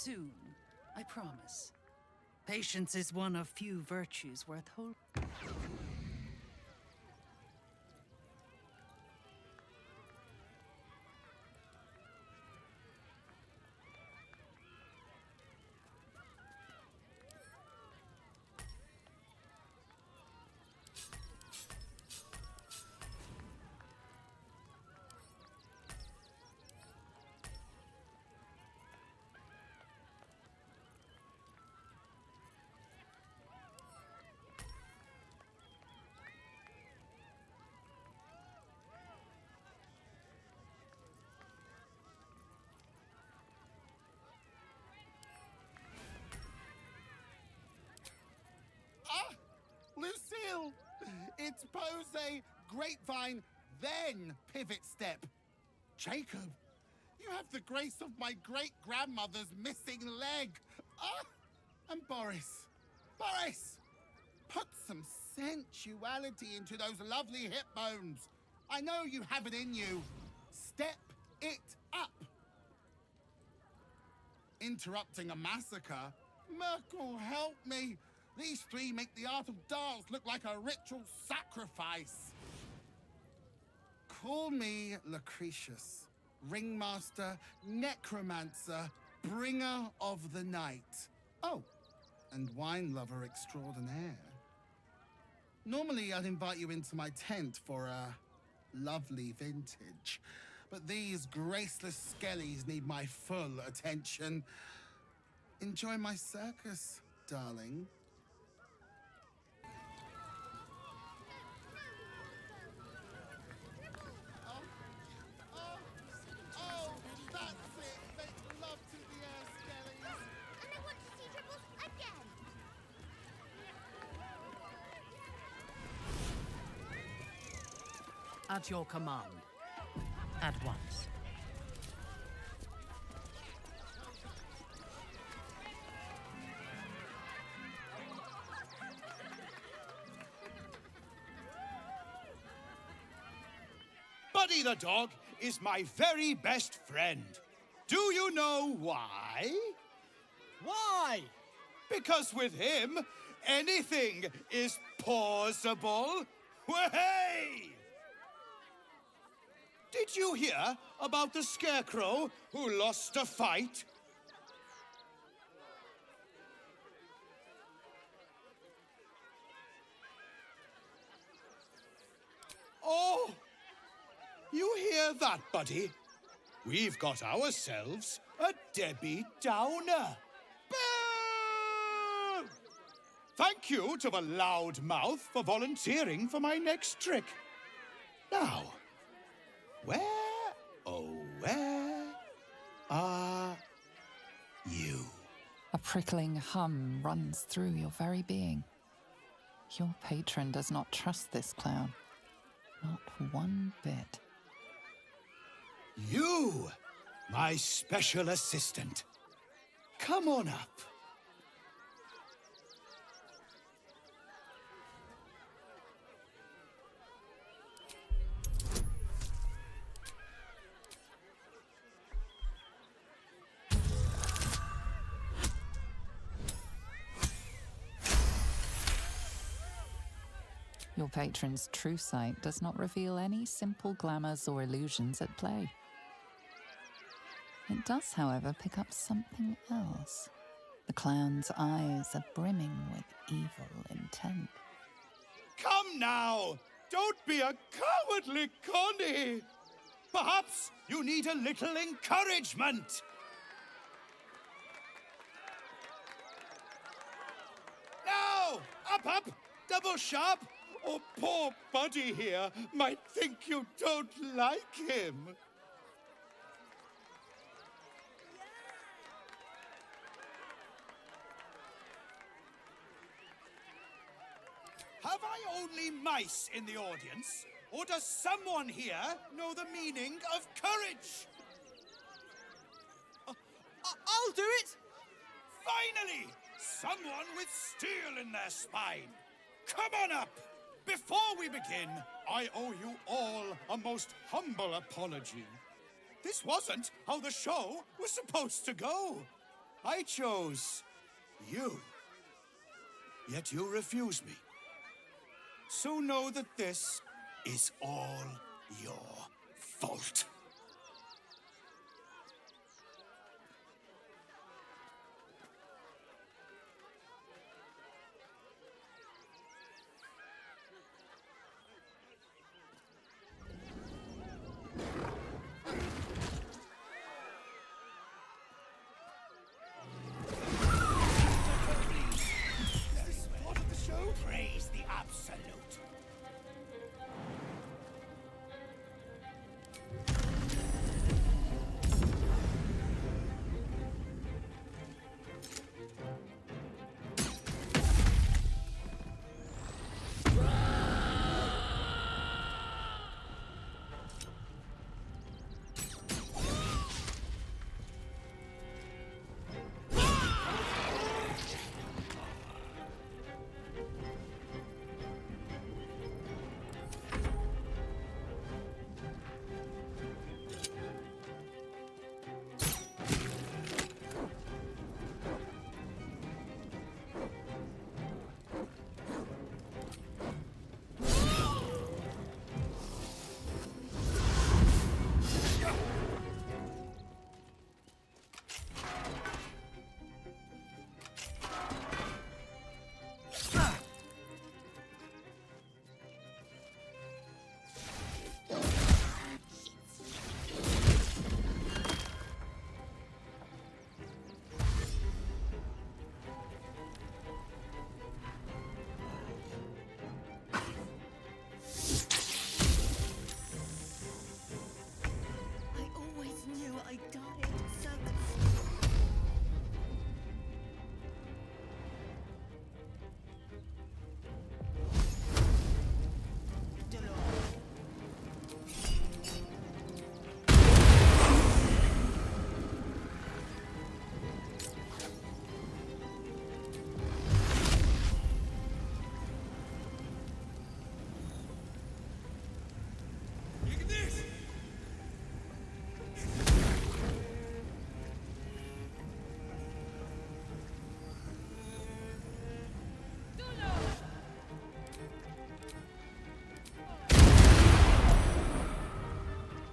soon. I promise. Patience is one of few virtues worth holding. Lucille! It's pose, grapevine, then pivot step. Jacob, you have the grace of my great-grandmother's missing leg. And Boris, put some sensuality into those lovely hip bones. I know you have it in you. Step it up. Interrupting a massacre? Merkel, help me. These three make the art of dance look like a ritual sacrifice. Call me Lucretius, ringmaster, necromancer, bringer of the night. Oh, and wine lover extraordinaire. Normally, I'd invite you into my tent for a lovely vintage, but these graceless skellies need my full attention. Enjoy my circus, darling. At your command. At once. Buddy the dog is my very best friend. Do you know why? Why? Because with him, anything is possible. Way! Did you hear about the scarecrow who lost a fight? Oh, you hear that, buddy? We've got ourselves a Debbie Downer. Boo! Thank you to the loud mouth for volunteering for my next trick. Now, where, oh, where are you? A prickling hum runs through your very being. Your patron does not trust this clown. Not one bit. You, my special assistant. Come on up. Your patron's true sight does not reveal any simple glamours or illusions at play. It does, however, pick up something else. The clown's eyes are brimming with evil intent. Come now! Don't be a cowardly Connie! Perhaps you need a little encouragement! Now! Up! Double sharp! Or poor Buddy here might think you don't like him. Have I only mice in the audience? Or does someone here know the meaning of courage? I'll do it! Finally! Someone with steel in their spine! Come on up! Before we begin, I owe you all a most humble apology. This wasn't how the show was supposed to go. I chose you. Yet you refuse me. So know that this is all your fault. Praise the absolute.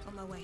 On my way.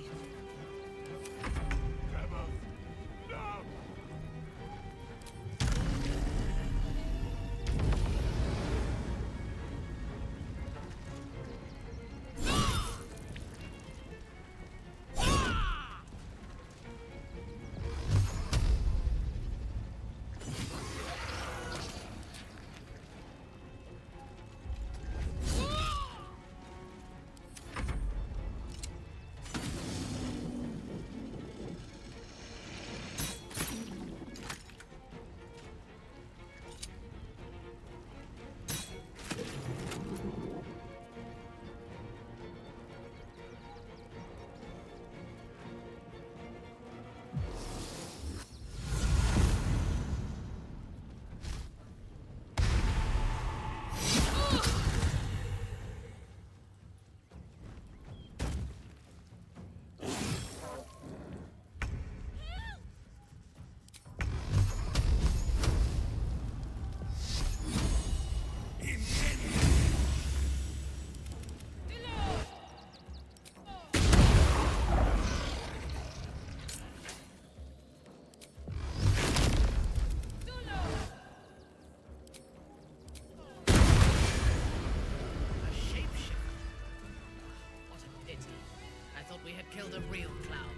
Killed a real clown.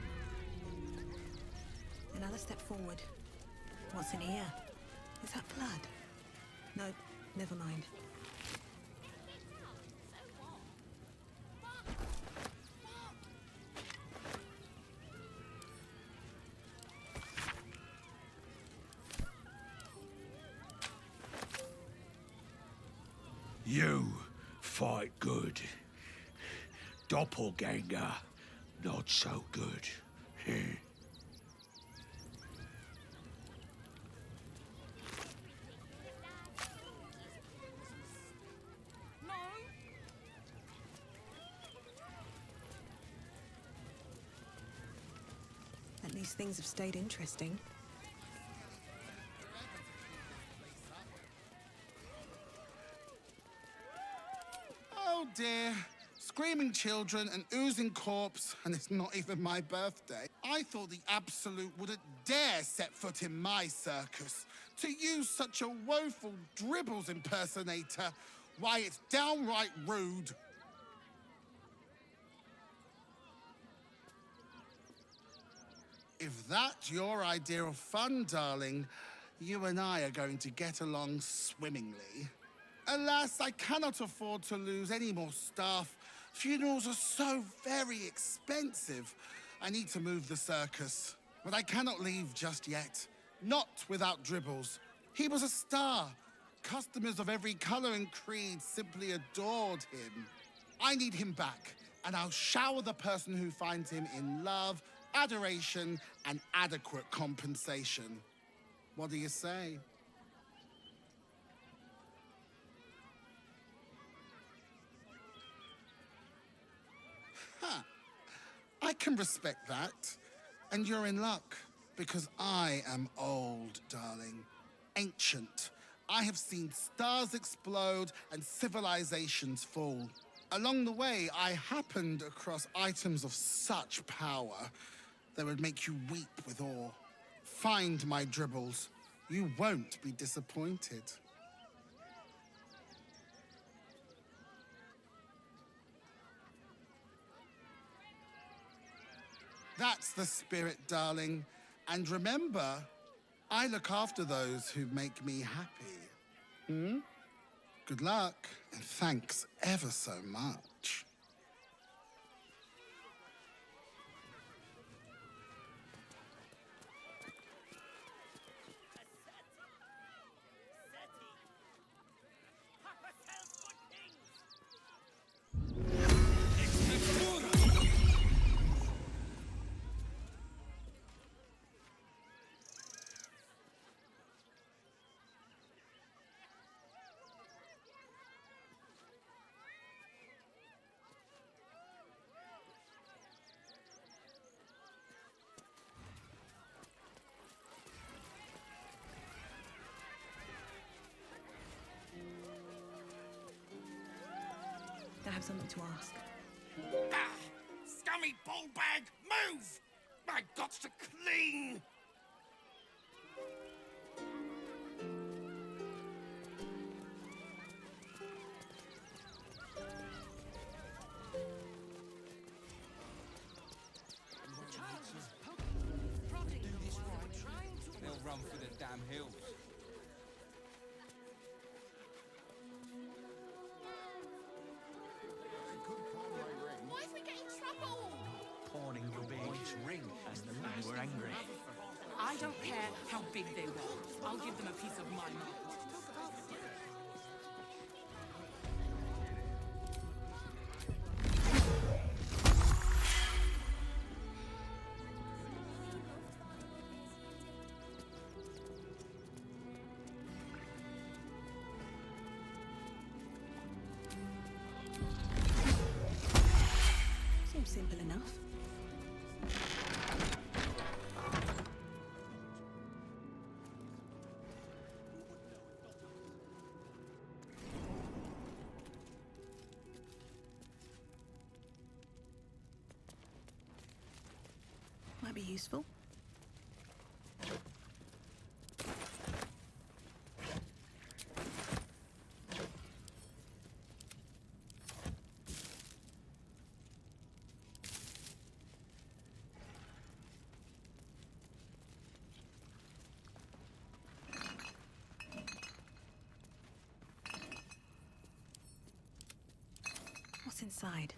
Another step forward. What's in here? Is that blood? Nope, never mind. You fight good. Doppelganger, not so good. At least things have stayed interesting. dear. Screaming children, an oozing corpse, and it's not even my birthday. I thought the Absolute wouldn't dare set foot in my circus. To use such a woeful dribbles impersonator, why, it's downright rude. If that's your idea of fun, darling, you and I are going to get along swimmingly. Alas, I cannot afford to lose any more staff. Funerals are so very expensive. I need to move the circus, but I cannot leave just yet. Not without Dribbles. He was a star. Customers of every color and creed simply adored him. I need him back, and I'll shower the person who finds him in love, adoration, and adequate compensation. What do you say? Huh. I can respect that. And you're in luck, because I am old, darling. Ancient. I have seen stars explode and civilizations fall. Along the way, I happened across items of such power that would make you weep with awe. Find my Dribbles. You won't be disappointed. That's the spirit, darling. And remember, I look after those who make me happy. Good luck, and thanks ever so much. I have something to ask. Ah! Scummy ball bag! Move! I got to clean! They'll run for the damn hills. Why if we get in trouble? Pawning the big ring as the men were angry. I don't care how big they were. I'll give them a piece of my mind. Seems simple enough. Might be useful. What's inside?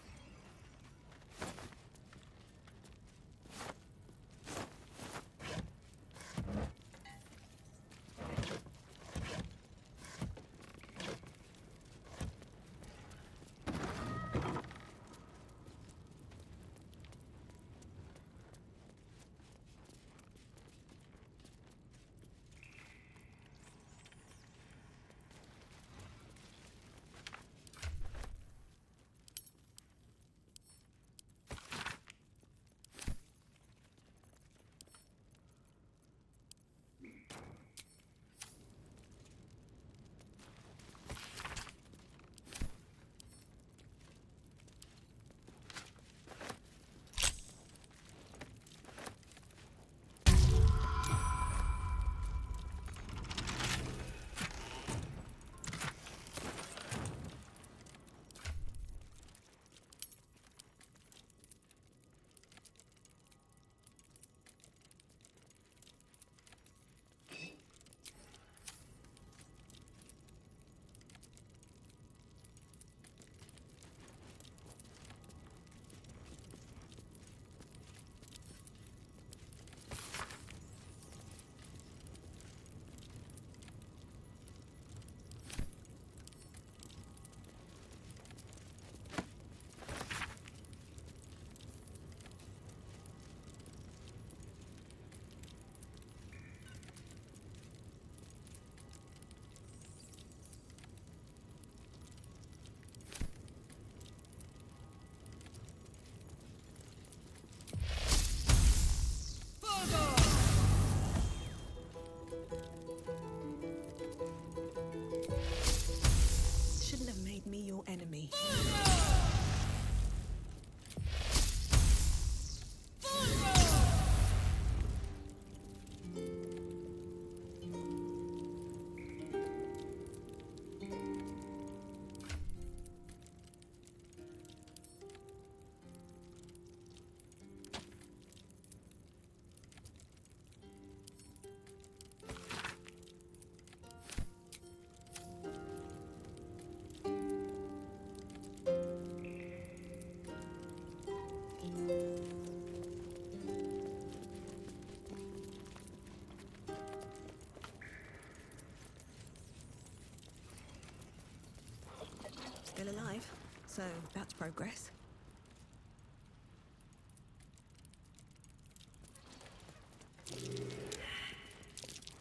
So that's progress.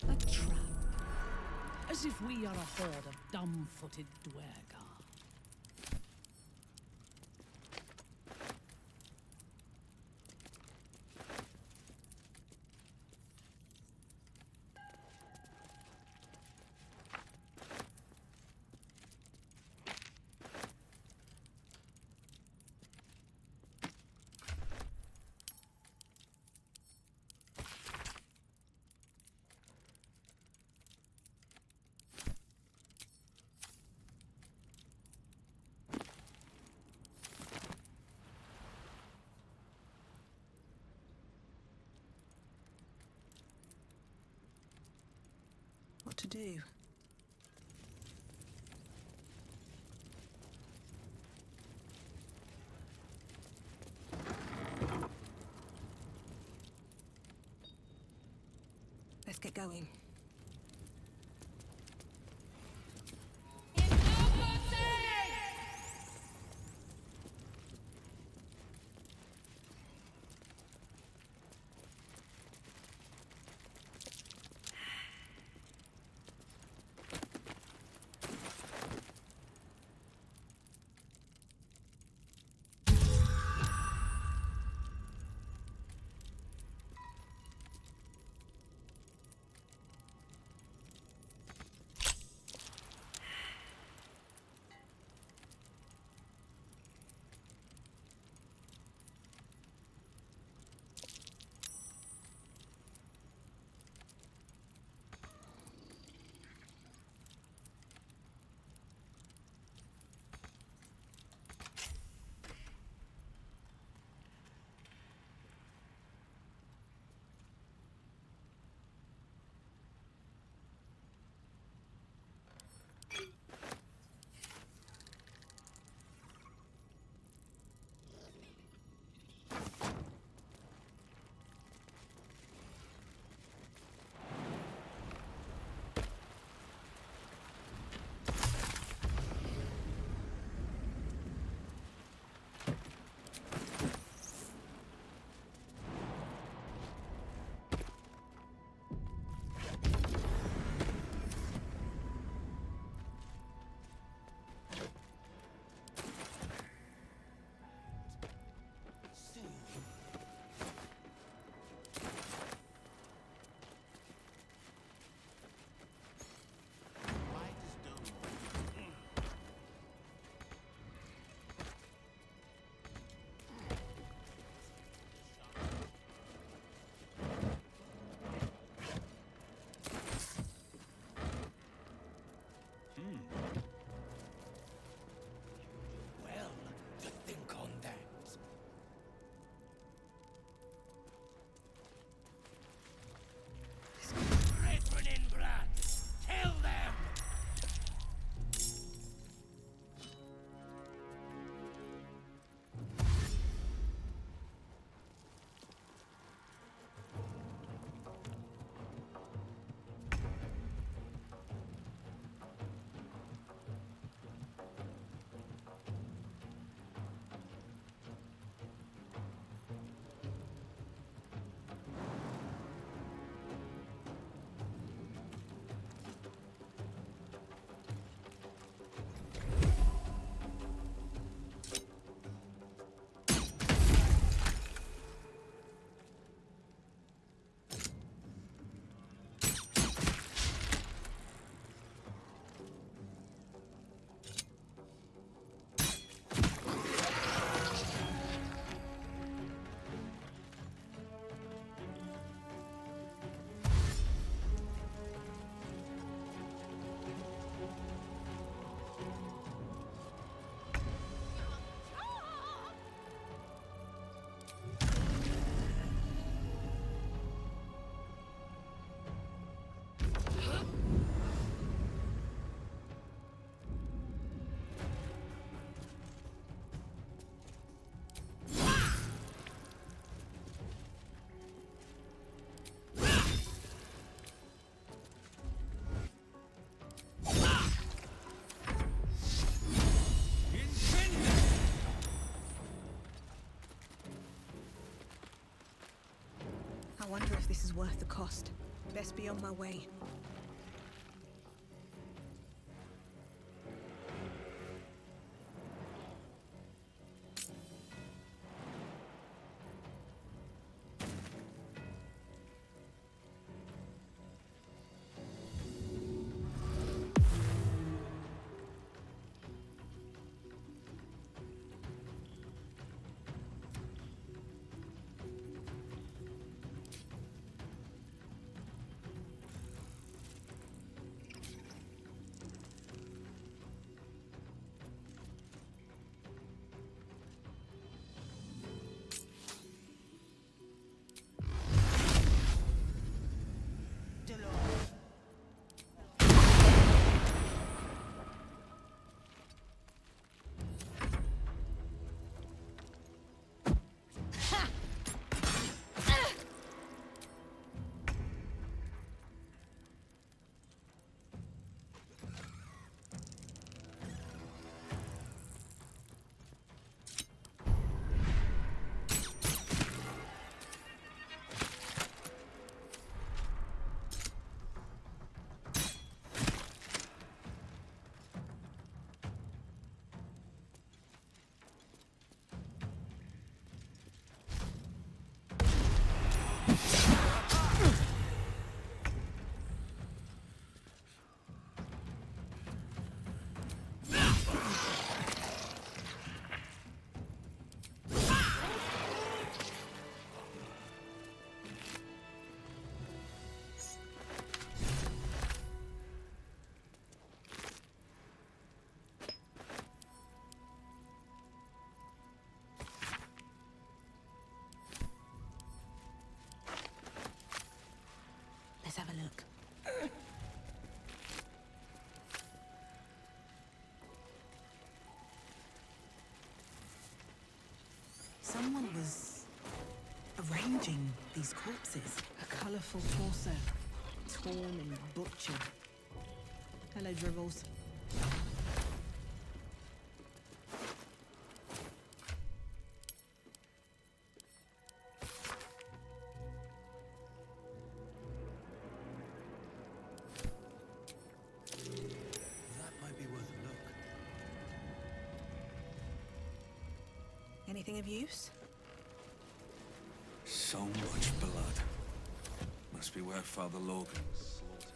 A trap. As if we are a herd of dumb-footed dwergar. What to do? Let's get going. This is worth the cost. Best be on my way. Let's have a look. Someone was arranging these corpses. A colourful torso, torn and butchered. Hello, Dribbles. That might be worth a look. Anything of use? So much blood. Must be where Father Logan was slaughtered.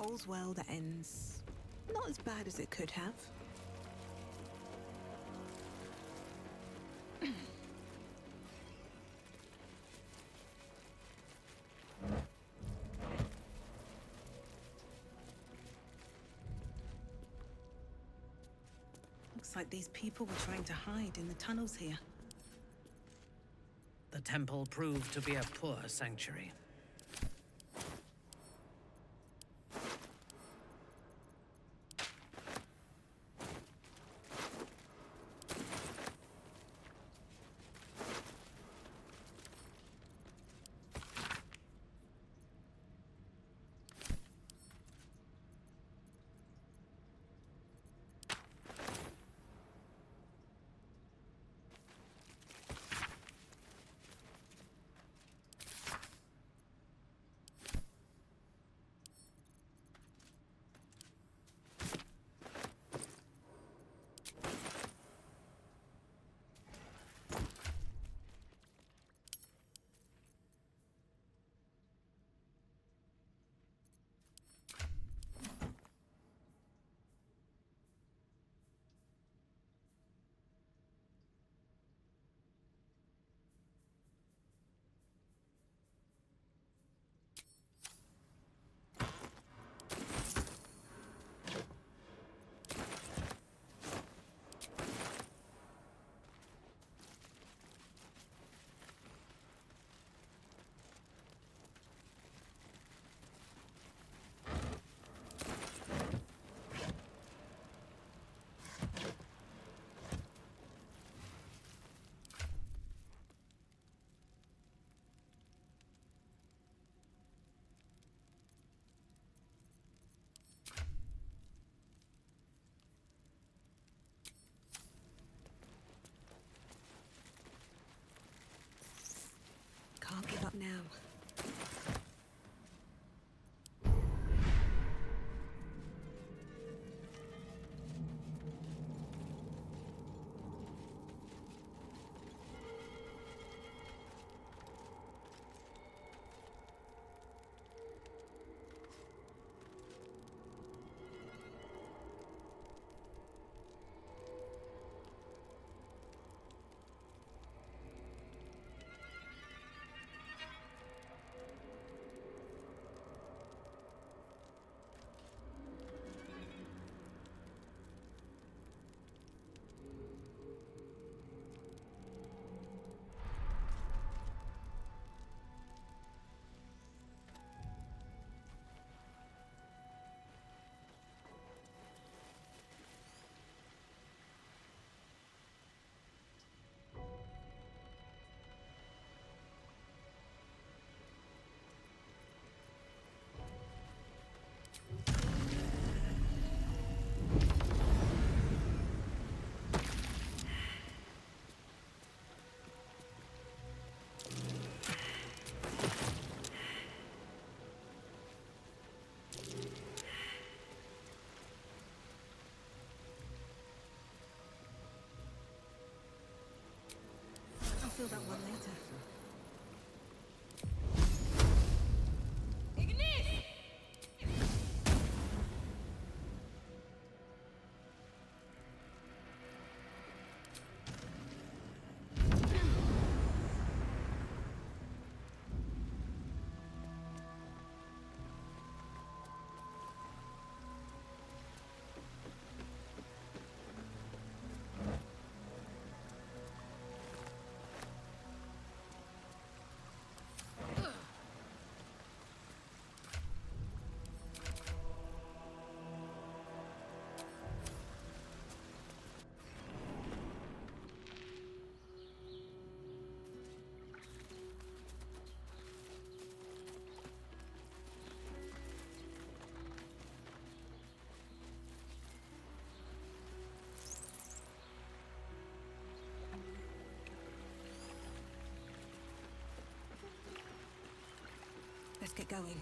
All's well that ends not as bad as it could have. Looks like these people were trying to hide in the tunnels here. The temple proved to be a poor sanctuary. refill that one later. Let's get going.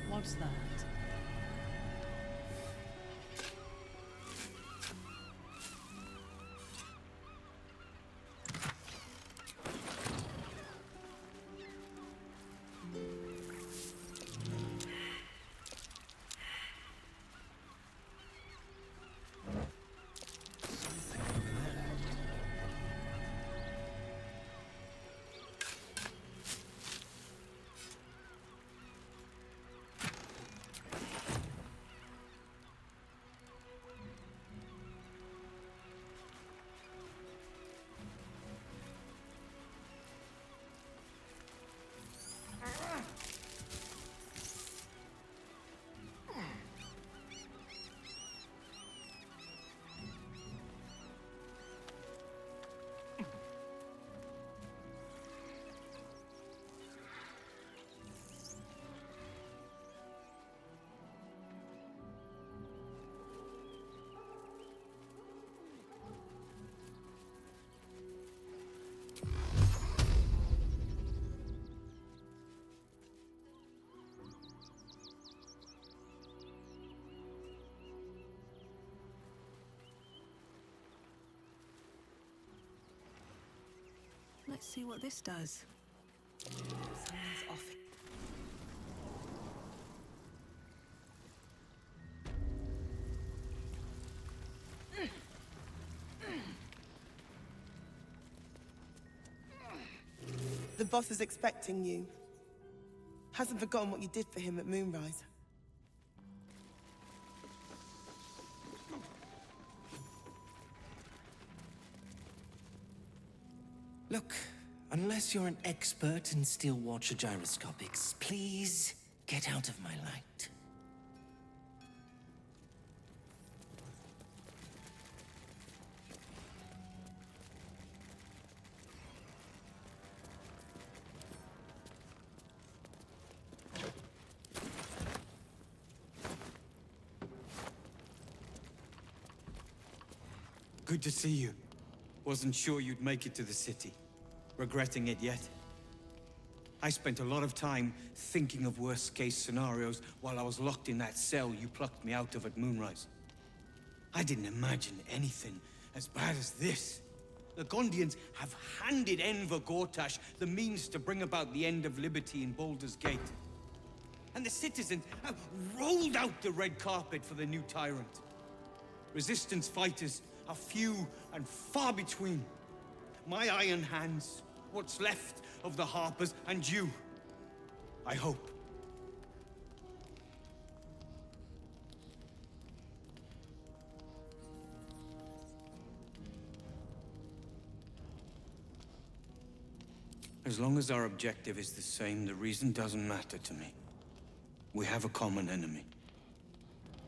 What's that? Let's see what this does. Someone's off. The boss is expecting you. Hasn't forgotten what you did for him at Moonrise. Look, unless you're an expert in steel watcher gyroscopics, please get out of my light. Good to see you. Wasn't sure you'd make it to the city. Regretting it yet? I spent a lot of time thinking of worst-case scenarios while I was locked in that cell you plucked me out of at Moonrise. I didn't imagine anything as bad as this. The Gondians have handed Enver Gortash the means to bring about the end of liberty in Baldurs Gate. And the citizens have rolled out the red carpet for the new tyrant. Resistance fighters are few and far between. My iron hands, what's left of the Harpers, and you, I hope. As long as our objective is the same, the reason doesn't matter to me. We have a common enemy.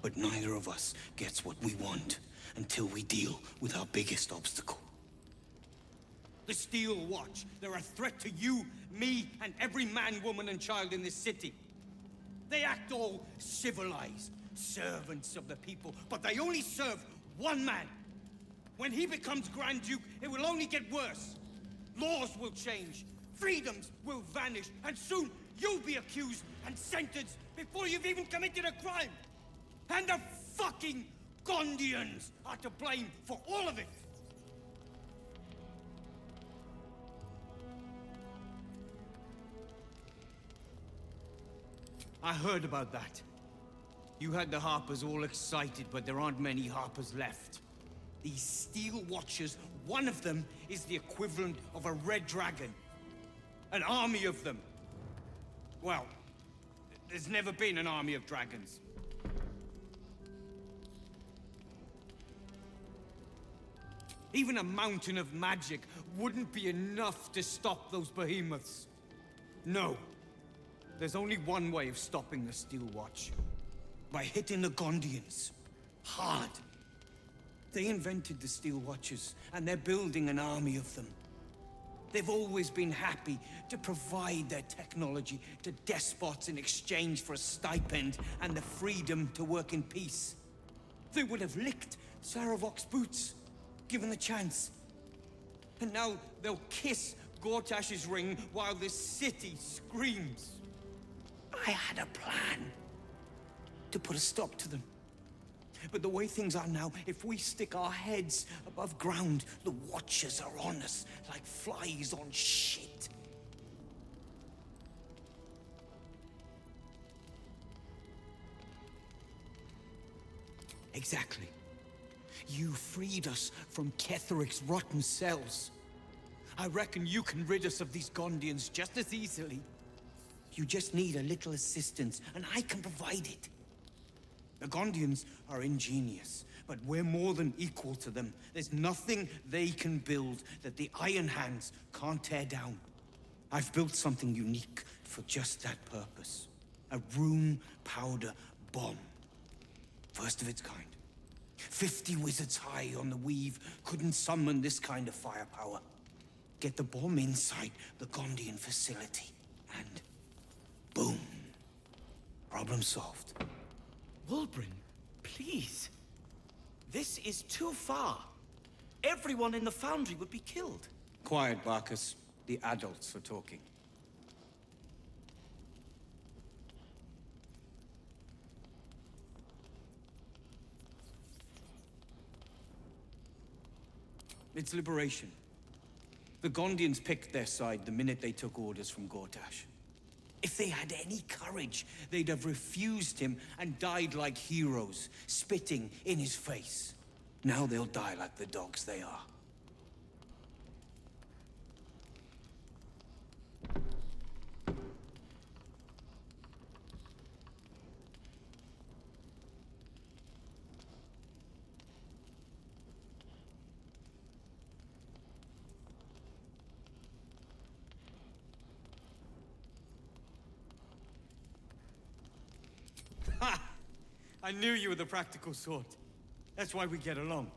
But neither of us gets what we want until we deal with our biggest obstacle. The Steel Watch. They're a threat to you, me, and every man, woman, and child in this city. They act all civilized, servants of the people, but they only serve one man. When he becomes Grand Duke, it will only get worse. Laws will change, freedoms will vanish, and soon you'll be accused and sentenced before you've even committed a crime. And the fucking Gondians are to blame for all of it. I heard about that. You had the Harpers all excited, but there aren't many Harpers left. These Steel Watchers, one of them is the equivalent of a red dragon. An army of them. Well, there's never been an army of dragons. Even a mountain of magic wouldn't be enough to stop those behemoths. No. There's only one way of stopping the Steel Watch. By hitting the Gondians. Hard. They invented the Steel Watchers, and they're building an army of them. They've always been happy to provide their technology to despots in exchange for a stipend and the freedom to work in peace. They would have licked Saravok's boots, given the chance. And now they'll kiss Gortash's ring while this city screams. I had a plan to put a stop to them. But the way things are now, if we stick our heads above ground, the Watchers are on us like flies on shit. Exactly. You freed us from Ketheric's rotten cells. I reckon you can rid us of these Gondians just as easily. You just need a little assistance, and I can provide it. The Gondians are ingenious, but we're more than equal to them. There's nothing they can build that the Iron Hands can't tear down. I've built something unique for just that purpose. A rune powder bomb. First of its kind. 50 wizards high on the weave couldn't summon this kind of firepower. Get the bomb inside the Gondian facility, and boom. Problem solved. Wulbren, please. This is too far. Everyone in the Foundry would be killed. Quiet, Barkus. The adults are talking. It's liberation. The Gondians picked their side the minute they took orders from Gortash. If they had any courage, they'd have refused him and died like heroes, spitting in his face. Now they'll die like the dogs they are. Ha! I knew you were the practical sort. That's why we get along.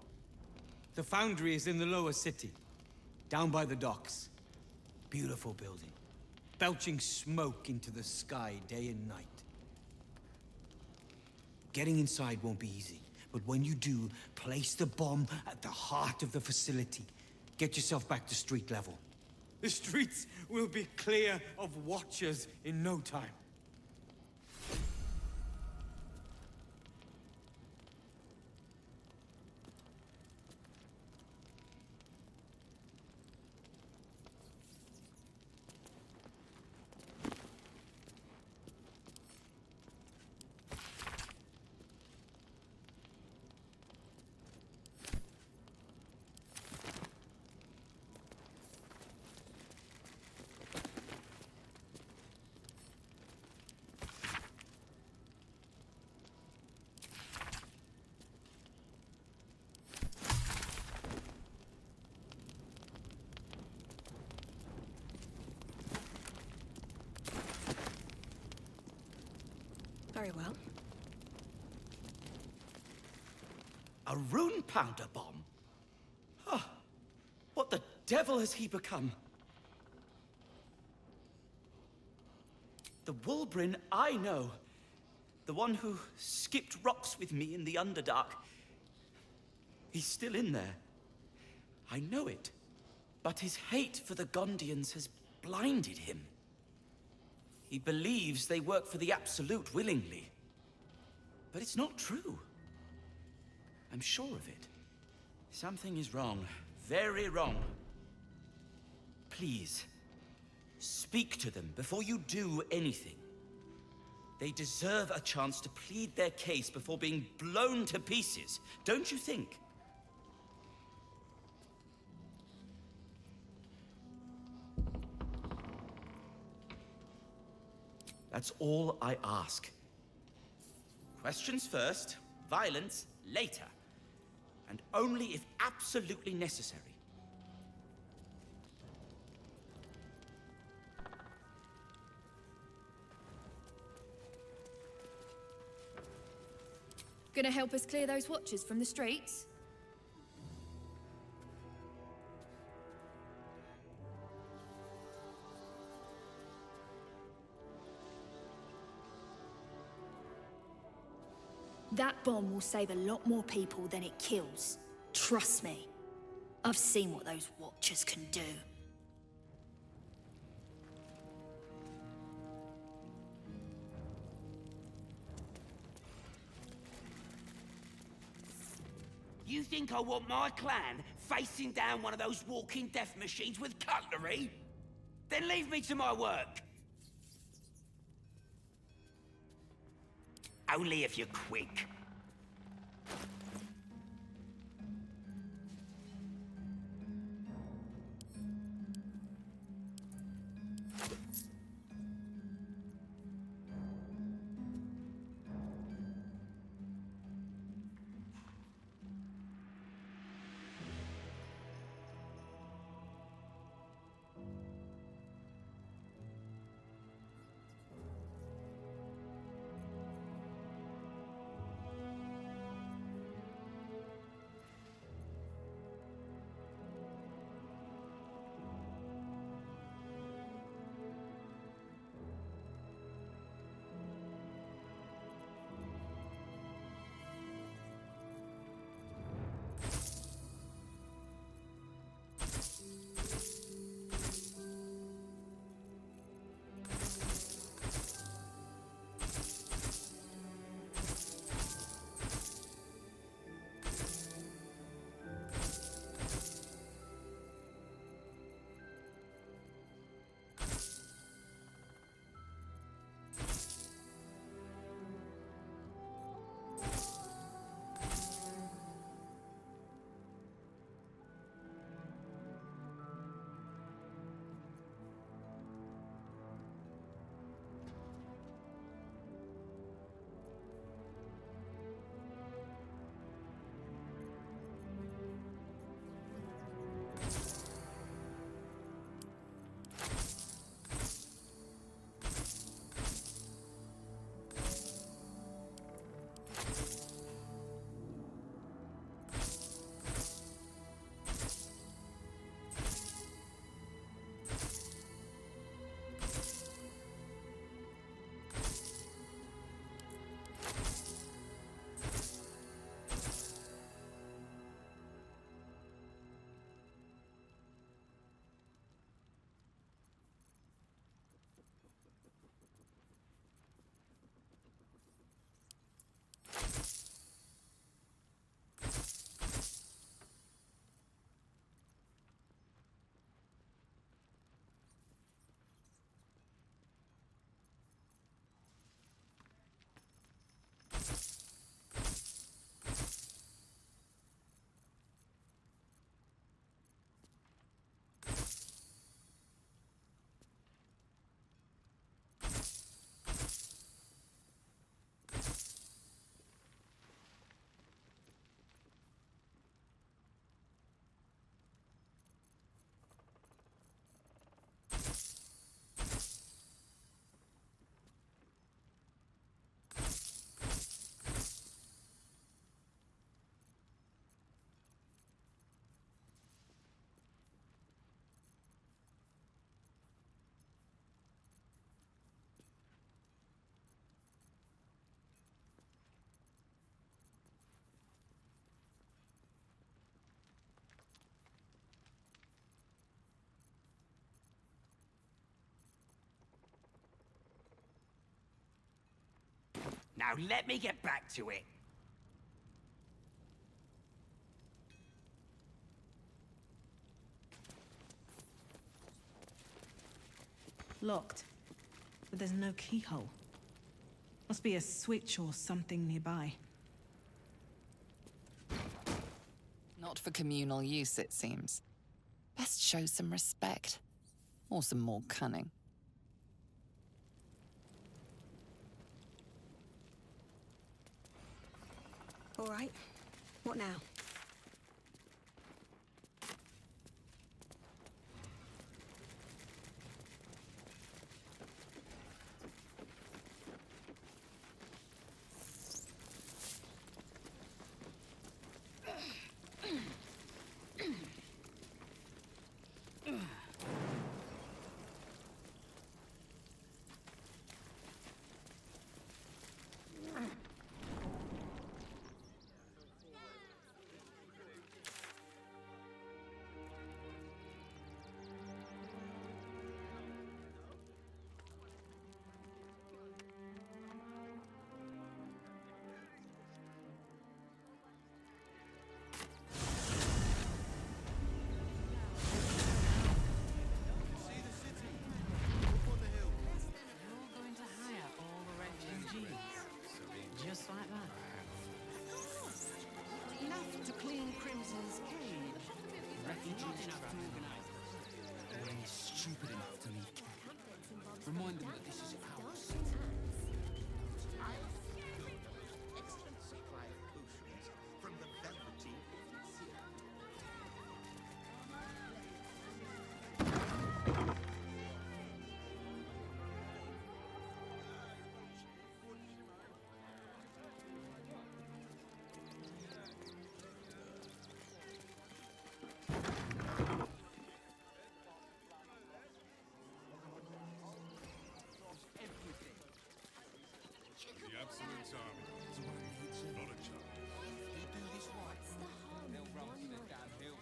The Foundry is in the lower city, down by the docks. Beautiful building, belching smoke into the sky day and night. Getting inside won't be easy, but when you do, place the bomb at the heart of the facility. Get yourself back to street level. The streets will be clear of Watchers in no time. Very well. A rune powder bomb? Huh. What the devil has he become? The Wulbren I know. The one who skipped rocks with me in the Underdark. He's still in there. I know it. But his hate for the Gondians has blinded him. He believes they work for the Absolute willingly. But it's not true. I'm sure of it. Something is wrong. Very wrong. Please, speak to them before you do anything. They deserve a chance to plead their case before being blown to pieces, don't you think? That's all I ask. Questions first, violence later. And only if absolutely necessary. Gonna help us clear those watchers from the streets? That bomb will save a lot more people than it kills. Trust me. I've seen what those watchers can do. You think I want my clan facing down one of those walking death machines with cutlery? Then leave me to my work. Only if you're quick. Now let me get back to it. Locked. But there's no keyhole. Must be a switch or something nearby. Not for communal use, it seems. Best show some respect. Or some more cunning. All right. What now? Just like that. Enough to clean Crimson's cage. Refugees trapped. Orinn is stupid enough to leave camp. Remind them that this is our city. Excellent supply of potions from the Velveteen Sea. The absolute army. Not a chance. You do this right, they'll run for the damn hill.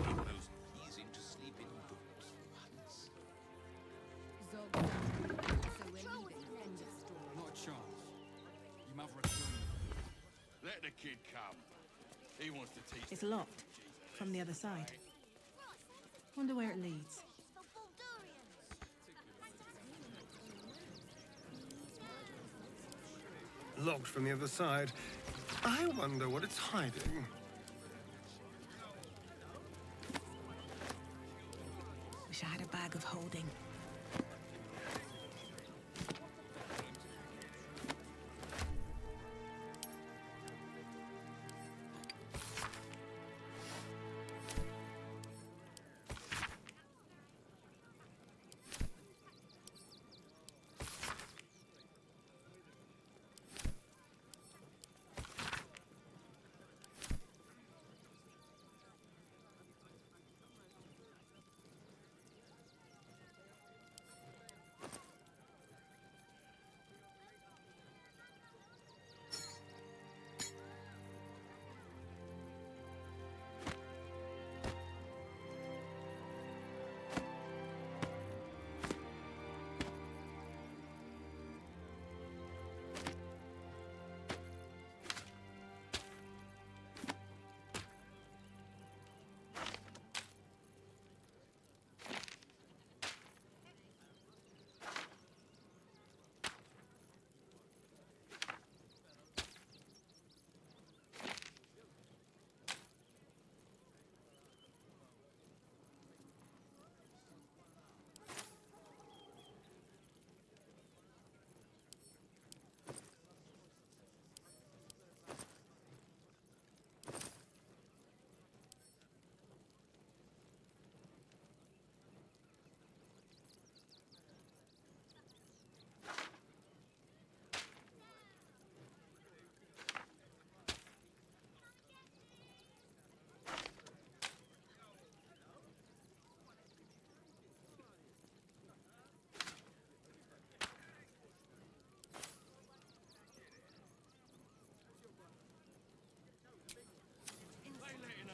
Keep those easy to sleep indoors once. Not a chance. Your mother had killed me. Let the kid come. He wants to teach. It's locked. From the other side. Wonder where it leads. Locked from the other side. I wonder what it's hiding. Wish I had a bag of holding.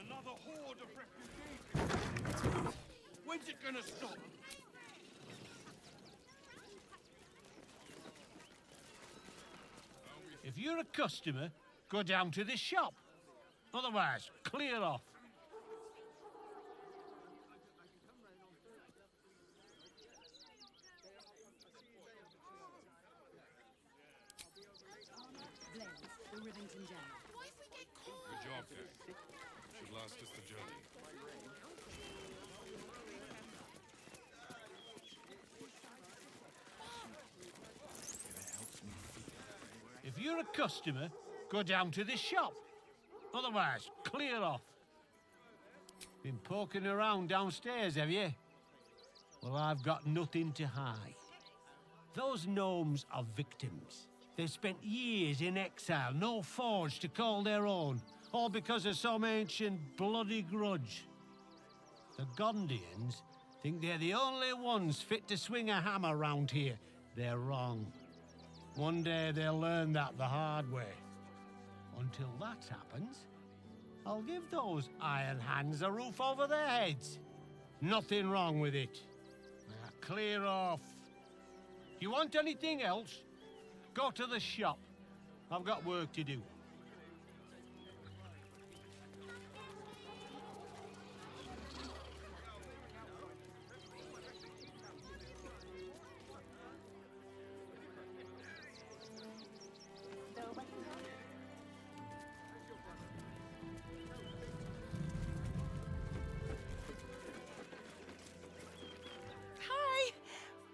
Another horde of refugees. When's it gonna stop? you're a customer, go down to the shop. Otherwise, clear off. The Rivington II. Good job, gang. Should last us the journey. If you're a customer, go down to the shop. Otherwise, clear off. Been poking around downstairs, have you? Well, I've got nothing to hide. Those gnomes are victims. They've spent years in exile, no forge to call their own, all because of some ancient bloody grudge. The Gondians think they're the only ones fit to swing a hammer round here. They're wrong. One day they'll learn that the hard way. Until that happens, I'll give those iron hands a roof over their heads. Nothing wrong with it. Now, clear off. You want anything else? Go to the shop. I've got work to do.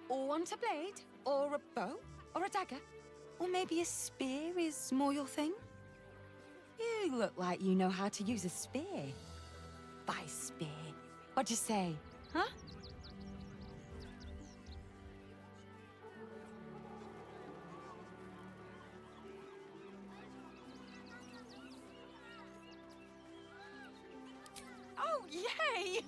Want a blade? Or a bow? Or a dagger? Or maybe a spear is more your thing? You look like you know how to use a spear. Buy spear. What'd you say, huh? Oh, yay!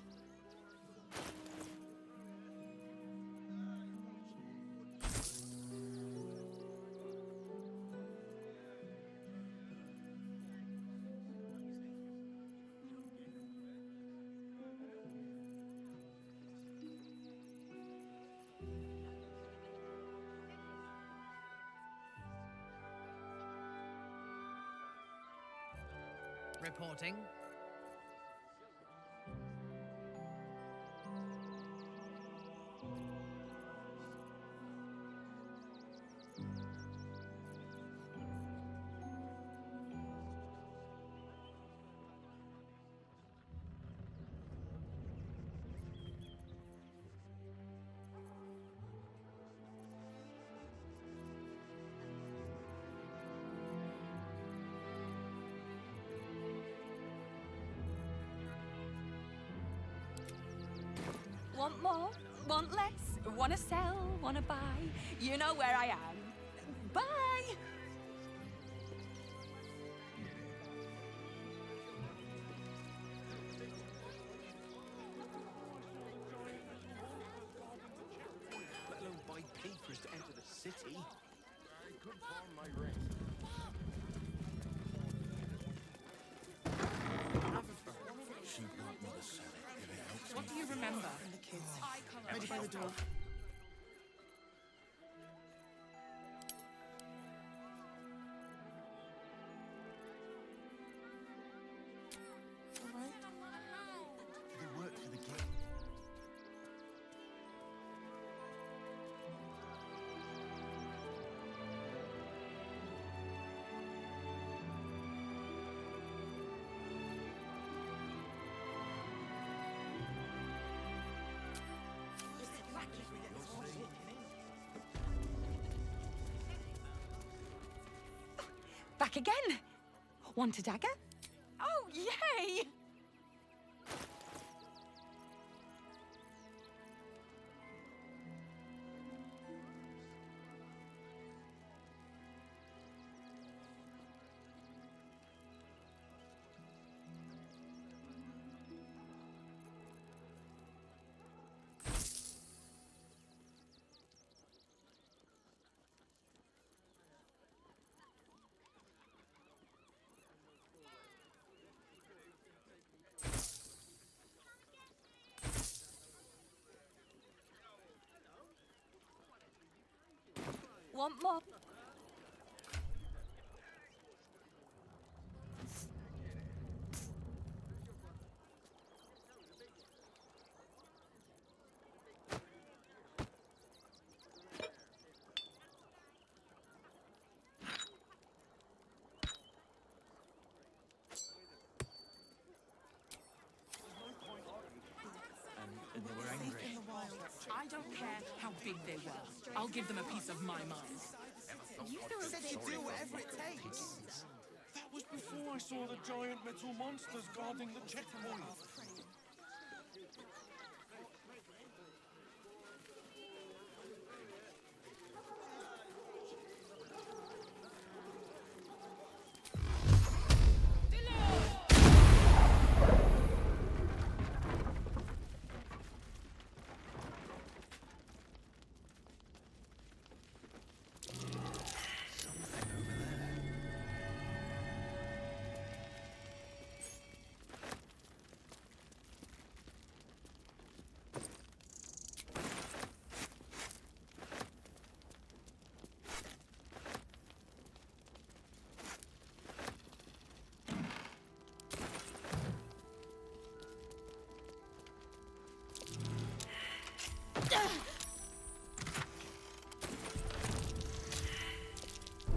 Reporting. Want more? Want less? Wanna sell? Wanna buy? You know where I am. Bye! Let alone buy papers to enter the city. I could farm my rent. She brought me the salad. If it helps What me do you feel remember? better. The kids. Ready by the door. All right. They work for the game. Back again! Want a dagger? Oh, yay! Want more? I don't care how big they were. I'll give them a piece of my mind. Said you'd do whatever it takes. That was before I saw the giant metal monsters guarding the checkpoint.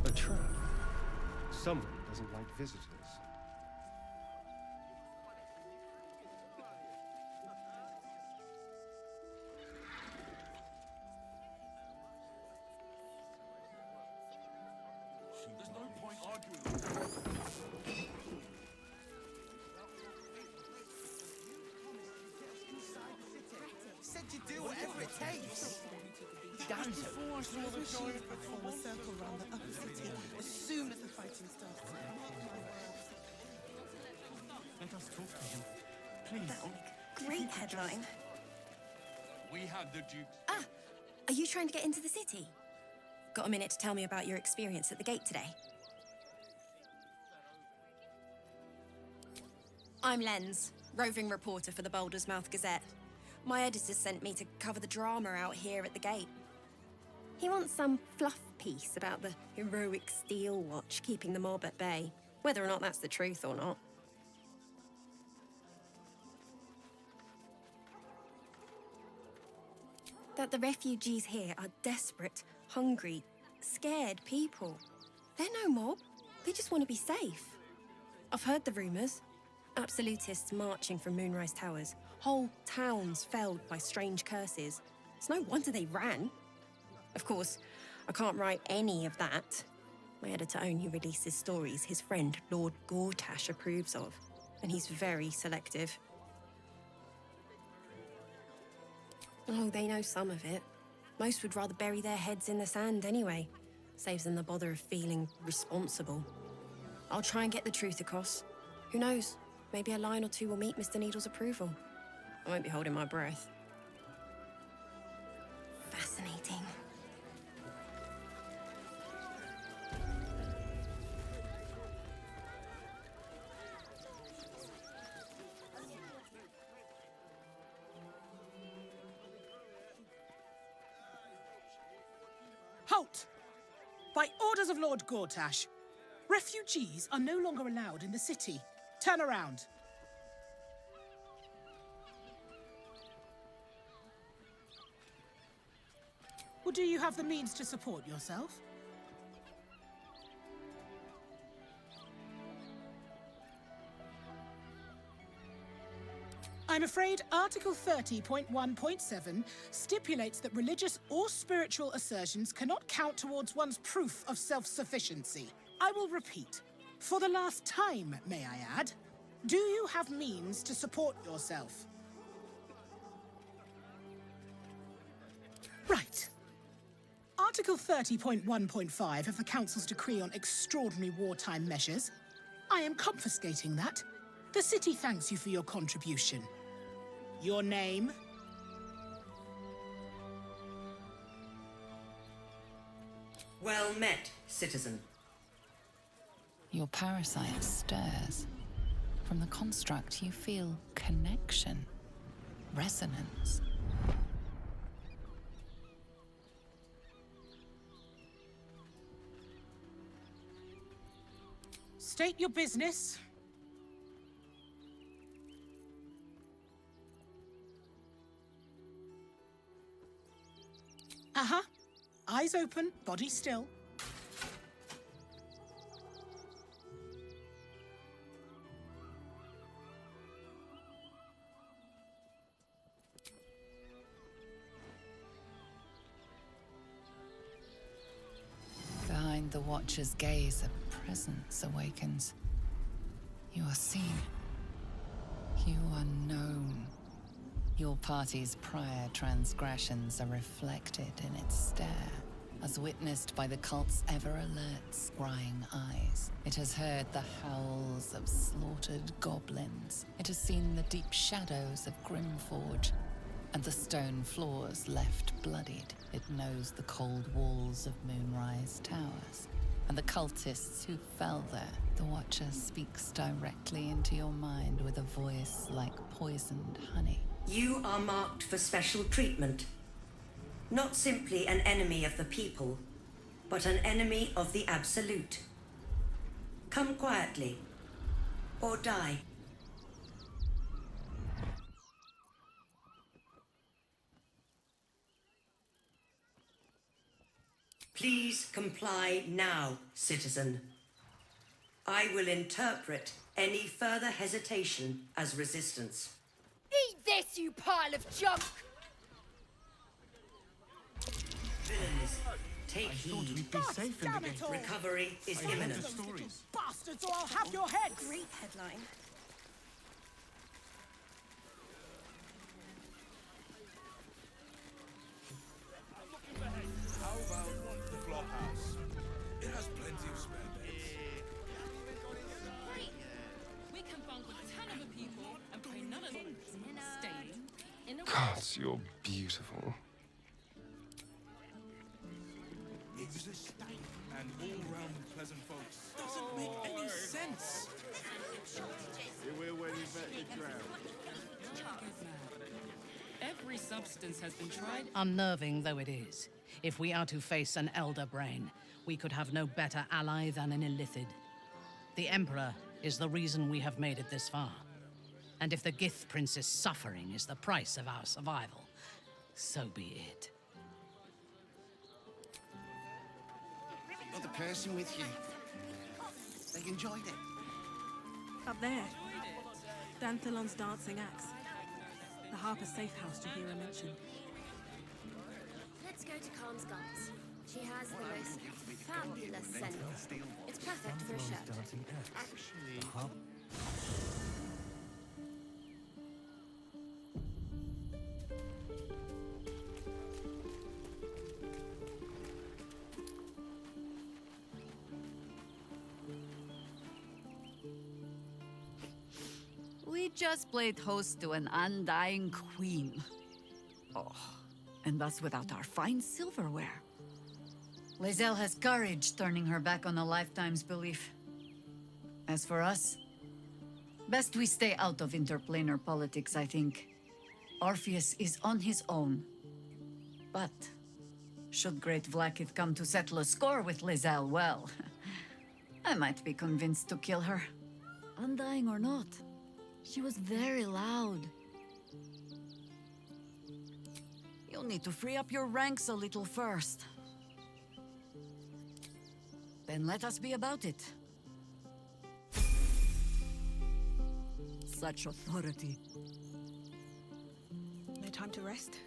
A trap. Someone doesn't like visitors. There's no point arguing. Said you'd do whatever it takes. That was before I saw the giant form a circle around the upper city as soon as the fighting started. Let us talk to him. Please. That'll make a great headline. We had the Duke. Ah! Are you trying to get into the city? Got a minute to tell me about your experience at the gate today? I'm Lens, roving reporter for the Baldur's Gazette. My editor sent me to cover the drama out here at the gate. He wants some fluff piece about the heroic steel watch keeping the mob at bay, whether or not that's the truth or not. That the refugees here are desperate, hungry, scared people. They're no mob. They just want to be safe. I've heard the rumours. Absolutists marching from Moonrise Towers. Whole towns felled by strange curses. It's no wonder they ran. Of course, I can't write any of that. My editor only releases stories his friend, Lord Gortash, approves of. And he's very selective. Oh, they know some of it. Most would rather bury their heads in the sand anyway. Saves them the bother of feeling responsible. I'll try and get the truth across. Who knows? Maybe a line or two will meet Mr. Needle's approval. I won't be holding my breath. Fascinating. Halt! By orders of Lord Gortash, refugees are no longer allowed in the city. Turn around. Or do you have the means to support yourself? I'm afraid Article 30.1.7 stipulates that religious or spiritual assertions cannot count towards one's proof of self-sufficiency. I will repeat. For the last time, may I add, do you have means to support yourself? Right. Article 30.1.5 of the Council's Decree on Extraordinary Wartime Measures. I am confiscating that. The city thanks you for your contribution. Your name? Well met, citizen. Your parasite stirs. From the construct, you feel connection, resonance. State your business. Uh-huh. Eyes open, body still. the Watcher's gaze, a presence awakens. You are seen. You are known. Your party's prior transgressions are reflected in its stare, as witnessed by the cult's ever-alert, scrying eyes. It has heard the howls of slaughtered goblins. It has seen the deep shadows of Grimforge, and the stone floors left bloodied. It knows the cold walls of Moonrise Towers, and the cultists who fell there. The Watcher speaks directly into your mind with a voice like poisoned honey. You are marked for special treatment. Not simply an enemy of the people, but an enemy of the Absolute. Come quietly, or die. Please comply now, citizen. I will interpret any further hesitation as resistance. Eat this, you pile of junk! Villains, take heed. Recovery is imminent. Bastards, or I'll have your head! Great headline. How about the flophouse? It has plenty of spare beds. We can bunk with 10 other people and pay none of them. Staying in a Gods, you're beautiful. It's a state and all-round pleasant folks. Doesn't make any sense. Every substance has been tried. Unnerving though it is, if we are to face an Elder Brain, we could have no better ally than an Illithid. The Emperor is the reason we have made it this far. And if the Gith Prince's suffering is the price of our survival, so be it. Got the person with you. They enjoyed it. Up there. Danthelon's dancing axe. The Harper safe house Jahira mentioned. Let's go to Khan's Guns. She has the most fabulous scent. It's perfect for a shirt. We just played host to an undying queen. Oh, and that's without our fine silverware. Lae'zel has courage turning her back on a lifetime's belief. As for us, best we stay out of interplanar politics, I think. Orpheus is on his own. But should Great Vlaakith come to settle a score with Lae'zel, well, I might be convinced to kill her. Undying or not, she was very loud. You'll need to free up your ranks a little first. Then let us be about it. Such authority. No time to rest?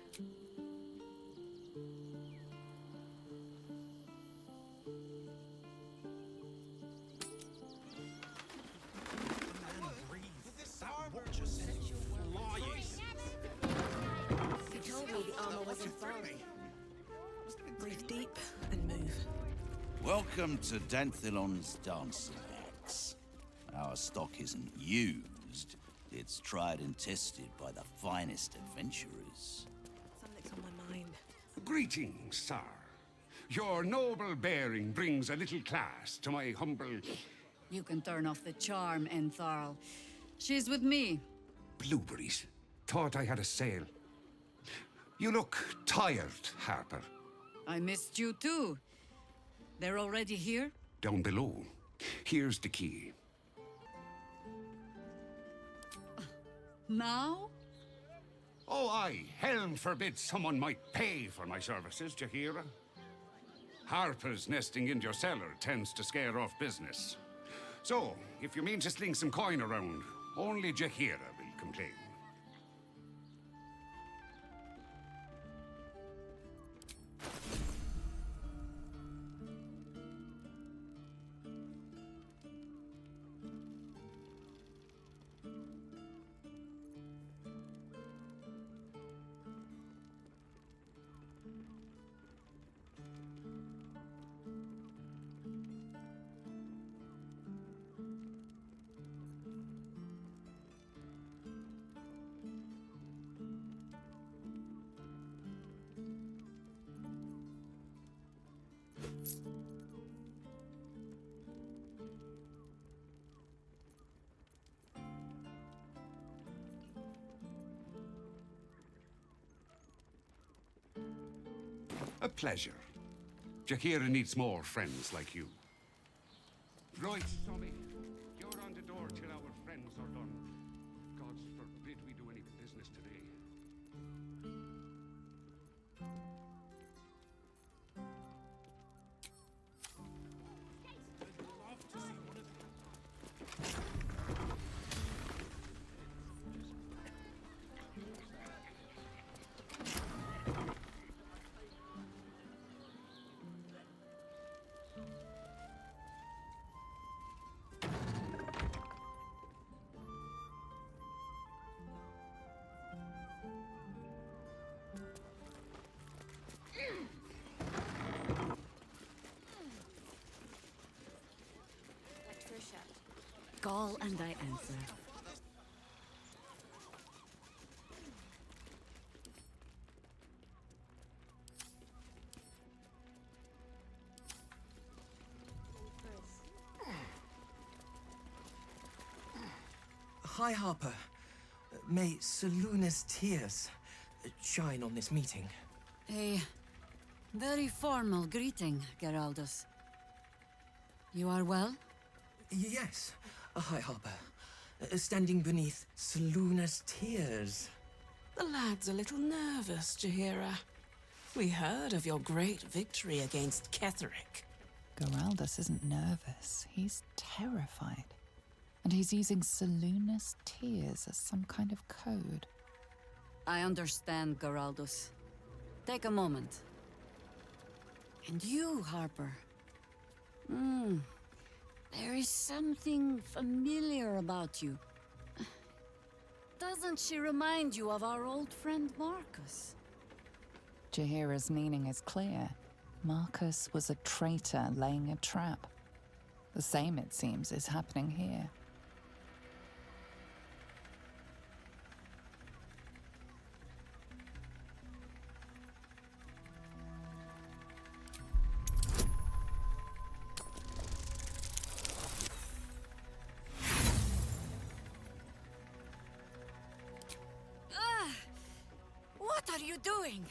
You told me the armor was in fine. Breathe deep and move. Welcome to Danthelon's dancing axe. Our stock isn't used. It's tried and tested by the finest adventurers. Something's on my mind. Greetings, sir. Your noble bearing brings a little class to my humble... You can turn off the charm, Entharl. She's with me. Blueberries. Thought I had a sale. You look tired, Harper. I missed you too. They're already here? Down below. Here's the key. Now? Oh, aye. Helm forbid someone might pay for my services, Jahira. Harper's nesting in your cellar tends to scare off business. So, if you mean to sling some coin around, only Jahira will complain. A pleasure. Jahira needs more friends like you. Right, Tommy. You're on the door till our friends are done. Gods forbid we do any business today. Call and I answer. Hi, Harper. May Seluna's tears shine on this meeting. A very formal greeting, Geraldus. You are well? Yes. Hi, Harper. Standing beneath Seluna's tears. The lad's a little nervous, Jahira. We heard of your great victory against Ketheric. Geraldus isn't nervous. He's terrified. And he's using Seluna's tears as some kind of code. I understand, Geraldus. Take a moment. And you, Harper. There is something familiar about you. Doesn't she remind you of our old friend Marcus? Jahira's meaning is clear. Marcus was a traitor laying a trap. The same, it seems, is happening here. What are you doing?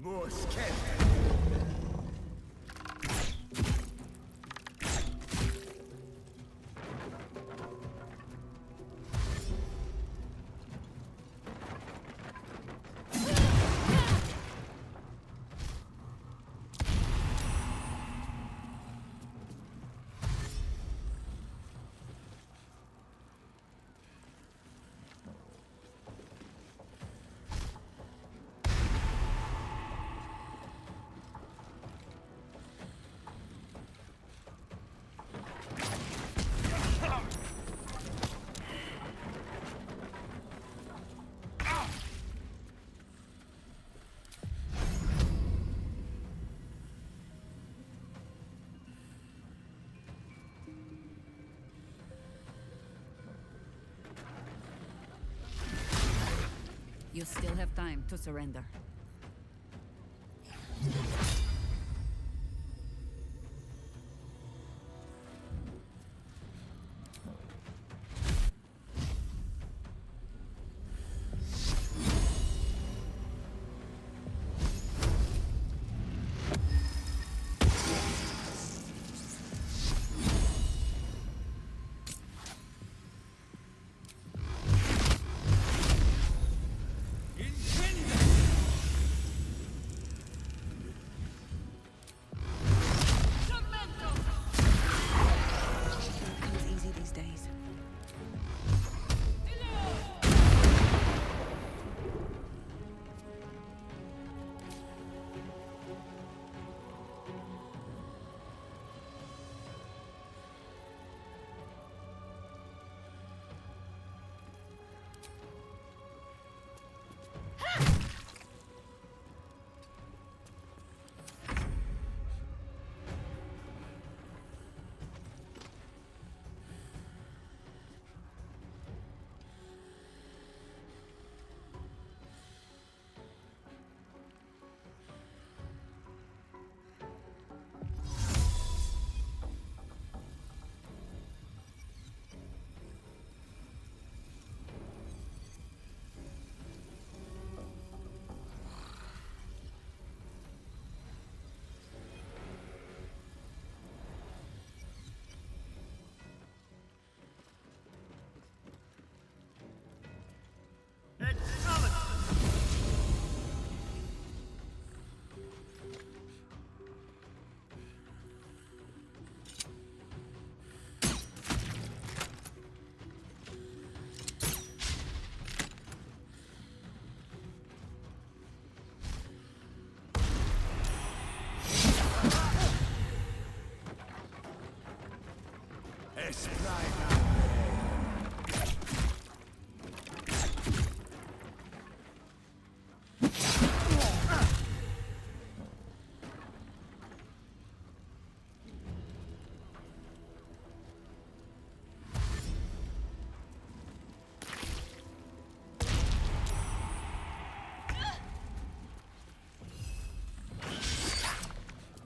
More scared. You still have time to surrender.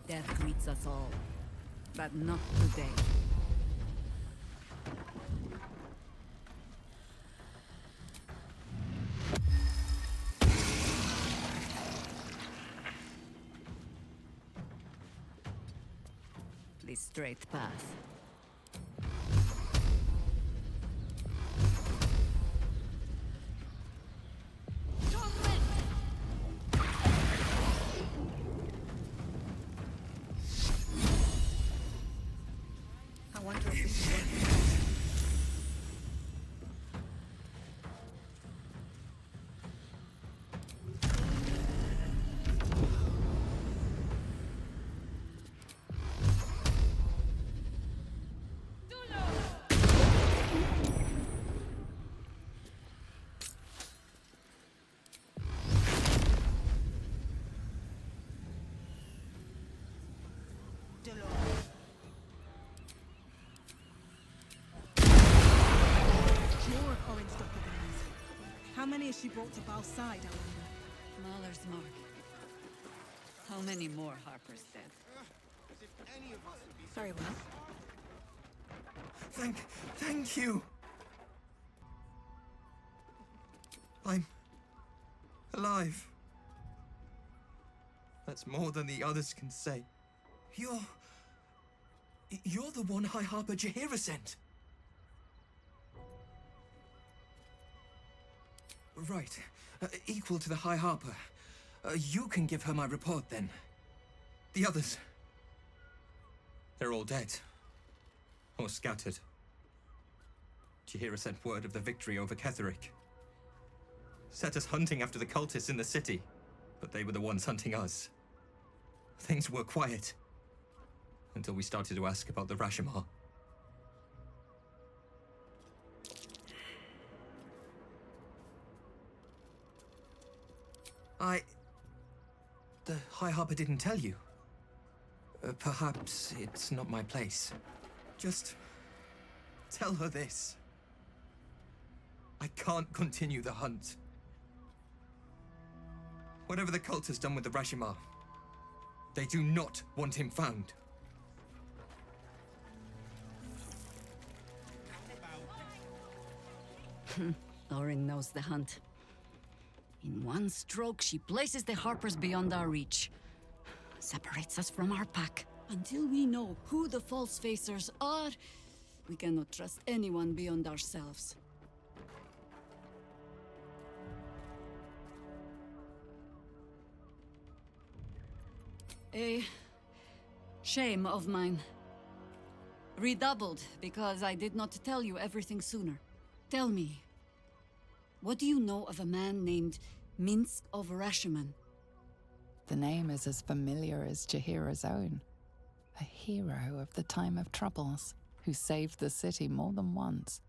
Death greets us all, but not today. The straight path. I wonder if this is working. More orange doppelgangers. How many has she brought to Bal's side, I wonder? Mahler's mark. How many more Harper's dead? Very well. Thank you. I'm alive. That's more than the others can say. You're the one High Harper Jaheira sent. Right. Equal to the High Harper. You can give her my report, then. The others... they're all dead. Or scattered. Jaheira sent word of the victory over Ketheric. Set us hunting after the cultists in the city, but they were the ones hunting us. Things were quiet. Until we started to ask about the Rashomar. The High Harper didn't tell you. Perhaps it's not my place. Just tell her this. I can't continue the hunt. Whatever the cult has done with the Rashomar, they do not want him found. Orinn knows the hunt. In one stroke, she places the Harpers beyond our reach. Separates us from our pack. Until we know who the false facers are, we cannot trust anyone beyond ourselves. A shame of mine. Redoubled because I did not tell you everything sooner. Tell me, what do you know of a man named Minsk of Rashomon? The name is as familiar as Jaheira's own. A hero of the time of troubles, who saved the city more than once.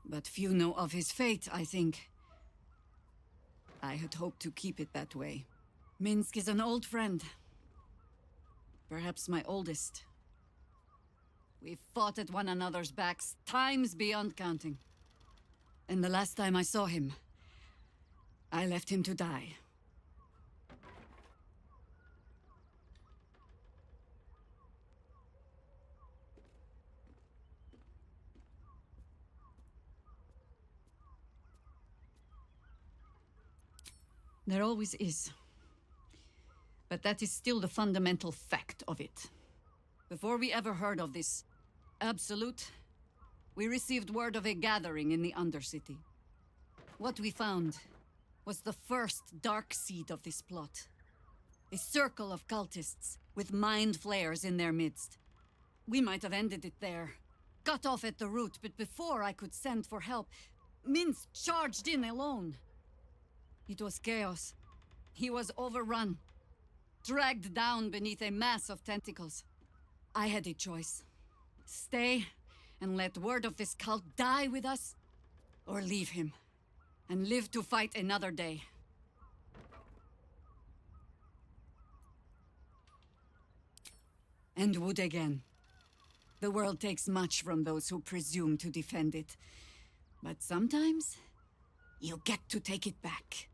But few know of his fate, I think. I had hoped to keep it that way. Minsk is an old friend. Perhaps my oldest. We fought at one another's backs, times beyond counting. And the last time I saw him, I left him to die. There always is. But that is still the fundamental fact of it. Before we ever heard of this Absolute, we received word of a gathering in the Undercity. What we found was the first dark seed of this plot. A circle of cultists with mind flayers in their midst. We might have ended it there, cut off at the root, but before I could send for help, Minsk charged in alone. It was chaos. He was overrun, dragged down beneath a mass of tentacles. I had a choice. Stay and let word of this cult die with us, or leave him and live to fight another day. And would again. The world takes much from those who presume to defend it. But sometimes, you get to take it back.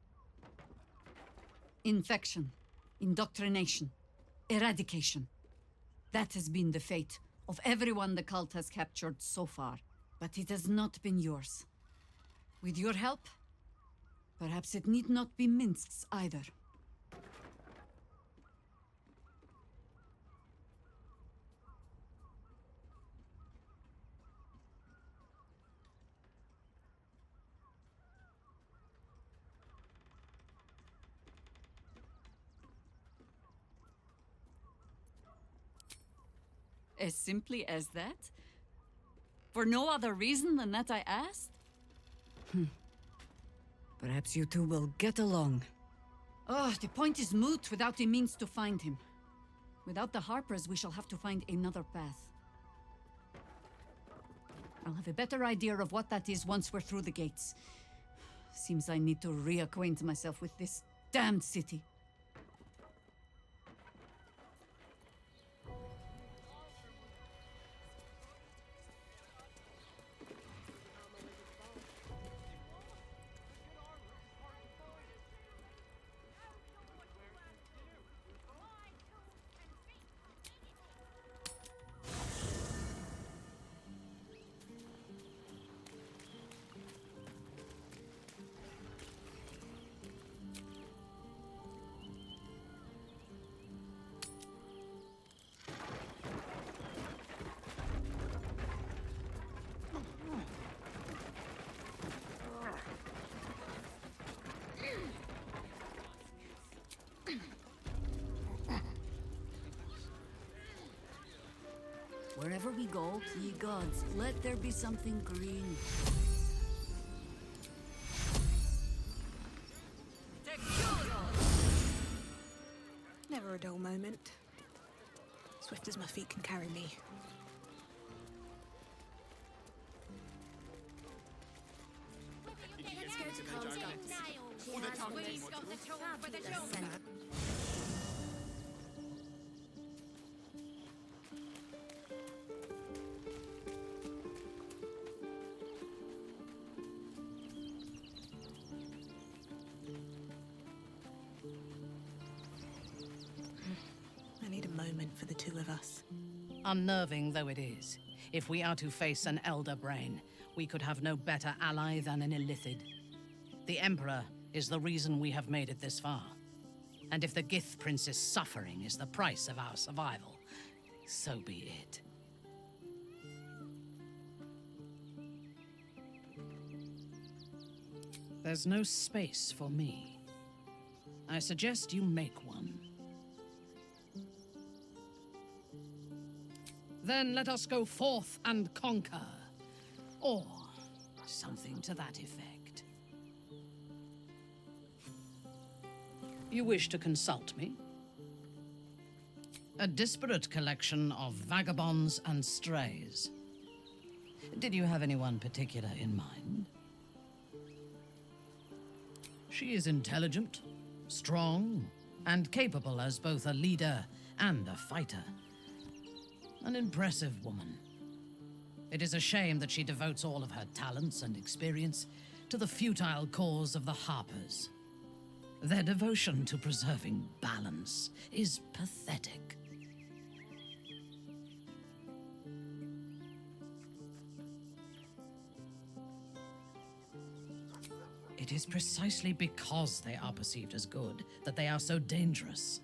Infection, indoctrination, eradication. That has been the fate of everyone the cult has captured so far. But it has not been yours. With your help, perhaps it need not be Minsk's either. As simply as that? For no other reason than that I asked? Perhaps you two will get along. Oh, the point is moot without a means to find him. Without the Harpers, we shall have to find another path. I'll have a better idea of what that is once we're through the gates. Seems I need to reacquaint myself with this damned city. Wherever we go, ye gods, let there be something green. Never a dull moment. Swift as my feet can carry me. Let's go to Karl's guns. We've got the tool for the job. I need a moment for the two of us. Unnerving though it is, if we are to face an elder brain, we could have no better ally than an Illithid. The Emperor is the reason we have made it this far. And if the Gith Prince's suffering is the price of our survival, so be it. There's no space for me. I suggest you make one. Then let us go forth and conquer. Or something to that effect. You wish to consult me? A disparate collection of vagabonds and strays. Did you have anyone particular in mind? She is intelligent, strong, and capable as both a leader and a fighter. An impressive woman. It is a shame that she devotes all of her talents and experience to the futile cause of the Harpers. Their devotion to preserving balance is pathetic. It is precisely because they are perceived as good that they are so dangerous.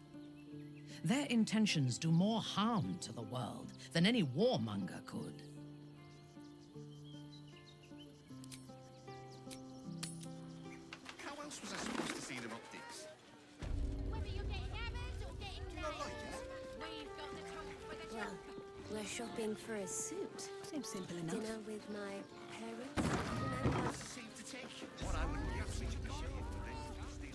Their intentions do more harm to the world than any warmonger could. How else was I supposed to see them optics? Whether you're getting hammers or getting nails, we've got the tool for the job. We're shopping for a suit. Seems simple enough. Dinner with my parents, remember? Seem to take what I would give me to go.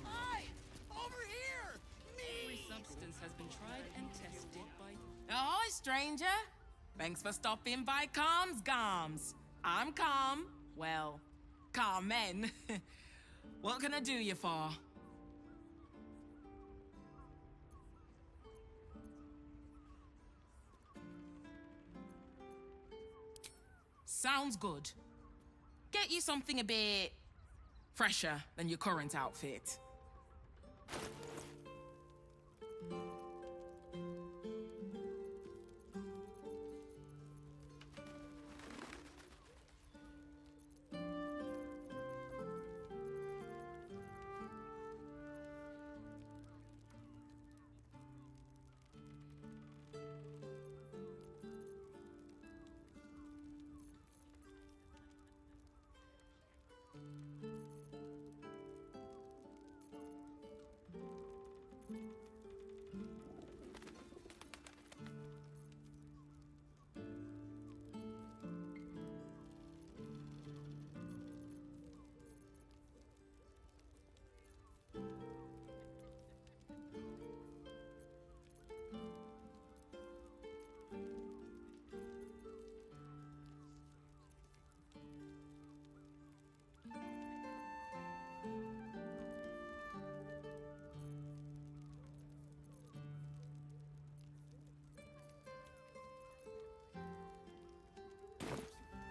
Hi! Over here! Every Me! substance has been tried and tested by Ahoy, stranger. Thanks for stopping by Calm's Garms. I'm Calm. Well, Carmen. What can I do you for? Sounds good. Get you something a bit fresher than your current outfit.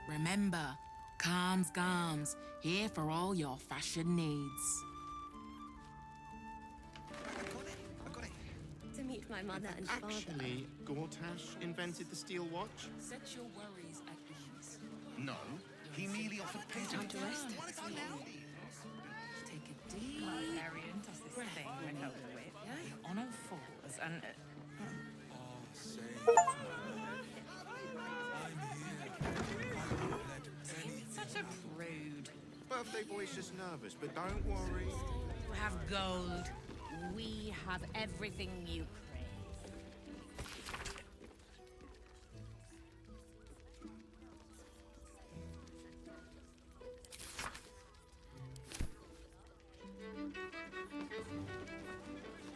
Remember, Calm's Garms, here for all your fashion needs. To meet my mother and father. Actually, Gortash invented the steel watch? Set your worries at ease. No, he merely offered Time to rest. Take a deep Astarion does this thing when over with. On all fours and... Such a prude. Birthday boy's just nervous, but don't worry. You have gold. We have everything you crave.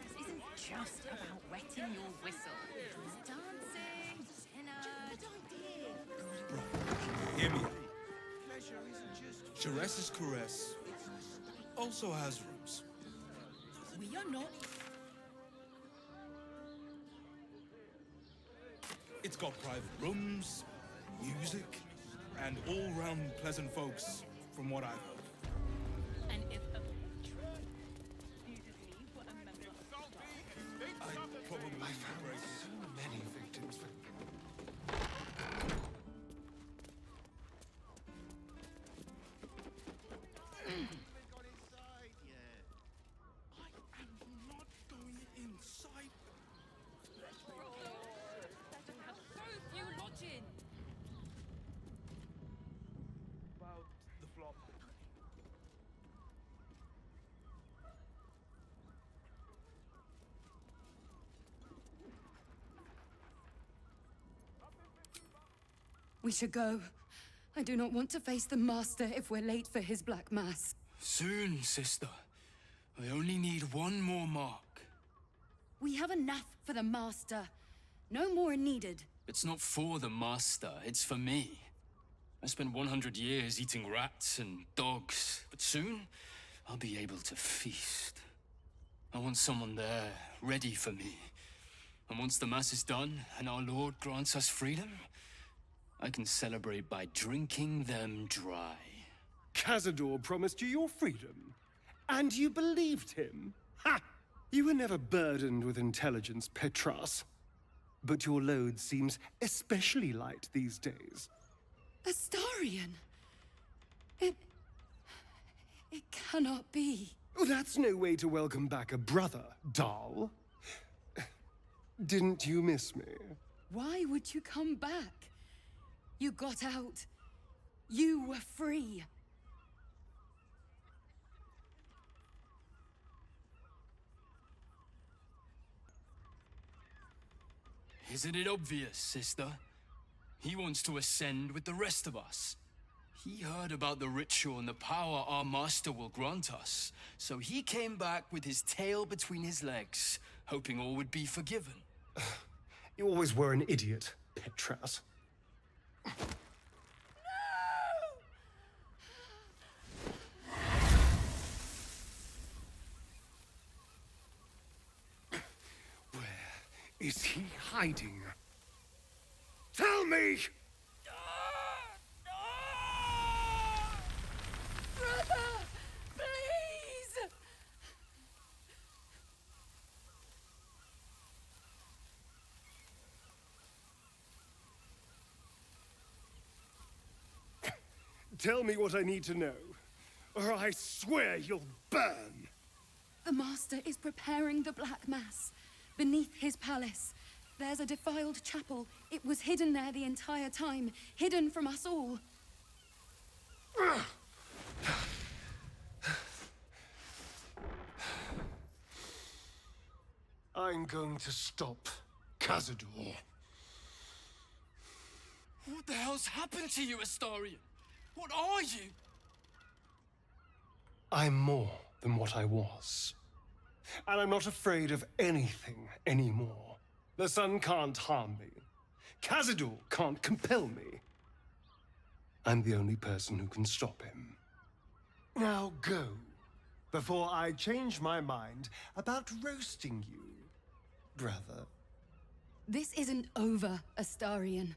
This isn't just about wetting your whistle. Dancing, Hear me. Sharess's Caress also has rooms. We are not. It's got private rooms, music, and all-round pleasant folks, from what I've heard. And if I'd probably break So many victims. We should go. I do not want to face the Master if we're late for his Black Mass. Soon, sister. I only need one more mark. We have enough for the Master. No more are needed. It's not for the Master, it's for me. I spent 100 years eating rats and dogs, but soon I'll be able to feast. I want someone there, ready for me. And once the Mass is done and our Lord grants us freedom, I can celebrate by drinking them dry. Cazador promised you your freedom, and you believed him? Ha! You were never burdened with intelligence, Petras. But your load seems especially light these days. Astarion! It cannot be. Oh, that's no way to welcome back a brother, doll. Didn't you miss me? Why would you come back? You got out. You were free. Isn't it obvious, sister? He wants to ascend with the rest of us. He heard about the ritual and the power our master will grant us, so he came back with his tail between his legs, hoping all would be forgiven. You always were an idiot, Petras. Is he hiding? Tell me! Brother! Please! Tell me what I need to know, or I swear you'll burn! The Master is preparing the Black Mass. Beneath his palace, there's a defiled chapel. It was hidden there the entire time, hidden from us all. I'm going to stop Cazador. What the hell's happened to you, Astarion? What are you? I'm more than what I was. And I'm not afraid of anything anymore. The sun can't harm me. Cazador can't compel me. I'm the only person who can stop him. Now go, before I change my mind about roasting you, brother. This isn't over, Astarion.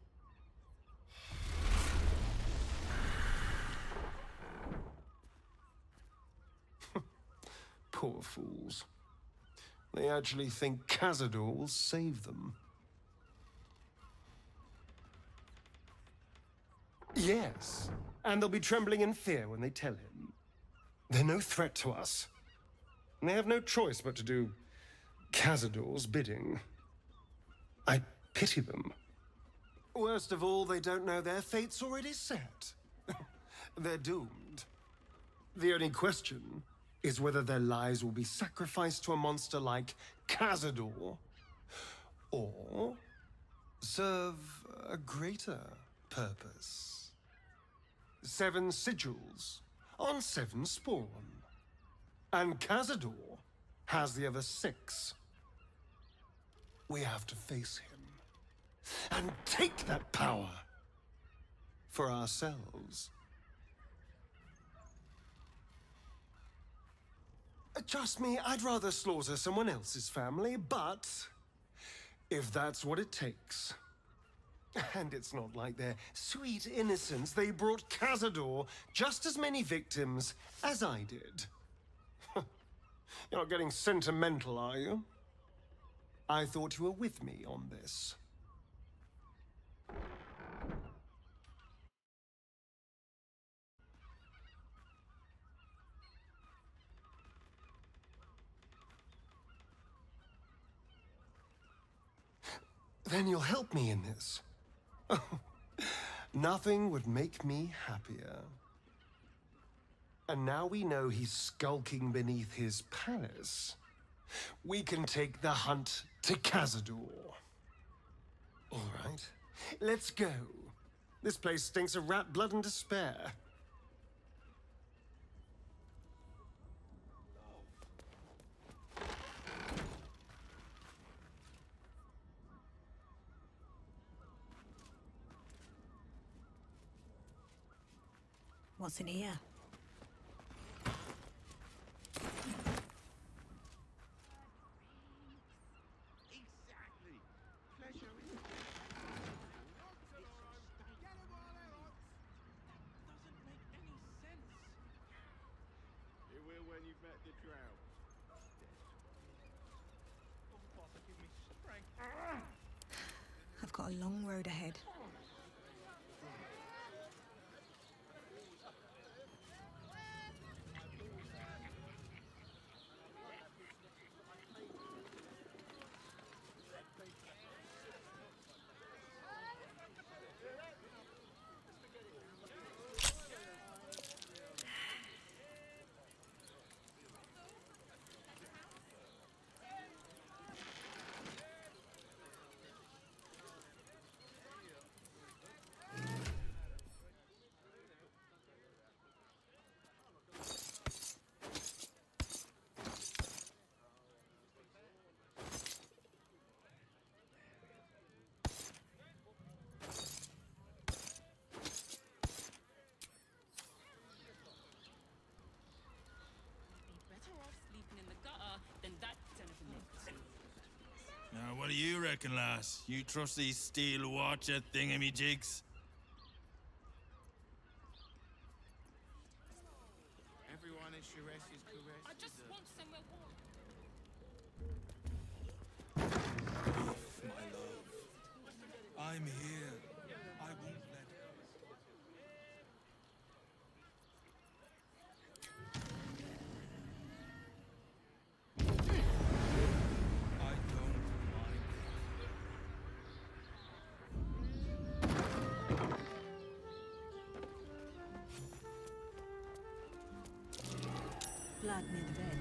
Poor fools. They actually think Cazador will save them. Yes, and they'll be trembling in fear when they tell him. They're no threat to us. And they have no choice but to do Cazador's bidding. I pity them. Worst of all, they don't know their fate's already set. They're doomed. The only question is whether their lives will be sacrificed to a monster like Cazador, or serve a greater purpose. 7 sigils on 7 spawn. And Cazador has the other 6. We have to face him and take that power for ourselves. Trust me, I'd rather slaughter someone else's family, but if that's what it takes. And it's not like their sweet innocence. They brought Cazador just as many victims as I did. You're not getting sentimental, are you? I thought you were with me on this. Then you'll help me in this. Nothing would make me happier. And now we know he's skulking beneath his palace. We can take the hunt to Cazador. All right, let's go. This place stinks of rat blood and despair. What's in here? I've got a long road ahead. reckon, lass? You trust these steel watcher thingamajigs? Everyone is Shiresh's caress. I just want somewhere warm. My love, I'm here. I won't let go. I don't mind. Blood near the bed.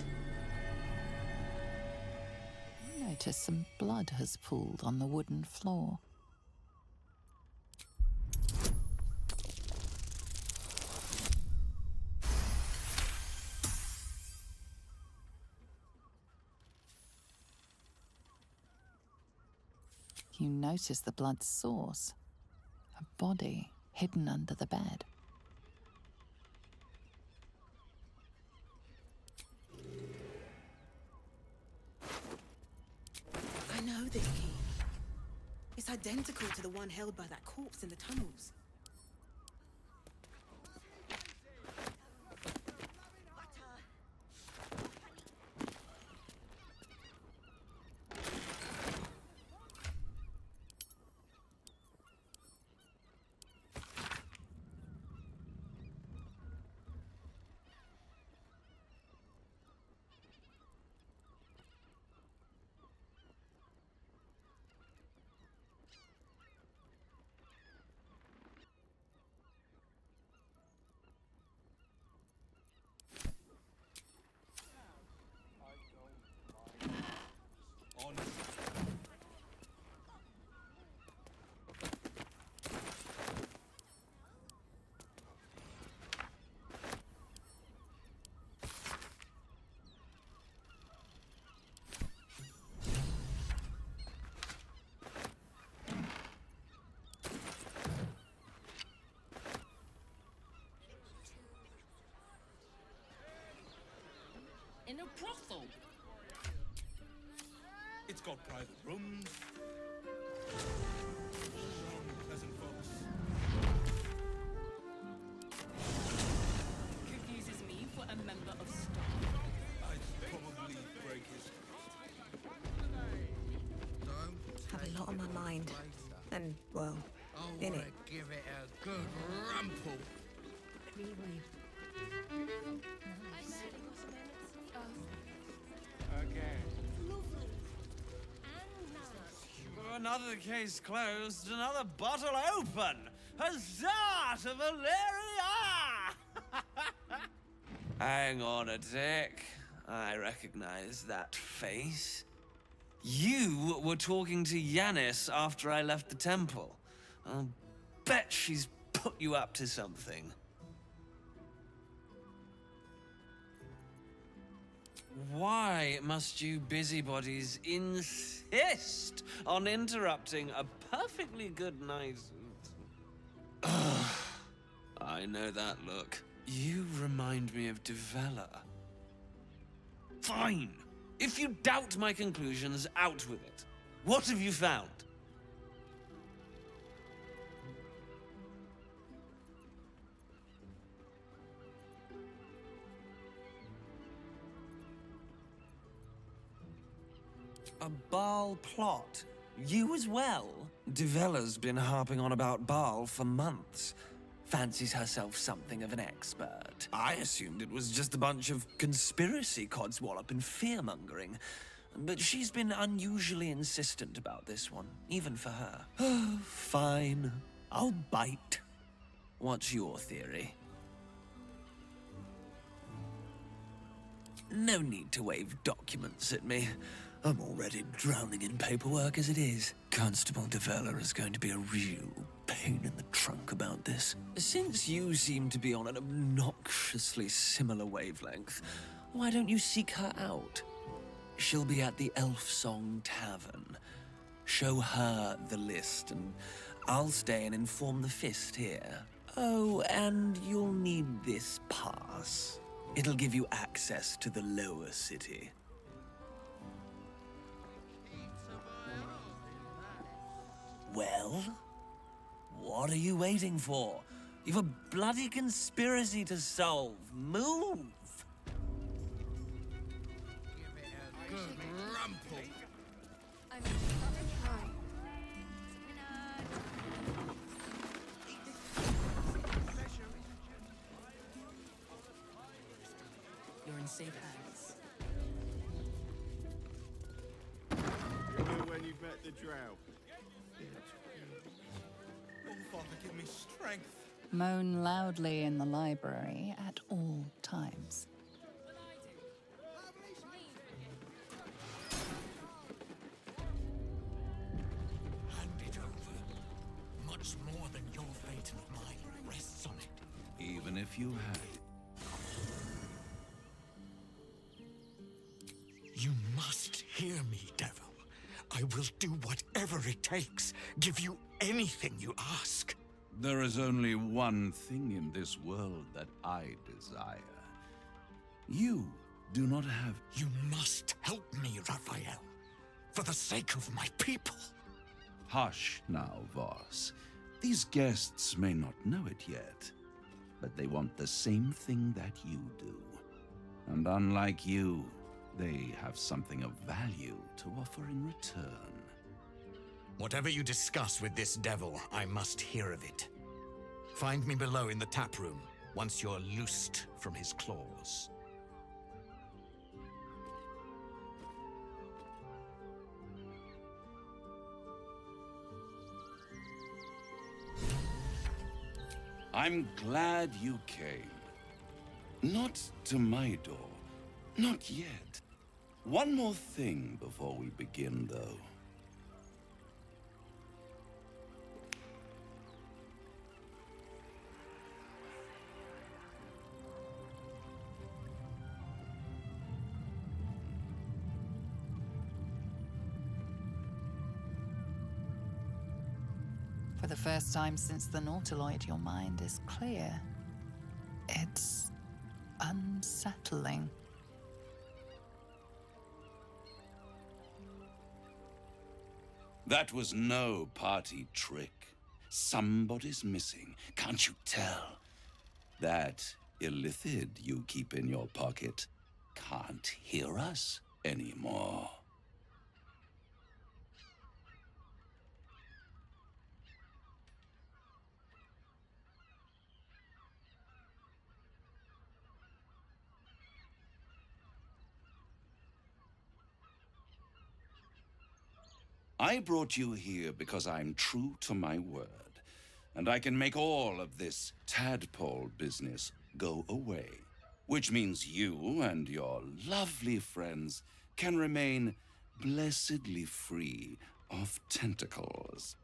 You notice some blood has pooled on the wooden floor. You notice the blood's source. A body hidden under the bed. I know this key. It's identical to the one held by that corpse in the tunnels. In a brothel. It's got private rooms. All-round pleasant folks. Confuses me for a member of staff. I'd probably break his Have a lot on my mind. And, well, in it. Give it a good rumple. Another case closed, another bottle open. Huzzah to Valeria! Hang on a tick. I recognize that face. You were talking to Yanis after I left the temple. I'll bet she's put you up to something. Why must you busybodies insist on interrupting a perfectly good night? I know that look. You remind me of Devella. Fine. If you doubt my conclusions, out with it. What have you found? A Baal plot? You as well? Devella's been harping on about Baal for months. Fancies herself something of an expert. I assumed it was just a bunch of conspiracy codswallop and fear-mongering. But she's been unusually insistent about this one, even for her. Fine. I'll bite. What's your theory? No need to wave documents at me. I'm already drowning in paperwork as it is. Constable Devella is going to be a real pain in the trunk about this. Since you seem to be on an obnoxiously similar wavelength, why don't you seek her out? She'll be at the Elf Song Tavern. Show her the list, and I'll stay and inform the Fist here. Oh, and you'll need this pass. It'll give you access to the lower city. Well? What are you waiting for? You've a bloody conspiracy to solve. Move! Good rumple. You're in safe hands. When you've met the drow. Oh, Father, give me strength. Moan loudly in the library at all times. Hand it over. Much more than your fate and mine rests on it. Even if you had. You must hear me, devil. I will do whatever it takes. Give you anything you ask. There is only one thing in this world that I desire. You do not have... You must help me, Raphael. For the sake of my people. Hush now, Voss. These guests may not know it yet, but they want the same thing that you do. And unlike you, they have something of value to offer in return. Whatever you discuss with this devil, I must hear of it. Find me below in the tap room, once you're loosed from his claws. I'm glad you came. Not to my door. Not yet. One more thing before we begin, though. For the first time since the Nautiloid, your mind is clear. It's unsettling. That was no party trick. Somebody's missing. Can't you tell? That illithid you keep in your pocket can't hear us anymore. I brought you here because I'm true to my word, and I can make all of this tadpole business go away, which means you and your lovely friends can remain blessedly free of tentacles.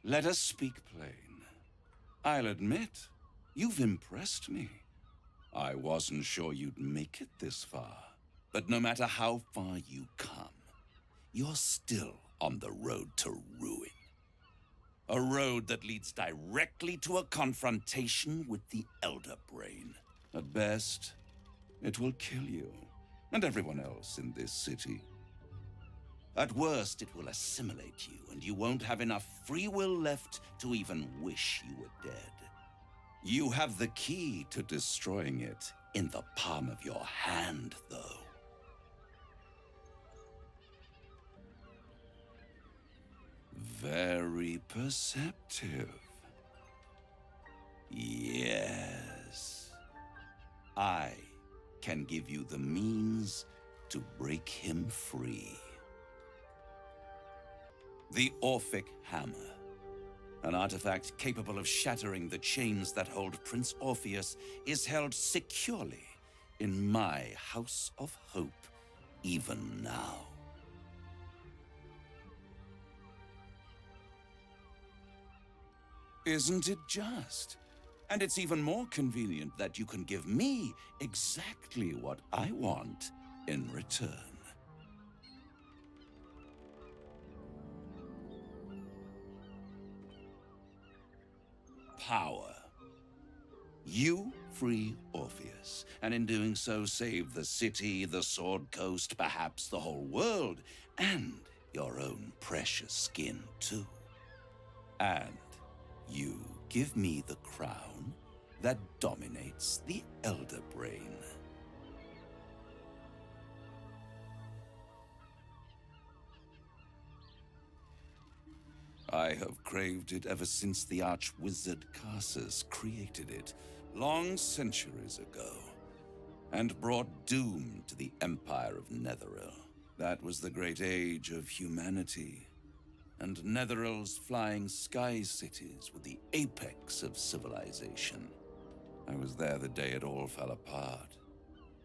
Let us speak plain. I'll admit, you've impressed me. I wasn't sure you'd make it this far, but no matter how far you come, you're still on the road to ruin. A road that leads directly to a confrontation with the Elder Brain. At best, it will kill you, and everyone else in this city. At worst, it will assimilate you, and you won't have enough free will left to even wish you were dead. You have the key to destroying it in the palm of your hand, though. Very perceptive. Yes. I can give you the means to break him free. The Orphic Hammer. An artifact capable of shattering the chains that hold Prince Orpheus is held securely in my House of Hope, even now. Isn't it just? And it's even more convenient that you can give me exactly what I want in return. Power. You free Orpheus, and in doing so save the city, the Sword Coast, perhaps the whole world. And your own precious skin too. And you give me the crown that dominates the Elder Brain. I have craved it ever since the arch-wizard Cazadors created it, long centuries ago, and brought doom to the Empire of Netheril. That was the great age of humanity, and Netheril's flying sky cities were the apex of civilization. I was there the day it all fell apart.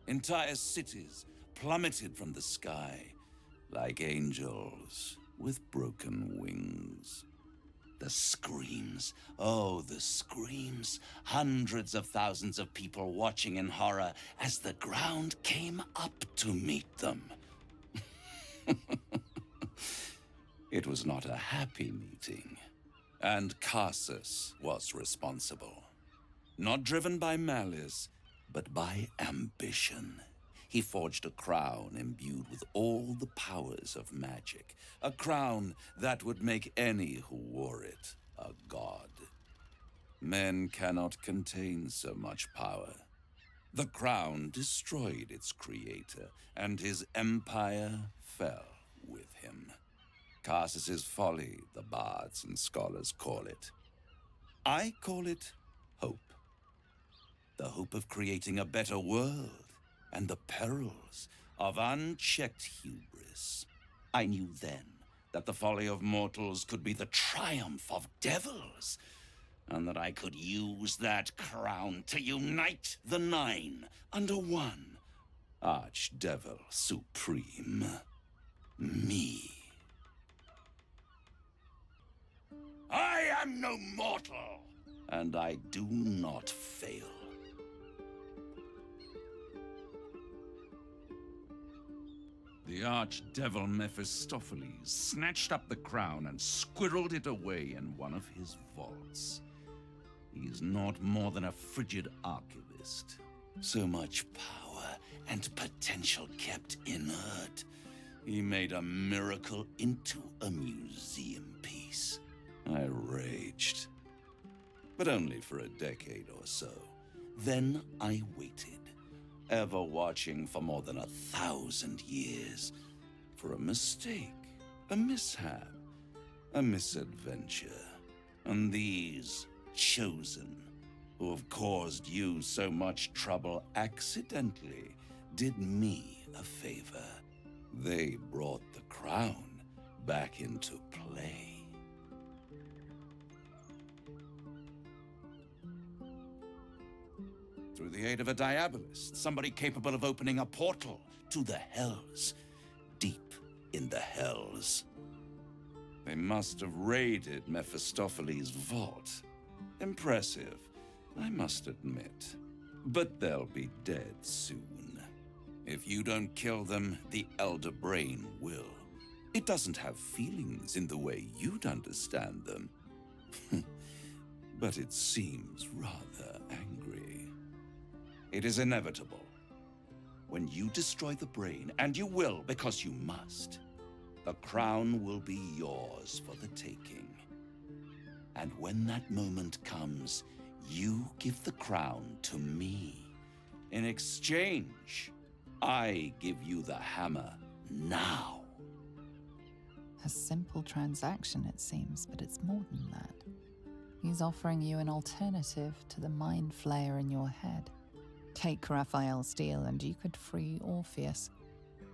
Entire cities plummeted from the sky like angels with broken wings. The screams, oh, the screams. Hundreds of thousands of people watching in horror as the ground came up to meet them. It was not a happy meeting, and Cazadors was responsible. Not driven by malice, but by ambition. He forged a crown imbued with all the powers of magic. A crown that would make any who wore it a god. Men cannot contain so much power. The crown destroyed its creator, and his empire fell with him. Cazadors' folly, the bards and scholars call it. I call it hope. The hope of creating a better world, and the perils of unchecked hubris. I knew then that the folly of mortals could be the triumph of devils, and that I could use that crown to unite the Nine under one Archdevil Supreme. Me. I am no mortal, and I do not fail. The archdevil Mephistopheles snatched up the crown and squirreled it away in one of his vaults. He is not more than a frigid archivist. So much power and potential kept inert. He made a miracle into a museum piece. I raged. But only for a decade or so. Then I waited, ever watching for more than 1,000 years, for a mistake, a mishap, a misadventure. And these chosen, who have caused you so much trouble accidentally, did me a favor. They brought the crown back into play. Through the aid of a diabolist, somebody capable of opening a portal to the Hells, deep in the Hells. They must have raided Mephistopheles' vault. Impressive, I must admit. But they'll be dead soon. If you don't kill them, the Elder Brain will. It doesn't have feelings in the way you'd understand them. But it seems rather angry. It is inevitable. When you destroy the brain, and you will because you must, the crown will be yours for the taking. And when that moment comes, you give the crown to me. In exchange, I give you the hammer now. A simple transaction, it seems, but it's more than that. He's offering you an alternative to the mind flayer in your head. Take Raphael's deal and you could free Orpheus.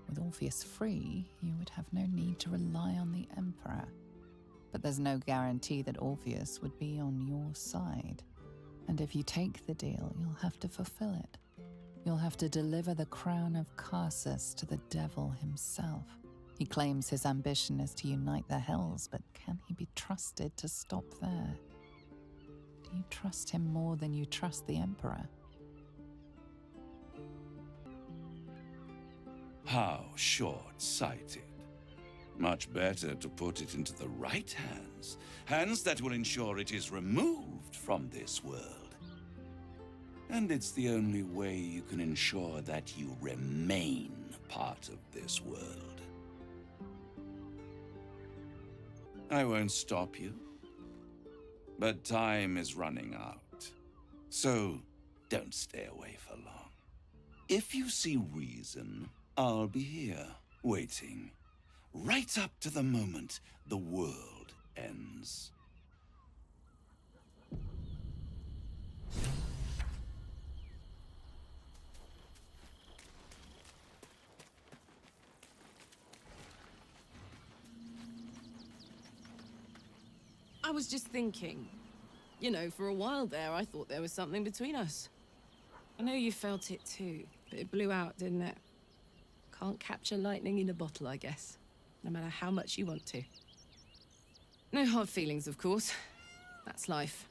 With Orpheus free, you would have no need to rely on the Emperor. But there's no guarantee that Orpheus would be on your side. And if you take the deal, you'll have to fulfill it. You'll have to deliver the crown of Cazadors to the devil himself. He claims his ambition is to unite the Hells, but can he be trusted to stop there? Do you trust him more than you trust the Emperor? How short-sighted. Much better to put it into the right hands. Hands that will ensure it is removed from this world. And it's the only way you can ensure that you remain part of this world. I won't stop you. But time is running out. So, don't stay away for long. If you see reason, I'll be here, waiting. Right up to the moment the world ends. I was just thinking. You know, for a while there, I thought there was something between us. I know you felt it too, but it blew out, didn't it? Can't capture lightning in a bottle, I guess. No matter how much you want to. No hard feelings, of course. That's life.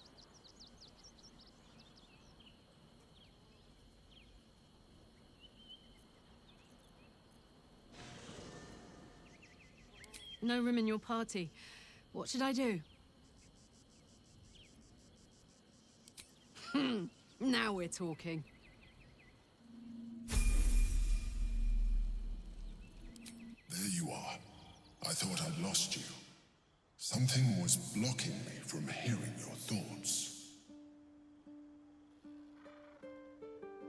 No room in your party. What should I do? Now we're talking. There you are. I thought I'd lost you. Something was blocking me from hearing your thoughts.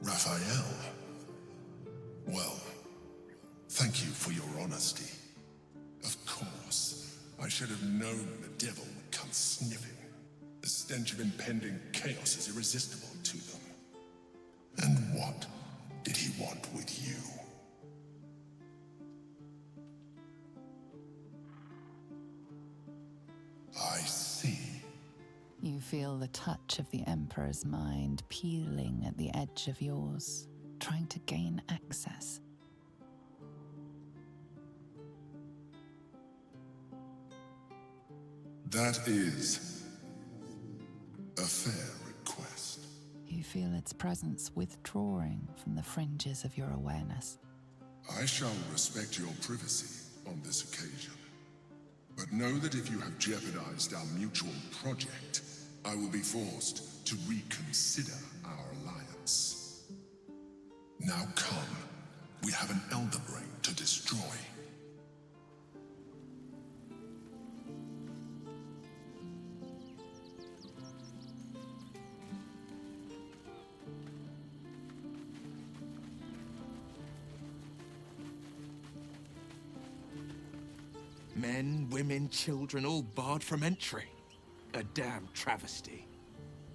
Raphael. Well, thank you for your honesty. Of course, I should have known the devil would come sniffing. The stench of impending chaos is irresistible to them. And what did he want with you? I see. You feel the touch of the Emperor's mind peeling at the edge of yours, trying to gain access. That is a fair request. You feel its presence withdrawing from the fringes of your awareness. I shall respect your privacy on this occasion. But know that if you have jeopardized our mutual project, I will be forced to reconsider our alliance. Now come. We have an Elder Brain to destroy. Men, women, children, all barred from entry. A damn travesty.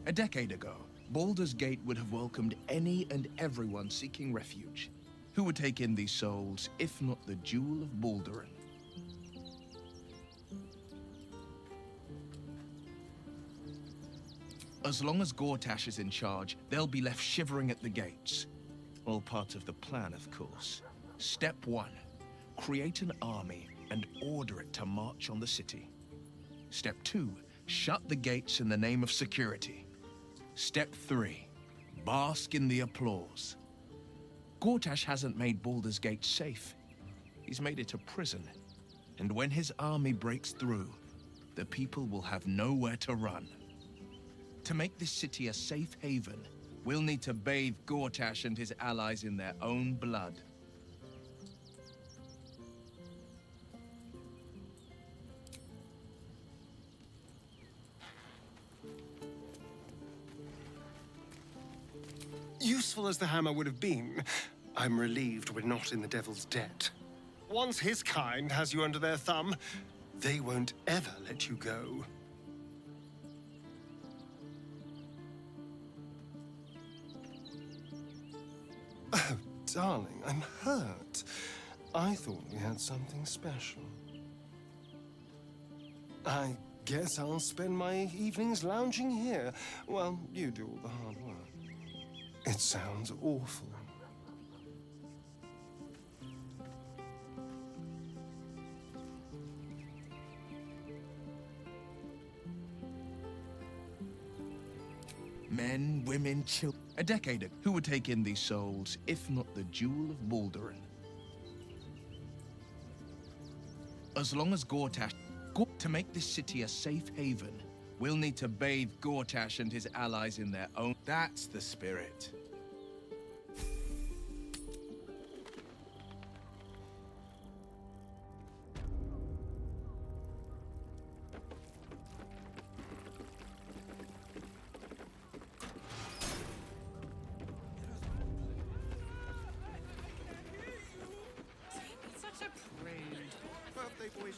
A decade ago, Baldurs Gate would have welcomed any and everyone seeking refuge. Who would take in these souls, if not the Jewel of Baldur? As long as Gortash is in charge, they'll be left shivering at the gates. All part of the plan, of course. Step 1. Create an army and order it to march on the city. Step 2. Shut the gates in the name of security. Step 3. Bask in the applause. Gortash hasn't made Baldur's Gate safe. He's made it a prison. And when his army breaks through, the people will have nowhere to run. To make this city a safe haven, we'll need to bathe Gortash and his allies in their own blood. Useful as the hammer would have been, I'm relieved we're not in the Devil's debt. Once his kind has you under their thumb, they won't ever let you go. Oh, darling, I'm hurt. I thought we had something special. I guess I'll spend my evenings lounging here while you do all the hard work. It sounds awful. Men, women, children. A decade ago, who would take in these souls, if not the Jewel of Baldur? As long as Gortash... To make this city a safe haven, we'll need to bathe Gortash and his allies in their own... That's the spirit.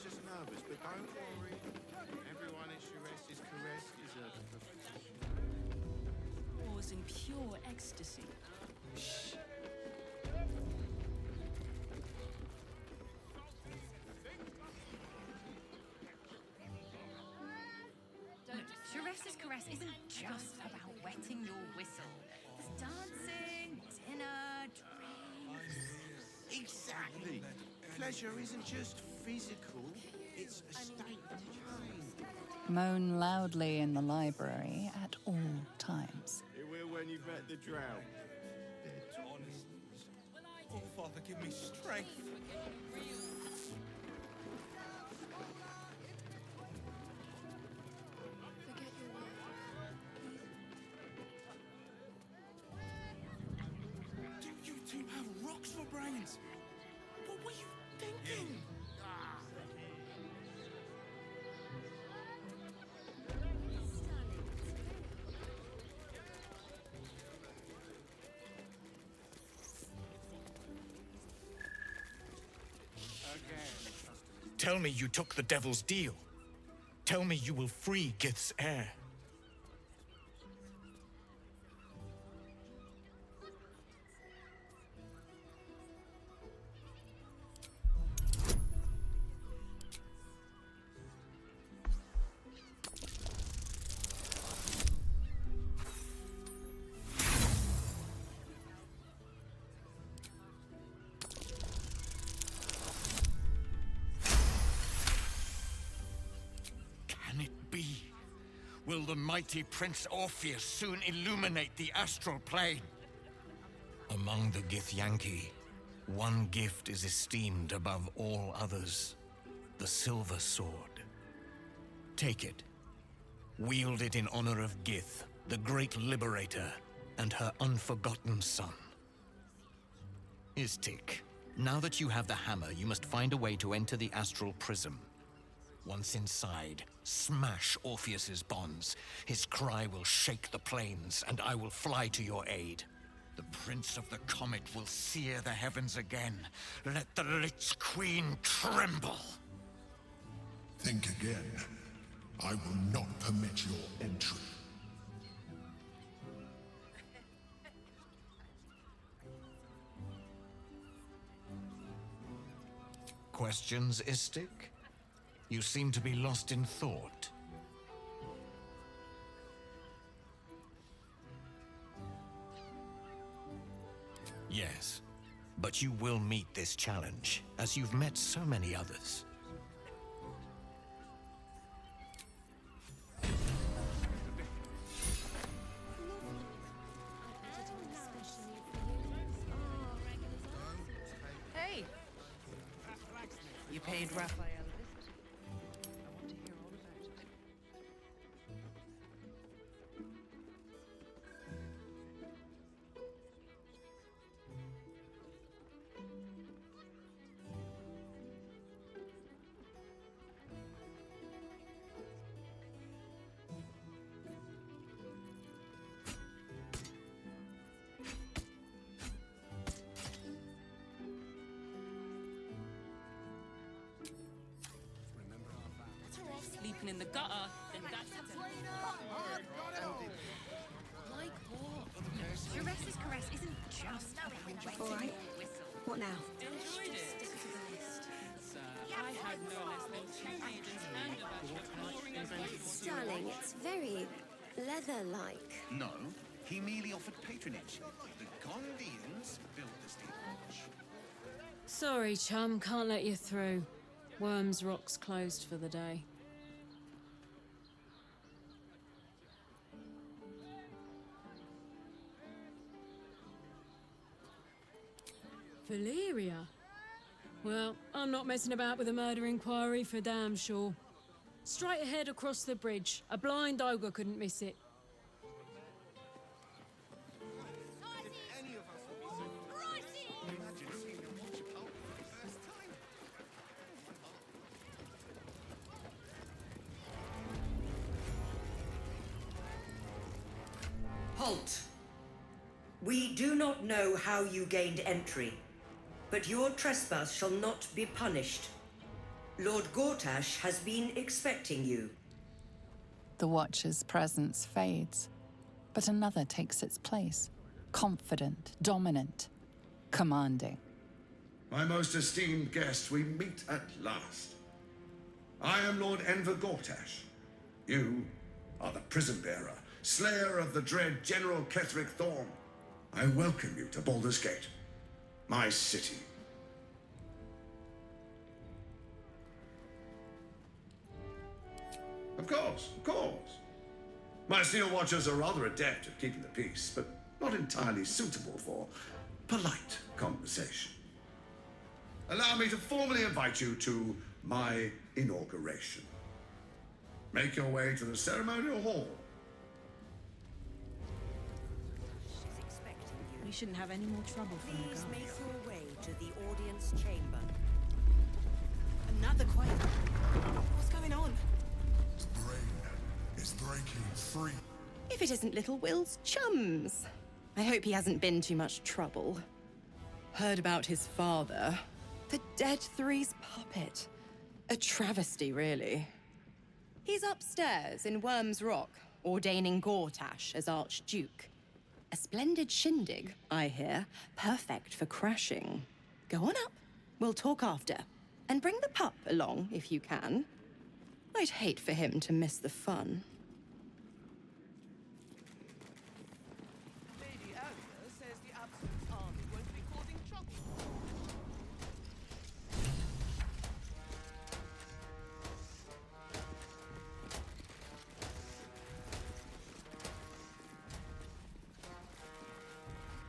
just nervous, but don't worry. Everyone at Sharess's caress is a professional. Was in pure ecstasy. Shh. Sharess's caress isn't just about wetting your whistle. There's dancing, dinner, drinks. Exactly. Pleasure isn't just physical, it's a state of mind. Moan loudly in the library at all times. It will when you've met the drow. Oh, Father, give me strength. You two have rocks for brains. What were you thinking? Tell me you took the devil's deal. Tell me you will free Gith's heir. Can it be? Will the mighty Prince Orpheus soon illuminate the astral plane? Among the Githyanki, one gift is esteemed above all others: the silver sword. Take it. Wield it in honor of Gith, the great liberator, and her unforgotten son. Istik, now that you have the hammer, you must find a way to enter the astral prism. Once inside, smash Orpheus's bonds. His cry will shake the plains, and I will fly to your aid. The Prince of the Comet will sear the heavens again. Let the Lich Queen tremble! Think again. I will not permit your entry. Questions, Istik? You seem to be lost in thought. Yes, but you will meet this challenge, as you've met so many others. Hey! You paid Raphael. Sleeping in the gutter, then that's Like what? Sharess's caress isn't just about wetting All right. your whistle. What now? enjoyed it. Stick to the list. I had no less than 2 agents and a batch of Darling, it's very leather-like. No, he merely offered patronage. The Gondians built the steel watch. Sorry, chum, can't let you through. Wyrms Rock's closed for the day. Valeria? Well, I'm not messing about with a murder inquiry for damn sure. Straight ahead across the bridge. A blind ogre couldn't miss it. Halt! We do not know how you gained entry, but your trespass shall not be punished. Lord Gortash has been expecting you. The Watcher's presence fades, but another takes its place. Confident, dominant, commanding. My most esteemed guest, we meet at last. I am Lord Enver Gortash. You are the prison bearer, slayer of the dread General Ketheric Thorn. I welcome you to Baldurs Gate, my city. Of course, of course. My Steel Watchers are rather adept at keeping the peace, but not entirely suitable for polite conversation. Allow me to formally invite you to my inauguration. Make your way to the ceremonial hall. We shouldn't have any more trouble from the Please guards. make your way to the audience chamber. Another quake. What's going on? The brain is breaking free. If it isn't little Wyll's chums. I hope he hasn't been too much trouble. Heard about his father. The Dead Three's puppet. A travesty, really. He's upstairs in Wyrms Rock, ordaining Gortash as Archduke. A splendid shindig, I hear. Perfect for crashing. Go on up. We'll talk after. And bring the pup along, if you can. I'd hate for him to miss the fun. Lady Agatha says the Absolute army won't be causing trouble.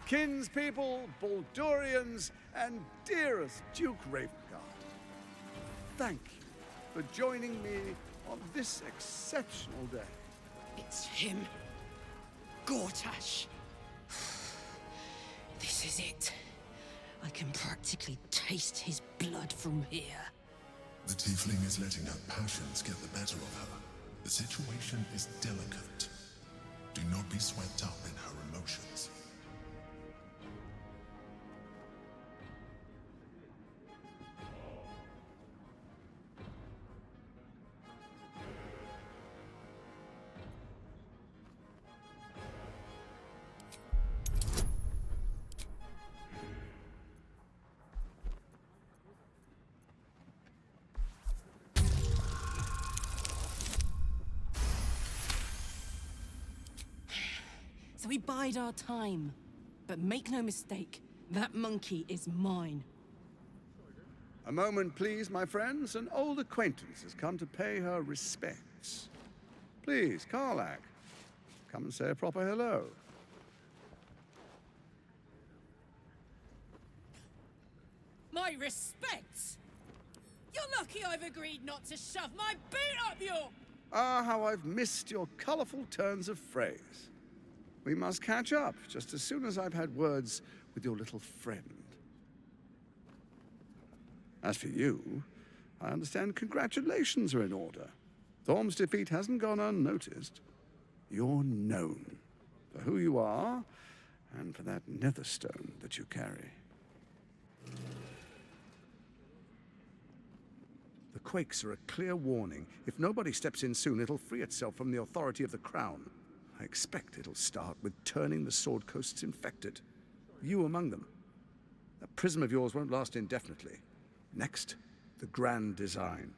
Kinspeople, Baldurians, and dearest Duke Ravengard, thank you for joining me on this exceptional day. It's him. Gortash. This is it. I can practically taste his blood from here. The tiefling is letting her passions get the better of her. The situation is delicate. Do not be swept up in her emotions. So we bide our time. But make no mistake, that monkey is mine. A moment, please, my friends. An old acquaintance has come to pay her respects. Please, Karlach, come and say a proper hello. My respects! You're lucky I've agreed not to shove my boot up your... Ah, how I've missed your colourful turns of phrase. We must catch up just as soon as I've had words with your little friend. As for you, I understand congratulations are in order. Thorm's defeat hasn't gone unnoticed. You're known for who you are and for that netherstone that you carry. The quakes are a clear warning. If nobody steps in soon, it'll free itself from the authority of the crown. I expect it'll start with turning the Sword Coasts infected. You among them. That prism of yours won't last indefinitely. Next, the grand design.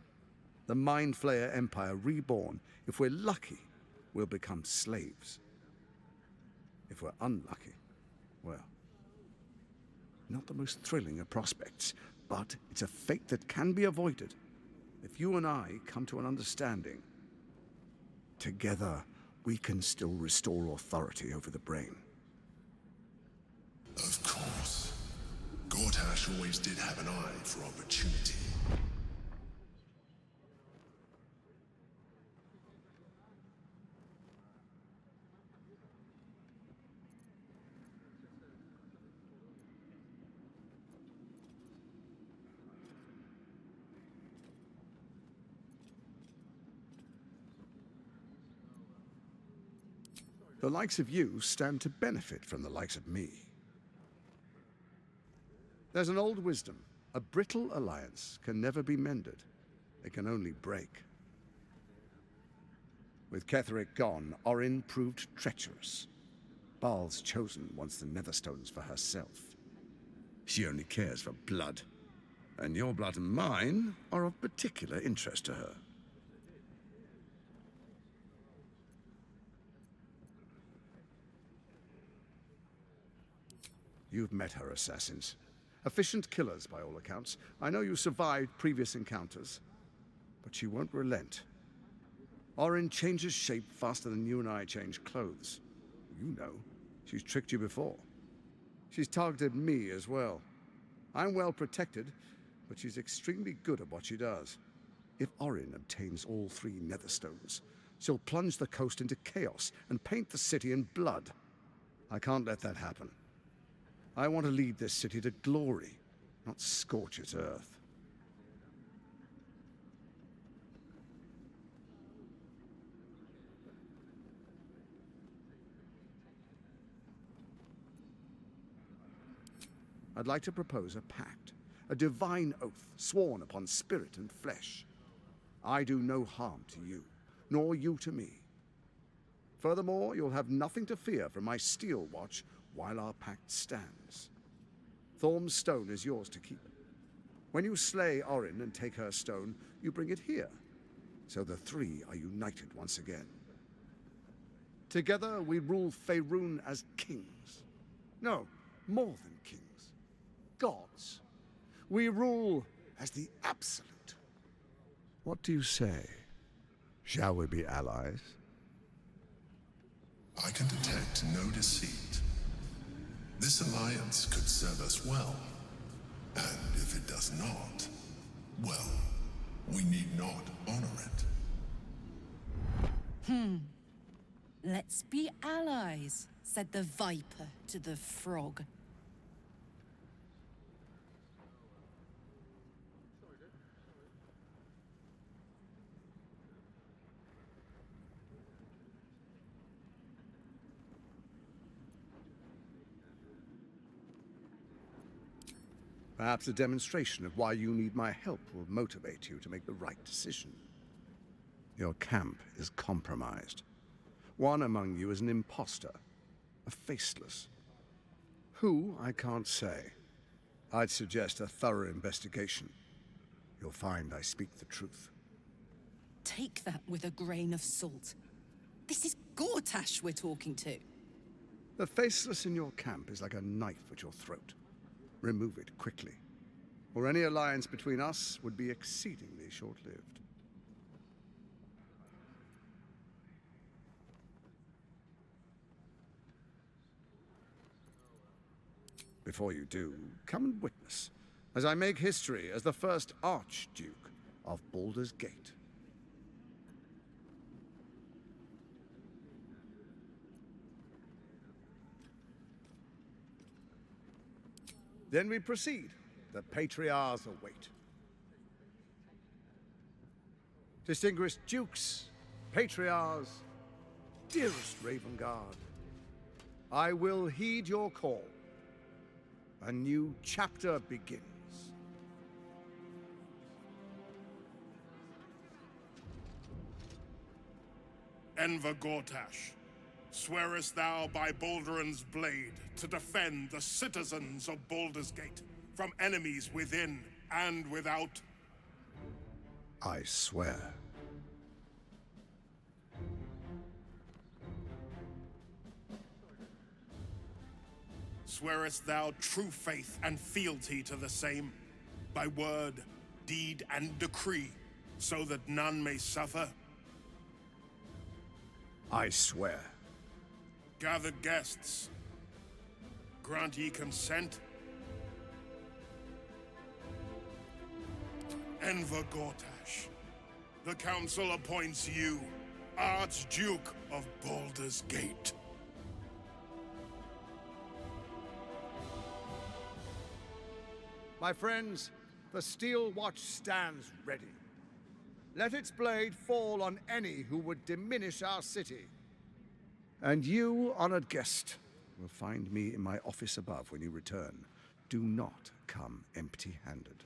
The Mind Flayer Empire reborn. If we're lucky, we'll become slaves. If we're unlucky, well, not the most thrilling of prospects, but it's a fate that can be avoided. If you and I come to an understanding, together we can still restore authority over the brain. Of course. Gortash always did have an eye for opportunity. The likes of you stand to benefit from the likes of me. There's an old wisdom. A brittle alliance can never be mended. They can only break. With Ketheric gone, Orinn proved treacherous. Baal's chosen wants the Netherstones for herself. She only cares for blood. And your blood and mine are of particular interest to her. You've met her assassins. Efficient killers, by all accounts. I know you survived previous encounters. But she won't relent. Orinn changes shape faster than you and I change clothes. You know, she's tricked you before. She's targeted me as well. I'm well protected, but she's extremely good at what she does. If Orinn obtains all 3 Netherstones, she'll plunge the coast into chaos and paint the city in blood. I can't let that happen. I want to lead this city to glory, not scorch its earth. I'd like to propose a pact, a divine oath sworn upon spirit and flesh. I do no harm to you, nor you to me. Furthermore, you'll have nothing to fear from my steel watch while our pact stands. Thorm's stone is yours to keep. When you slay Orinn and take her stone, you bring it here, so the 3 are united once again. Together we rule Faerun as kings. No, more than kings. Gods. We rule as the Absolute. What do you say? Shall we be allies? I can detect no deceit. This alliance could serve us well. And if it does not, well, we need not honor it. Let's be allies, said the viper to the frog. Perhaps a demonstration of why you need my help will motivate you to make the right decision. Your camp is compromised. One among you is an imposter, a faceless. Who, I can't say. I'd suggest a thorough investigation. You'll find I speak the truth. Take that with a grain of salt. This is Gortash we're talking to. The faceless in your camp is like a knife at your throat. Remove it quickly, or any alliance between us would be exceedingly short-lived. Before you do, come and witness, as I make history as the first Archduke of Baldurs Gate. Then we proceed. The Patriarchs await. Distinguished Dukes, Patriarchs, dearest Ravengard, I will heed your call. A new chapter begins. Enver Gortash, swearest thou by Balduran's blade to defend the citizens of Baldurs Gate from enemies within and without? I swear. Swearest thou true faith and fealty to the same, by word, deed, and decree, so that none may suffer? I swear. Gathered guests, grant ye consent? Enver Gortash, the council appoints you Archduke of Baldurs Gate. My friends, the steel watch stands ready. Let its blade fall on any who would diminish our city. And you, honored guest, will find me in my office above when you return. Do not come empty-handed.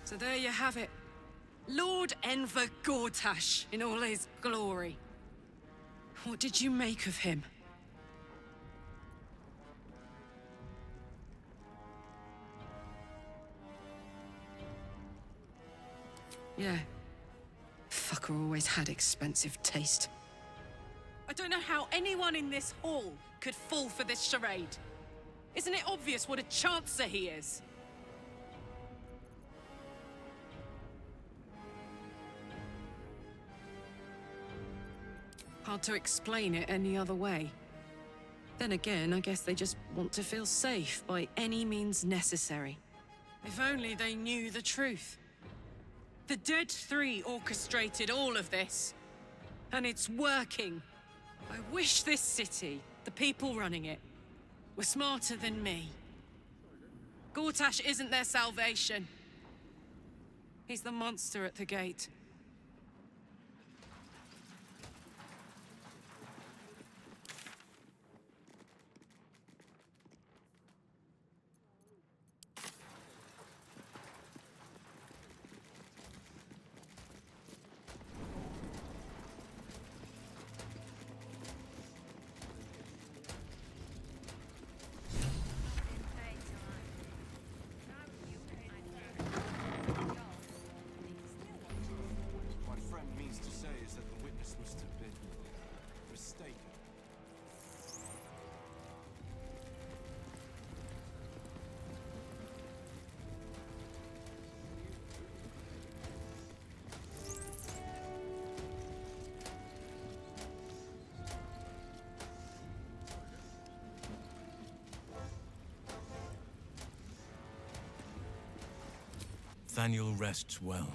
So there you have it. Lord Enver Gortash in all his glory. What did you make of him? Yeah. Fucker always had expensive taste. I don't know how anyone in this hall could fall for this charade. Isn't it obvious what a chancer he is? Hard to explain it any other way. Then again, I guess they just want to feel safe by any means necessary. If only they knew the truth. The Dead Three orchestrated all of this. And it's working. I wish this city, the people running it, were smarter than me. Gortash isn't their salvation. He's the monster at the gate. Nathaniel rests well.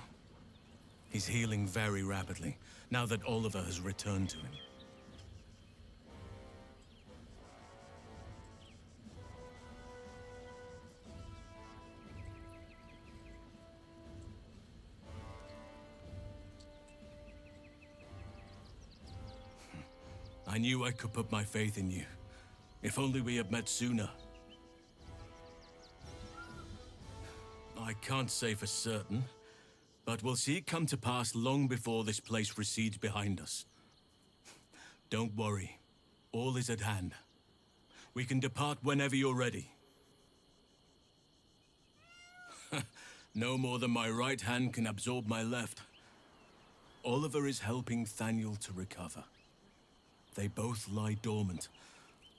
He's healing very rapidly, now that Oliver has returned to him. I knew I could put my faith in you. If only we had met sooner. I can't say for certain, but we'll see it come to pass long before this place recedes behind us. Don't worry. All is at hand. We can depart whenever you're ready. No more than my right hand can absorb my left. Oliver is helping Nathaniel to recover. They both lie dormant,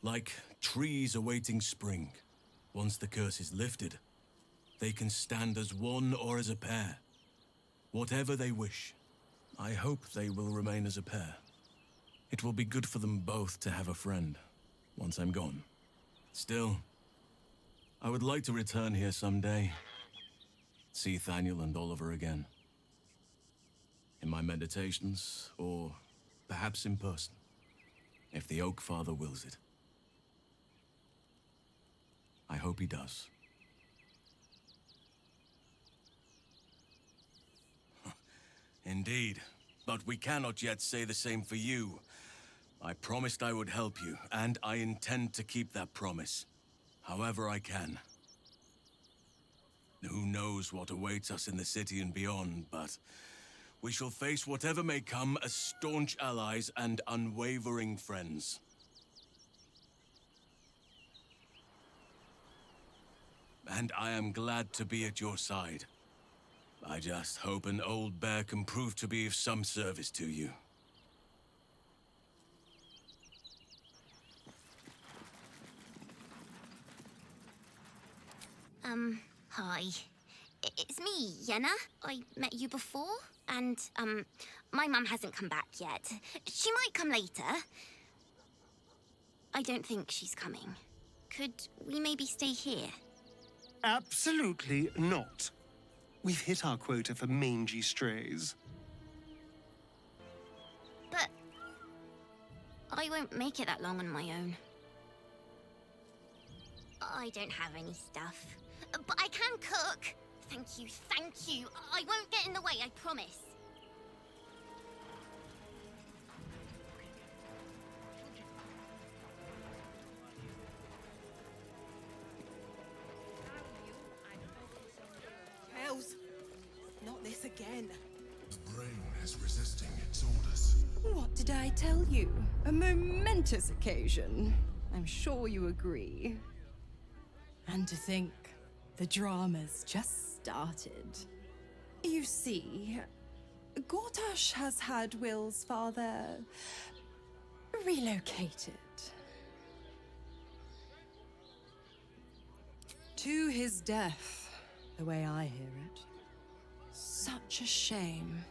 like trees awaiting spring. Once the curse is lifted, they can stand as one or as a pair. Whatever they wish. I hope they will remain as a pair. It will be good for them both to have a friend, once I'm gone. Still, I would like to return here someday. See Nathaniel and Oliver again. In my meditations, or perhaps in person, if the Oak Father wills it. I hope he does. Indeed, but we cannot yet say the same for you. I promised I would help you, and I intend to keep that promise, however I can. Who knows what awaits us in the city and beyond, but we shall face whatever may come as staunch allies and unwavering friends. And I am glad to be at your side. I just hope an old bear can prove to be of some service to you. Hi. It's me, Yenna. I met you before, and, my mum hasn't come back yet. She might come later. I don't think she's coming. Could we maybe stay here? Absolutely not. We've hit our quota for mangy strays. But I won't make it that long on my own. I don't have any stuff. But I can cook. Thank you, thank you. I won't get in the way, I promise. Hells! again. The brain is resisting its orders. What did I tell you? A momentous occasion. I'm sure you agree. And to think, the drama's just started. You see, Gortash has had Wyll's father relocated. To his death, the way I hear it. Such a shame.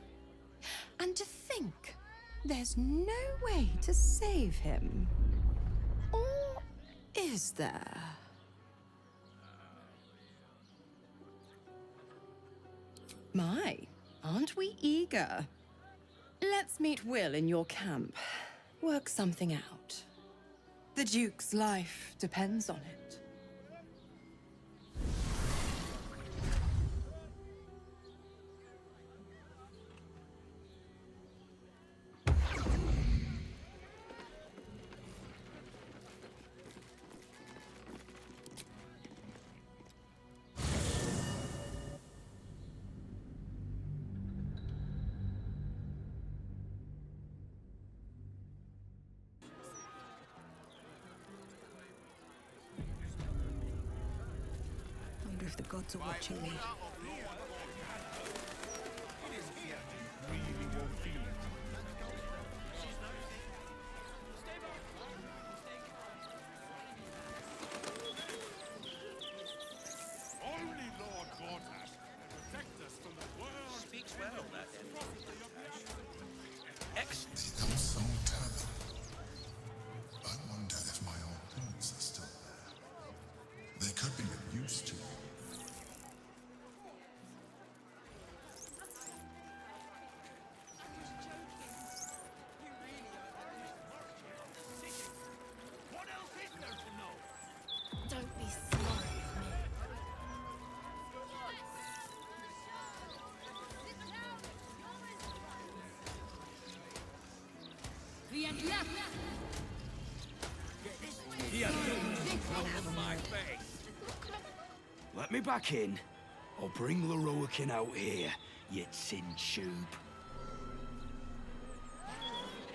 And to think, there's no way to save him. Or is there? My, aren't we eager? Let's meet Wyll in your camp. Work something out. The Duke's life depends on it. I wonder if the gods are watching me. Only Lord Gortash can protect us from the world. Speaks well, that Excellent. Still so tethered. I wonder if my old tools are still there. They could be of use to me. What else is there to know? Don't be smart with me. Let me back in. I'll bring Lorroakin out here, you tin tube.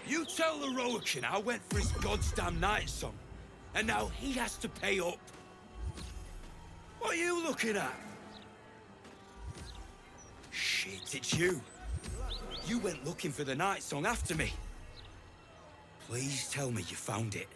You tell Lorroakin I went for his goddamn night song, and now he has to pay up. What are you looking at? Shit, it's you. You went looking for the night song after me. Please tell me you found it.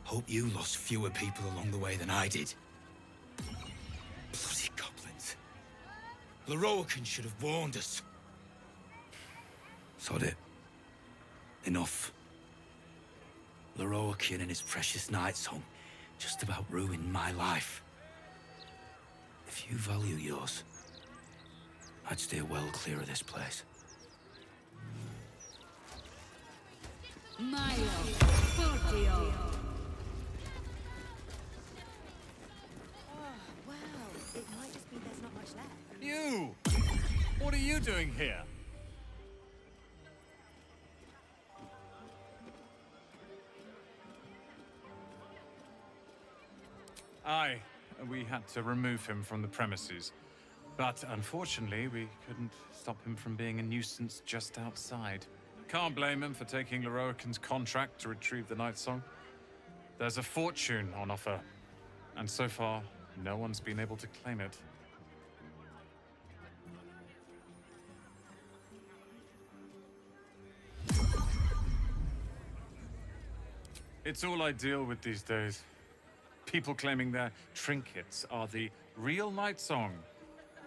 Hope you lost fewer people along the way than I did. Bloody goblins. Lorroakin should have warned us. Sod it. Enough. Lorroakin and his precious night song just about ruined my life. If you value yours, I'd steer well clear of this place. Milo, Fortio. Wow, it might just be there's not much left. You! What are you doing here? Aye, we had to remove him from the premises. But unfortunately, we couldn't stop him from being a nuisance just outside. Can't blame him for taking Lorroakin's contract to retrieve the Night Song. There's a fortune on offer, and so far, no one's been able to claim it. It's all I deal with these days. People claiming their trinkets are the real Night Song,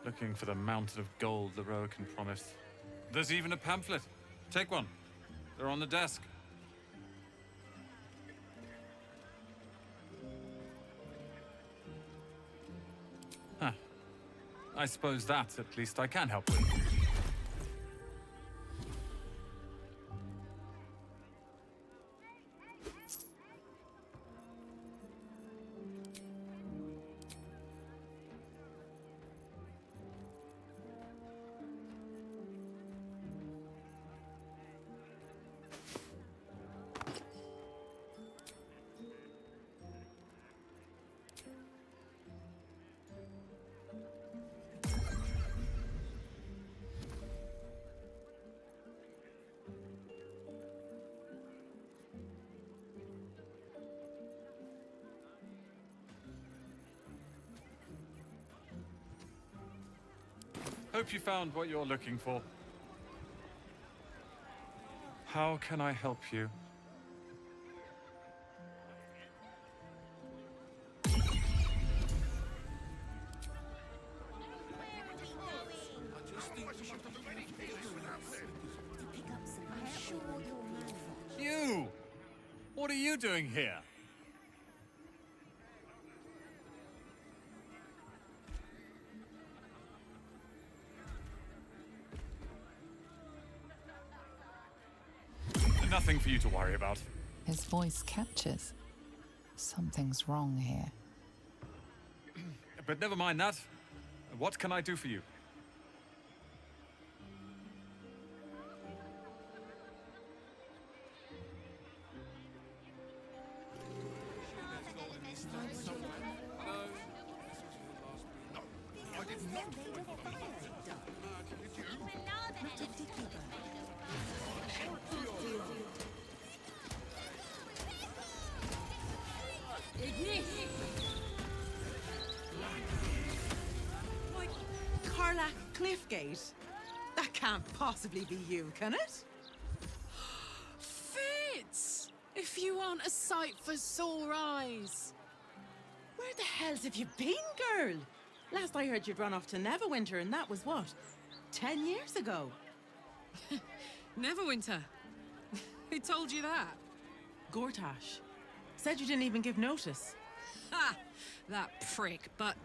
looking for the mountain of gold Lorroakin promised. There's even a pamphlet. Take one. They're on the desk. Huh. I suppose that, at least, I can help with. hope you found what you're looking for. How can I help you? You! What are you doing here? Nothing for you to worry about. His voice catches. Something's wrong here. But never mind that. What can I do for you? Karlach Cliffgate? That can't possibly be you, can it? Fitz! If you aren't a sight for sore eyes. Where the hells have you been, girl? Last I heard you'd run off to Neverwinter, and that was what? 10 years ago? Neverwinter? Who told you that? Gortash. Said you didn't even give notice. Ha! That prick, but...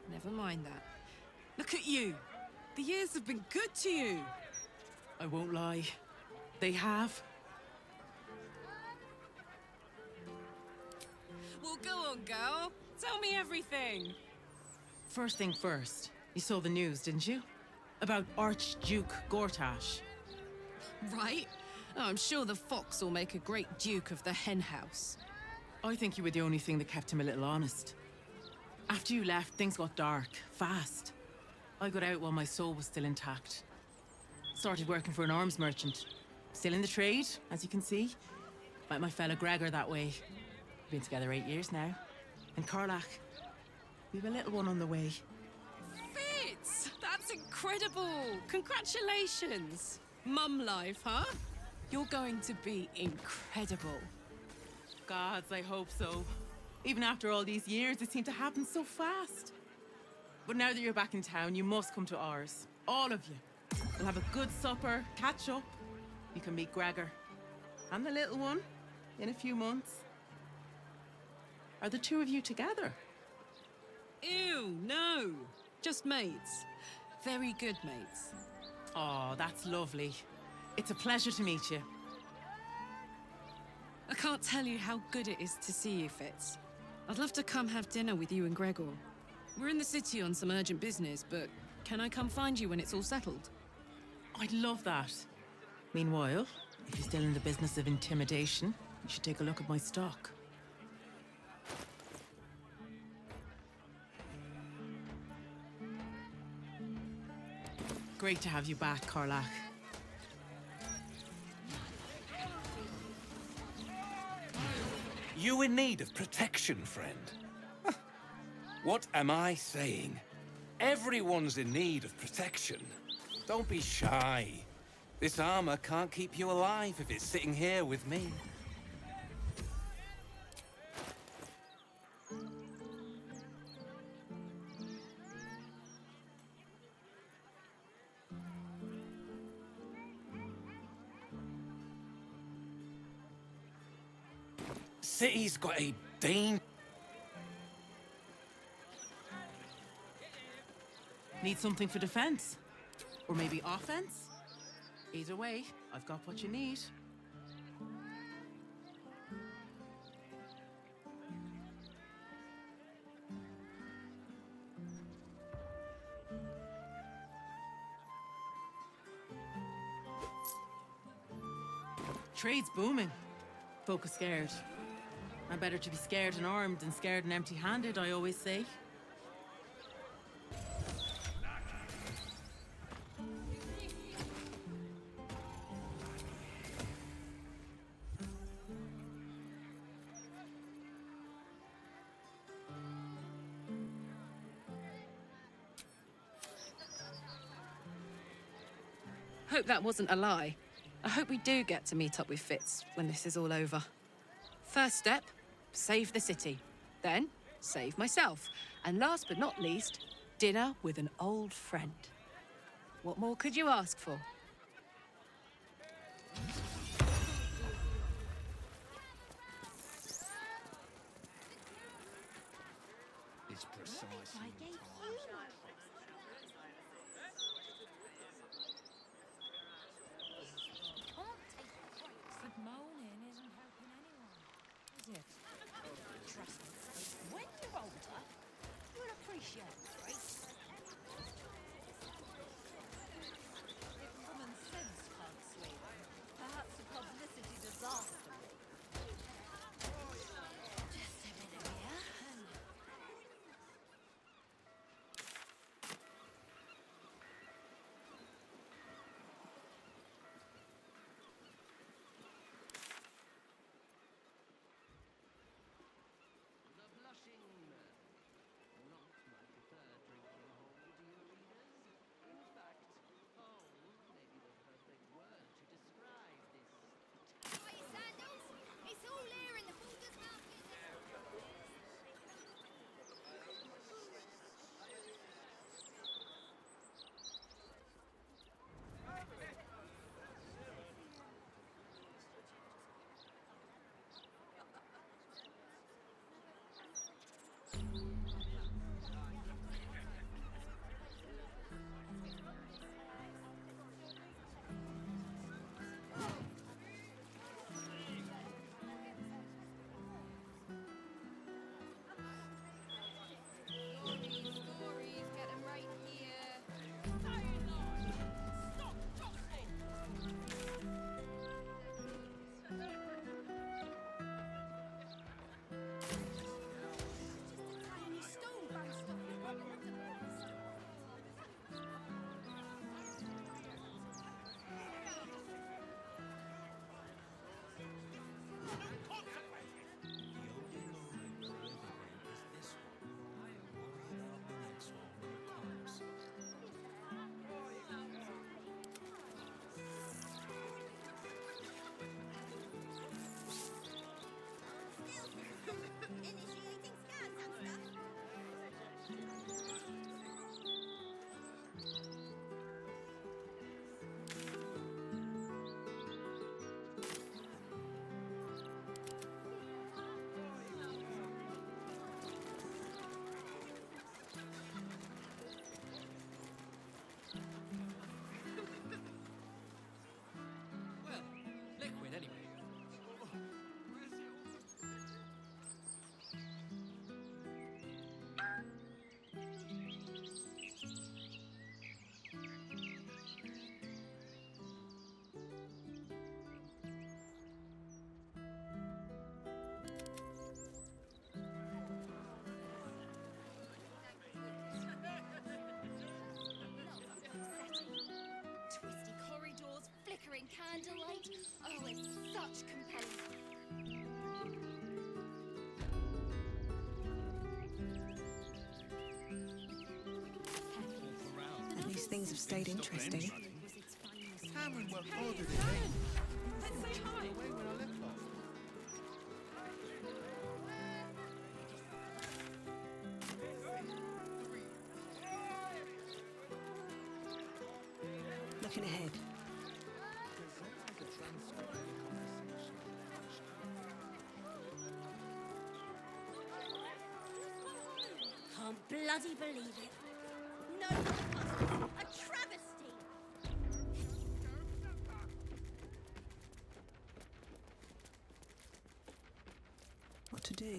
Never mind that. Look at you. The years have been good to you. I won't lie. They have. Well, go on, girl. Tell me everything. First thing first, you saw the news, didn't you? About Archduke Gortash. Right? Oh, I'm sure the fox will make a great duke of the hen house. I think you were the only thing that kept him a little honest. After you left, things got dark, fast. I got out while my soul was still intact. Started working for an arms merchant. Still in the trade, as you can see. Met my fella Gregor that way. Been together 8 years now. And Karlach, we've a little one on the way. Fitz! That's incredible! Congratulations! Mum life, huh? You're going to be incredible. Gods, I hope so. Even after all these years, it seemed to happen so fast. But now that you're back in town, you must come to ours. All of you. We'll have a good supper, catch up. You can meet Gregor. And the little one, in a few months. Are the two of you together? Ew, no. Just mates. Very good mates. Oh, that's lovely. It's a pleasure to meet you. I can't tell you how good it is to see you, Fitz. I'd love to come have dinner with you and Gregor. We're in the city on some urgent business, but can I come find you when it's all settled? I'd love that. Meanwhile, if you're still in the business of intimidation, you should take a look at my stock. Great to have you back, Karlach. You in need of protection, friend? What am I saying? Everyone's in need of protection. Don't be shy. This armor can't keep you alive if it's sitting here with me. City's got a Need something for defense? Or maybe offense? Either way, I've got what you need. Trade's booming. Folk are scared. I'm better to be scared and armed than scared and empty-handed, I always say. hope that wasn't a lie. I hope we do get to meet up with Fitz when this is all over. First step, save the city. Then, save myself. And last but not least, dinner with an old friend. What more could you ask for? It's precisely But moaning isn't helping anyone, is it? Trust me, when you're older, you'll appreciate grace. If common sense can't sway them, perhaps a publicity disaster will. Just a minute here, and... It's all there in the Baldur's Mountain. Stories, get them right here. Tiny stone bounced off the bottom of the pedestal. Initiating scans and stuff. Well, liquid anyway. Twisty corridors, flickering candlelight. Oh, it's such compelling. At least things have stayed interesting. Cameron won't bother with Let's say hi. away when I left off. Looking ahead. Can't bloody believe it. No customs. A travesty. What to do?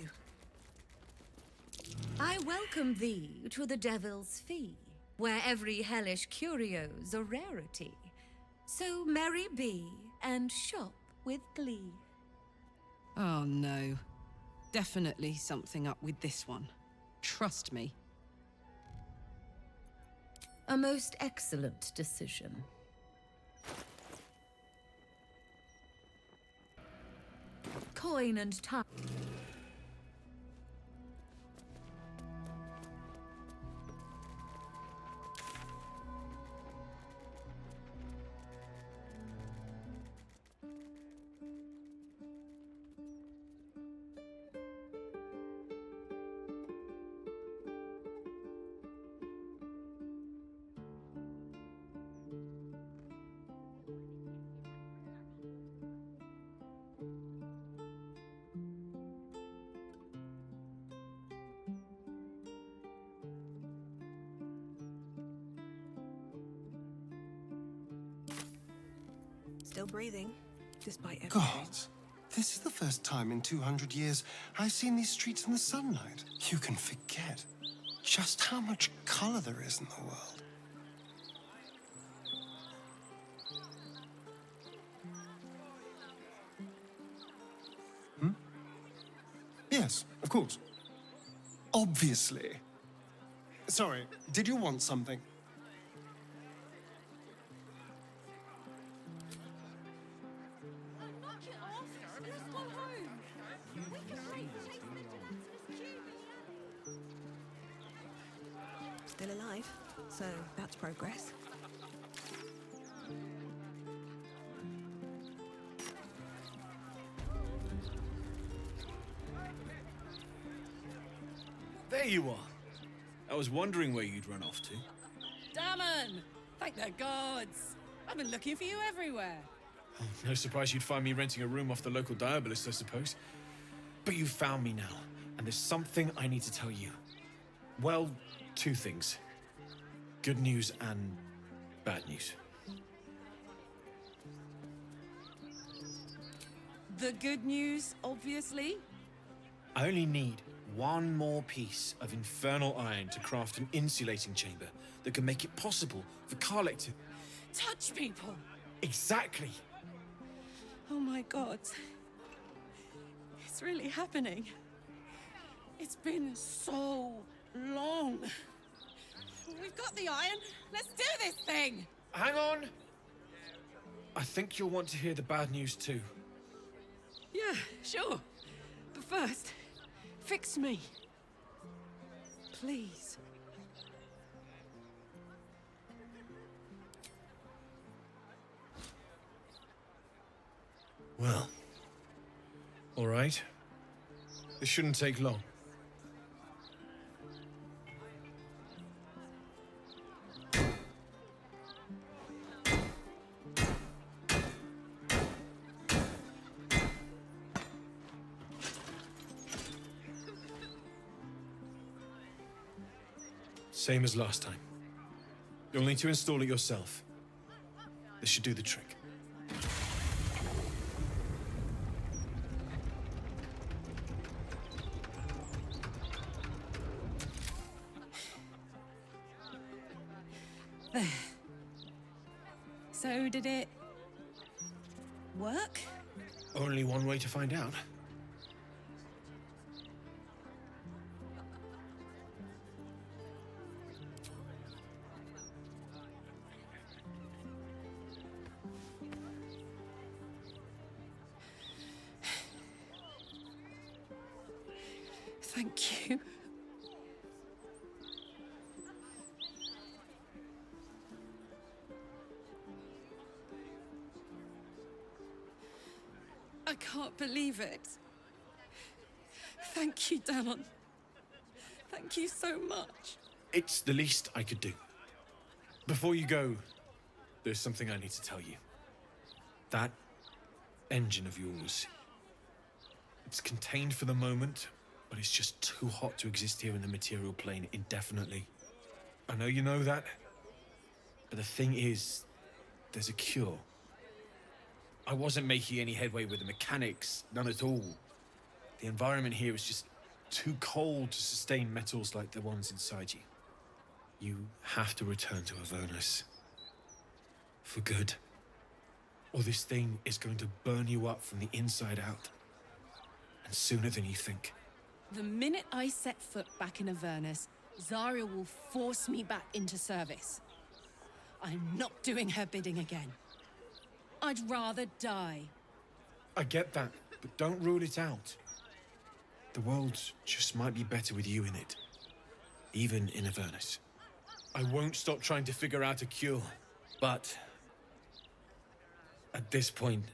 I welcome thee to the Devil's Fee, where every hellish curio's a rarity. So merry be and shop with glee. Oh no. Definitely something up with this one. Trust me. A most excellent decision. Coin and time. Still breathing, despite everything. God, this is the first time in 200 years I've seen these streets in the sunlight. You can forget just how much color there is in the world. Hmm? Yes, of course. Obviously. Sorry, did you want something? Still alive, so that's progress. There you are. I was wondering where you'd run off to. Damon! Thank the gods! I've been looking for you everywhere. No surprise you'd find me renting a room off the local diabolist, I suppose. But you've found me now, and there's something I need to tell you. Well, two things. Good news and bad news. The good news, obviously. I only need one more piece of infernal iron to craft an insulating chamber that can make it possible for Karlach to... Touch people! Exactly! Oh my god. It's really happening. It's been so long. We've got the iron. Let's do this thing! Hang on! I think you'll want to hear the bad news too. Yeah, sure. But first, fix me. Please. Well, all right. This shouldn't take long. Same as last time. You'll need to install it yourself. This should do the trick. There. So did it work? Only one way to find out. Thank you. I can't believe it. Thank you, Damon. Thank you so much. It's the least I could do. Before you go, there's something I need to tell you. That engine of yours, it's contained for the moment, but it's just too hot to exist here in the material plane indefinitely. I know you know that, but the thing is, there's a cure. I wasn't making any headway with the mechanics, none at all. The environment here is just too cold to sustain metals like the ones inside you. You have to return to Avernus. For good. Or this thing is going to burn you up from the inside out. And sooner than you think. The minute I set foot back in Avernus, Zarya will force me back into service. I'm not doing her bidding again. I'd rather die. I get that, but don't rule it out. The world just might be better with you in it. Even in Avernus. I won't stop trying to figure out a cure, but... at this point,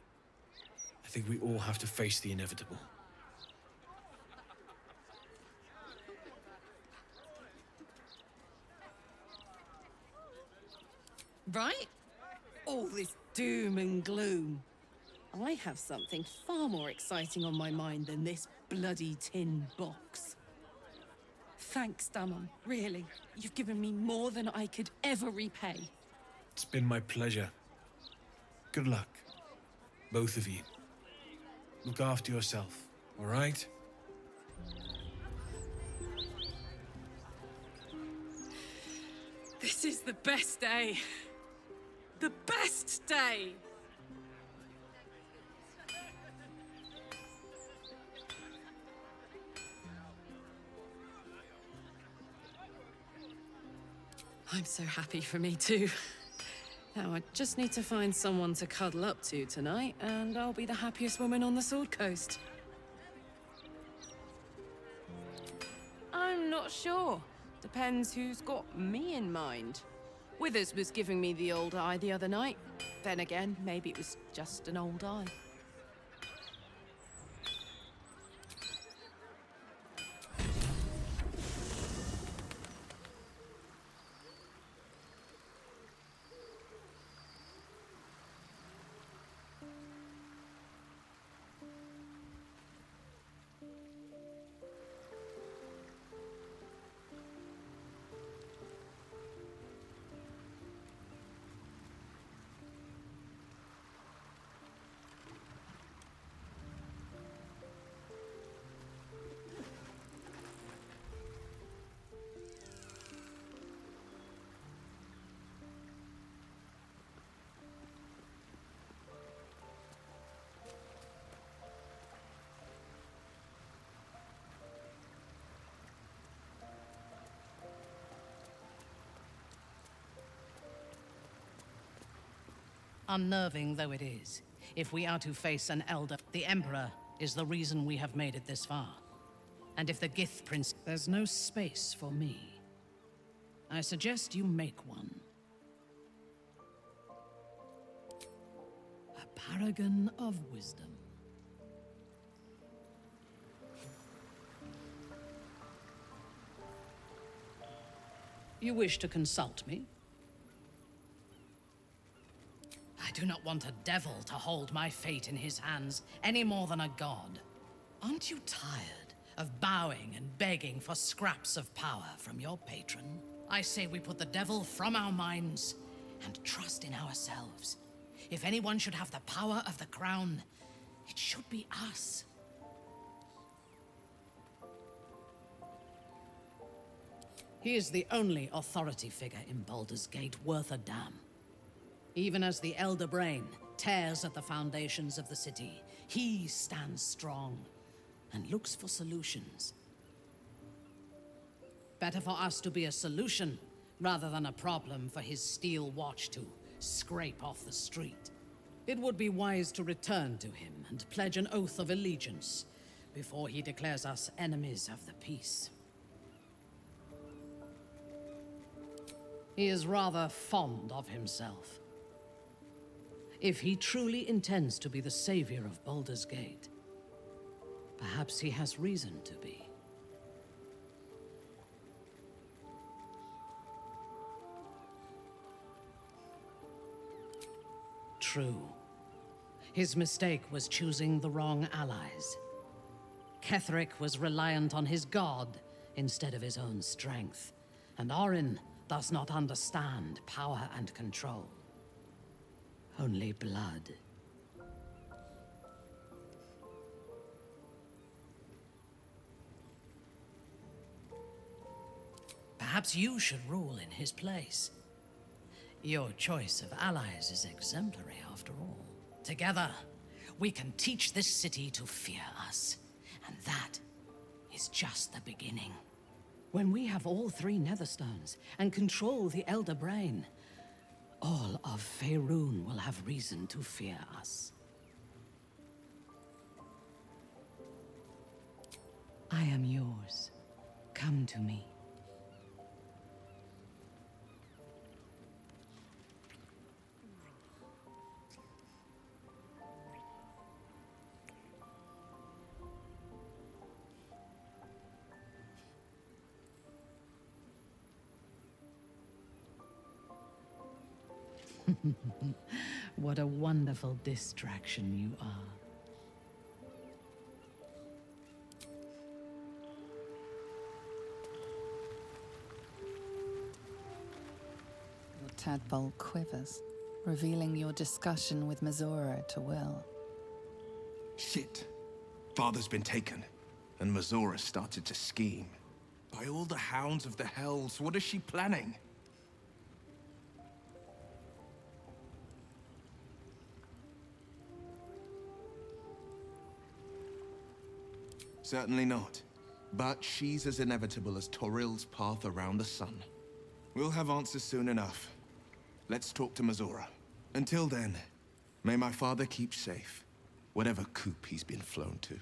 I think we all have to face the inevitable. Right? All this doom and gloom. I have something far more exciting on my mind than this bloody tin box. Thanks, Damon. Really. You've given me more than I could ever repay. It's been my pleasure. Good luck. Both of you. Look after yourself, all right? This is the best day. The best day! I'm so happy for me too. Now I just need to find someone to cuddle up to tonight, and I'll be the happiest woman on the Sword Coast. I'm not sure. Depends who's got me in mind. Withers was giving me the old eye the other night. Then again, maybe it was just an old eye. Unnerving though it is, if we are to face an elder, the Emperor is the reason we have made it this far. And if the Gith Prince... There's no space for me. I suggest you make one. A paragon of wisdom. You wish to consult me? I do not want a devil to hold my fate in his hands any more than a god. Aren't you tired of bowing and begging for scraps of power from your patron? I say we put the devil from our minds and trust in ourselves. If anyone should have the power of the crown, it should be us. He is the only authority figure in Baldur's Gate worth a damn. Even as the Elder Brain tears at the foundations of the city, he stands strong and looks for solutions. Better for us to be a solution rather than a problem for his steel watch to scrape off the street. It would be wise to return to him and pledge an oath of allegiance before he declares us enemies of the peace. He is rather fond of himself. If he truly intends to be the savior of Baldur's Gate, perhaps he has reason to be. True. His mistake was choosing the wrong allies. Ketheric was reliant on his god instead of his own strength, and Orinn does not understand power and control. Only blood. Perhaps you should rule in his place. Your choice of allies is exemplary, after all. Together, we can teach this city to fear us. And that is just the beginning. When we have all three Netherstones and control the Elder Brain, all of Faerun will have reason to fear us. I am yours. Come to me. What a wonderful distraction you are. Your tadpole quivers, revealing your discussion with Mizora to Wyll. Shit. Father's been taken, and Mazora started to scheme. By all the hounds of the hells, what is she planning? Certainly not. But she's as inevitable as Torril's path around the sun. We'll have answers soon enough. Let's talk to Mazora. Until then, may my father keep safe, whatever coop he's been flown to.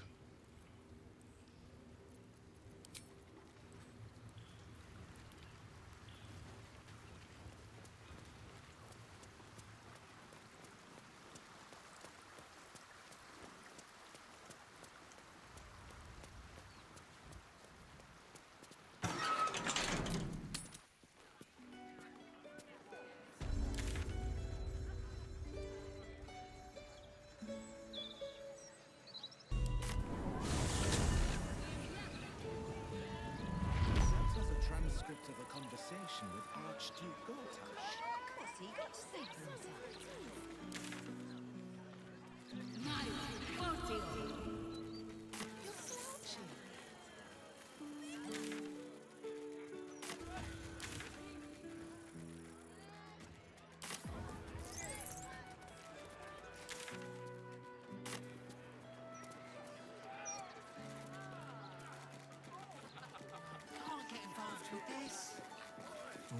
Transcript of a conversation with Archduke Gortash. What's he got to say for himself?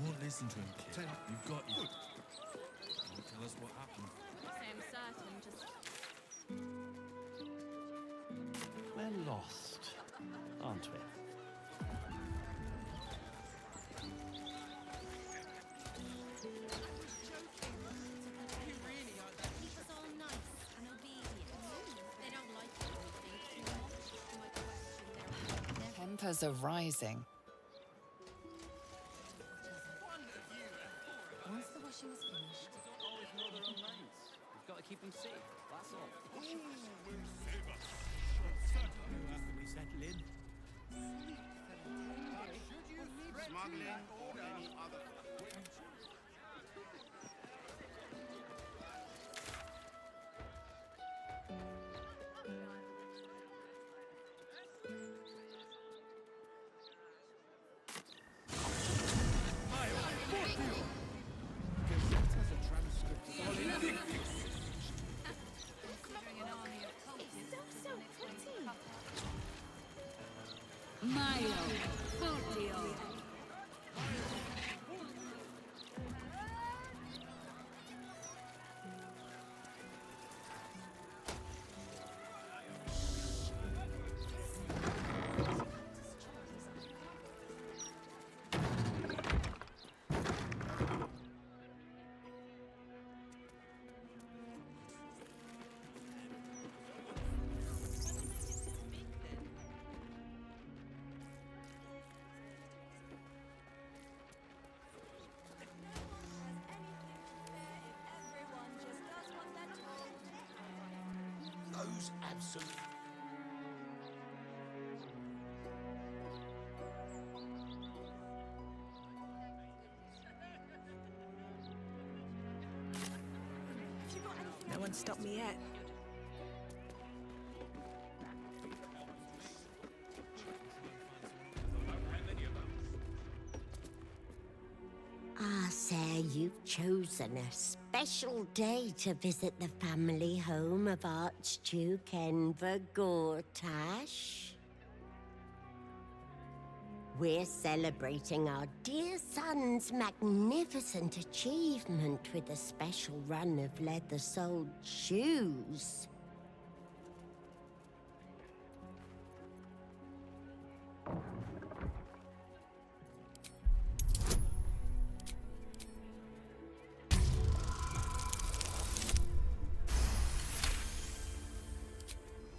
Don't listen to him, kid. You've got you. Don't tell us what happened. Same certain, just... We're lost, aren't we? Tempers are rising. Once the washing is finished, We've got to keep them safe, that's all. Who will save us? Certainly settle in. Smuggling or any other. Those absolute. No one stopped me yet. Ah, sir, you've chosen a special day to visit the family home of Archduke Enver Gortash. We're celebrating our dear son's magnificent achievement with a special run of leather-soled shoes.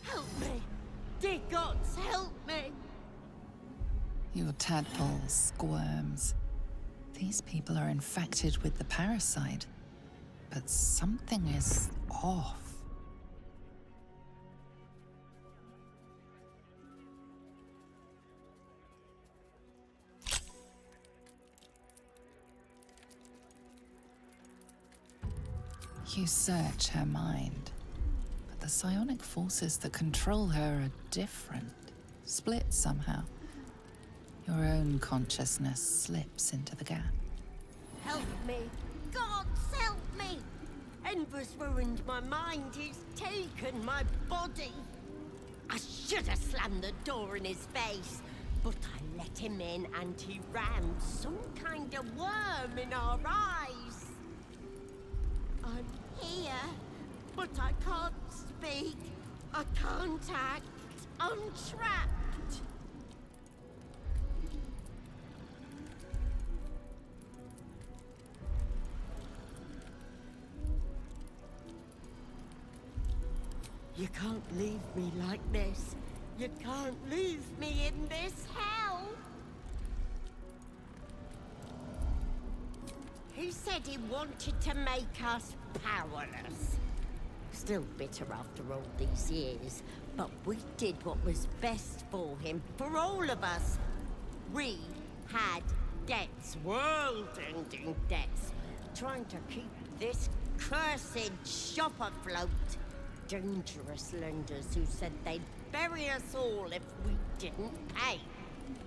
Help me! Dear gods, help me! Your tadpole squirms. These people are infected with the parasite, but something is off. You search her mind, but the psionic forces that control her are different, split somehow. Your own consciousness slips into the gap. Help me! Gods, help me! Enver's ruined my mind. He's taken my body. I should have slammed the door in his face, but I let him in and he rammed some kind of worm in our eyes. I'm here, but I can't speak. I can't act. I'm trapped. You can't leave me like this. You can't leave me in this hell. He said he wanted to make us powerless. Still bitter after all these years, but we did what was best for him, for all of us. We had debts, world-ending debts, trying to keep this cursed shop afloat. Dangerous lenders who said they'd bury us all if we didn't pay.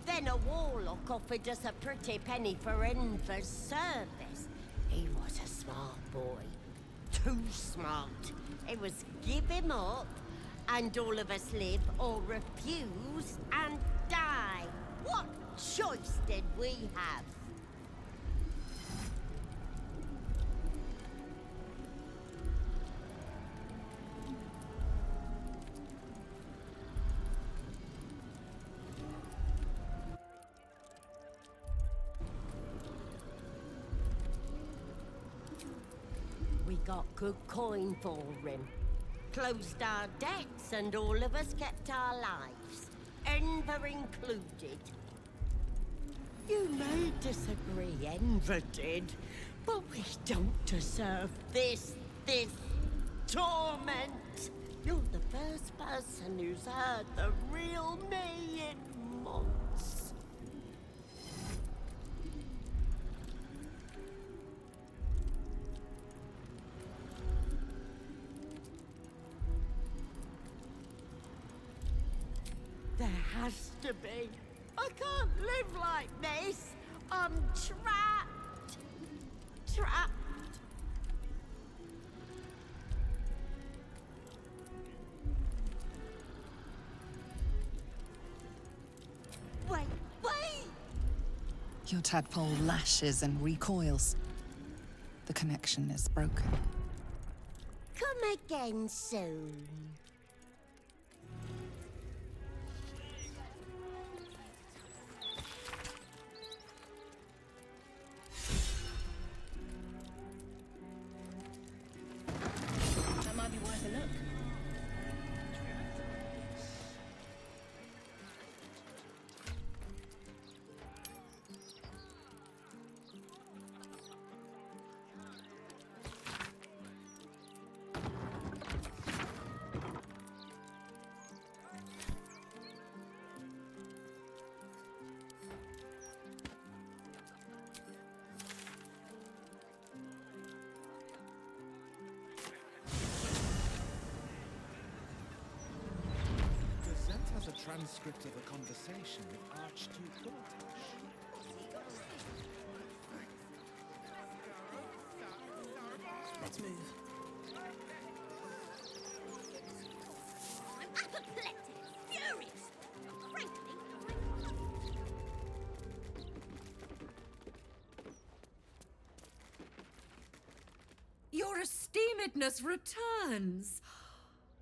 Then a warlock offered us a pretty penny for Enver's service. He was a smart boy. Too smart. It was give him up, and all of us live, or refuse and die. What choice did we have? We got good coin for him. Closed our debts and all of us kept our lives. Enver included. You may disagree, Enver did, but we don't deserve this torment. You're the first person who's heard the real me in months. There has to be. I can't live like this. I'm trapped. Trapped. Wait, wait! Your tadpole lashes and recoils. The connection is broken. Come again soon. That might be worth a look. Has a transcript of a conversation with Archduke Gortash. Let's move. I'm apoplectic, furious. Frankly, Your esteemedness returns.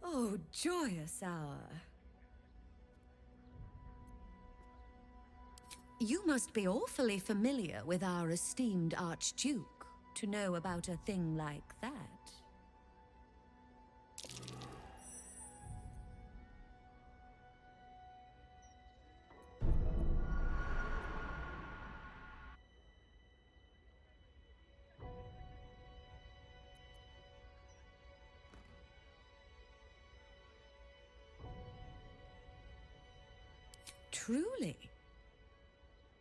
Oh, joyous hour. You must be awfully familiar with our esteemed Archduke to know about a thing like that. Truly.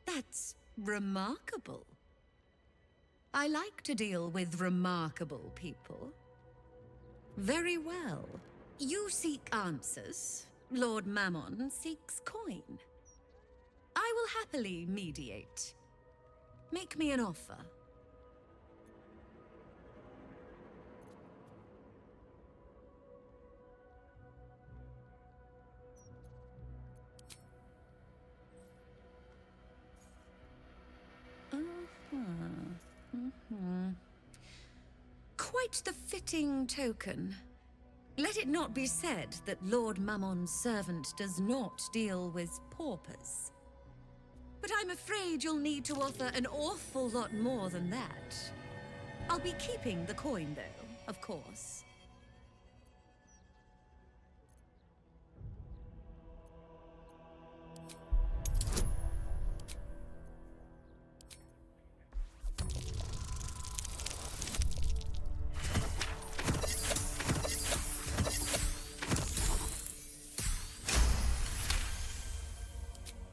That's remarkable. I like to deal with remarkable people. Very well. You seek answers. Lord Mammon seeks coin. I will happily mediate. Make me an offer. Quite the fitting token. Let it not be said that Lord Mammon's servant does not deal with paupers. But I'm afraid you'll need to offer an awful lot more than that. I'll be keeping the coin, though, of course.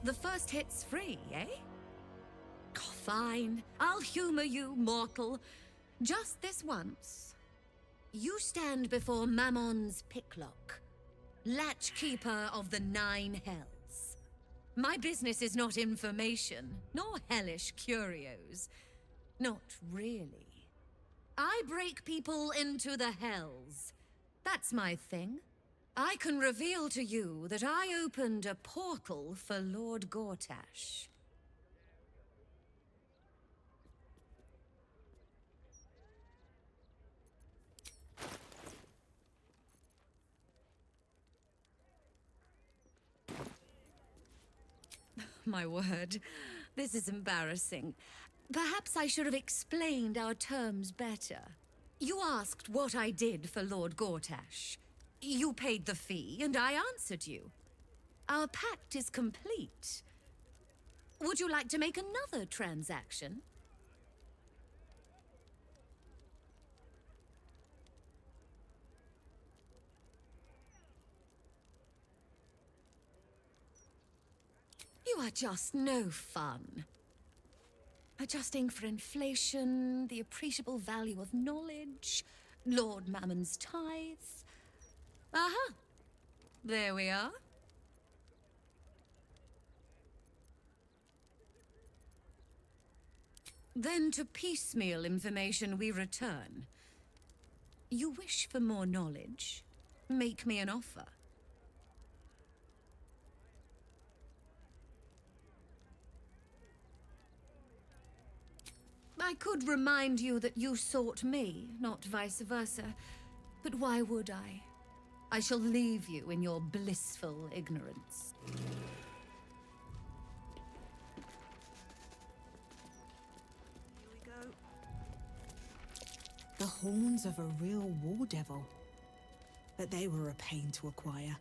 The first hit's free, eh? Oh, fine. I'll humor you, mortal. Just this once. You stand before Mammon's picklock, latchkeeper of the 9 hells. My business is not information, nor hellish curios. Not really. I break people into the hells. That's my thing. I can reveal to you that I opened a portal for Lord Gortash. My word, this is embarrassing. Perhaps I should have explained our terms better. You asked what I did for Lord Gortash. You paid the fee, and I answered you. Our pact is complete. Would you like to make another transaction? You are just no fun. Adjusting for inflation, the appreciable value of knowledge, Lord Mammon's tithes. Aha! There we are. Then to piecemeal information we return. You wish for more knowledge? Make me an offer. I could remind you that you sought me, not vice versa. But why would I? I shall leave you in your blissful ignorance. Here we go. The horns of a real war devil. But they were a pain to acquire.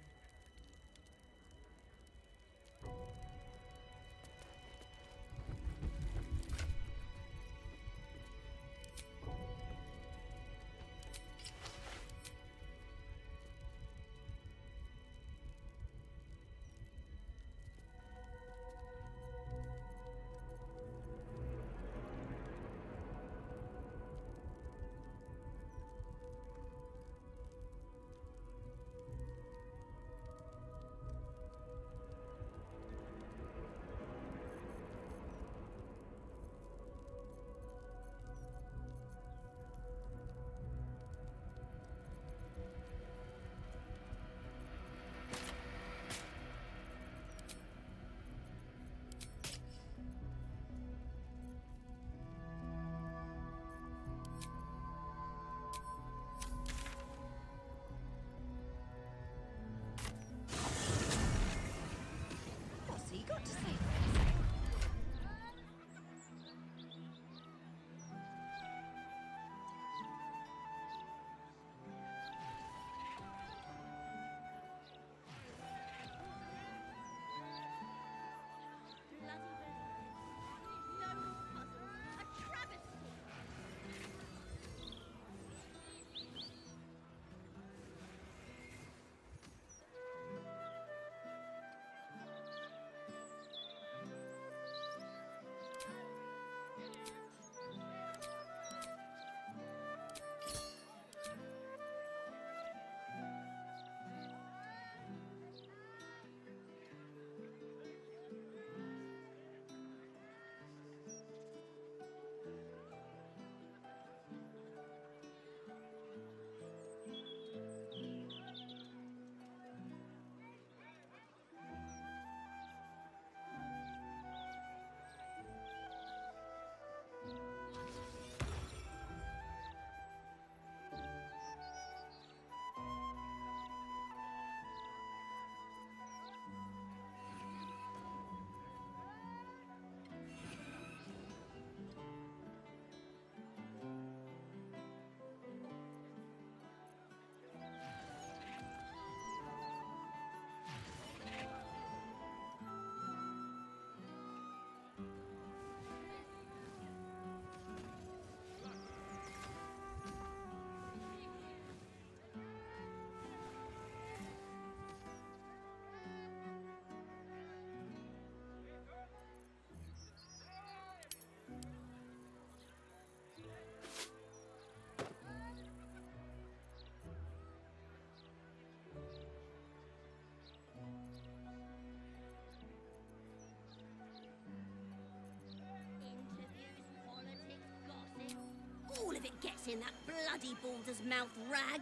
in that bloody Baldur's mouth rag.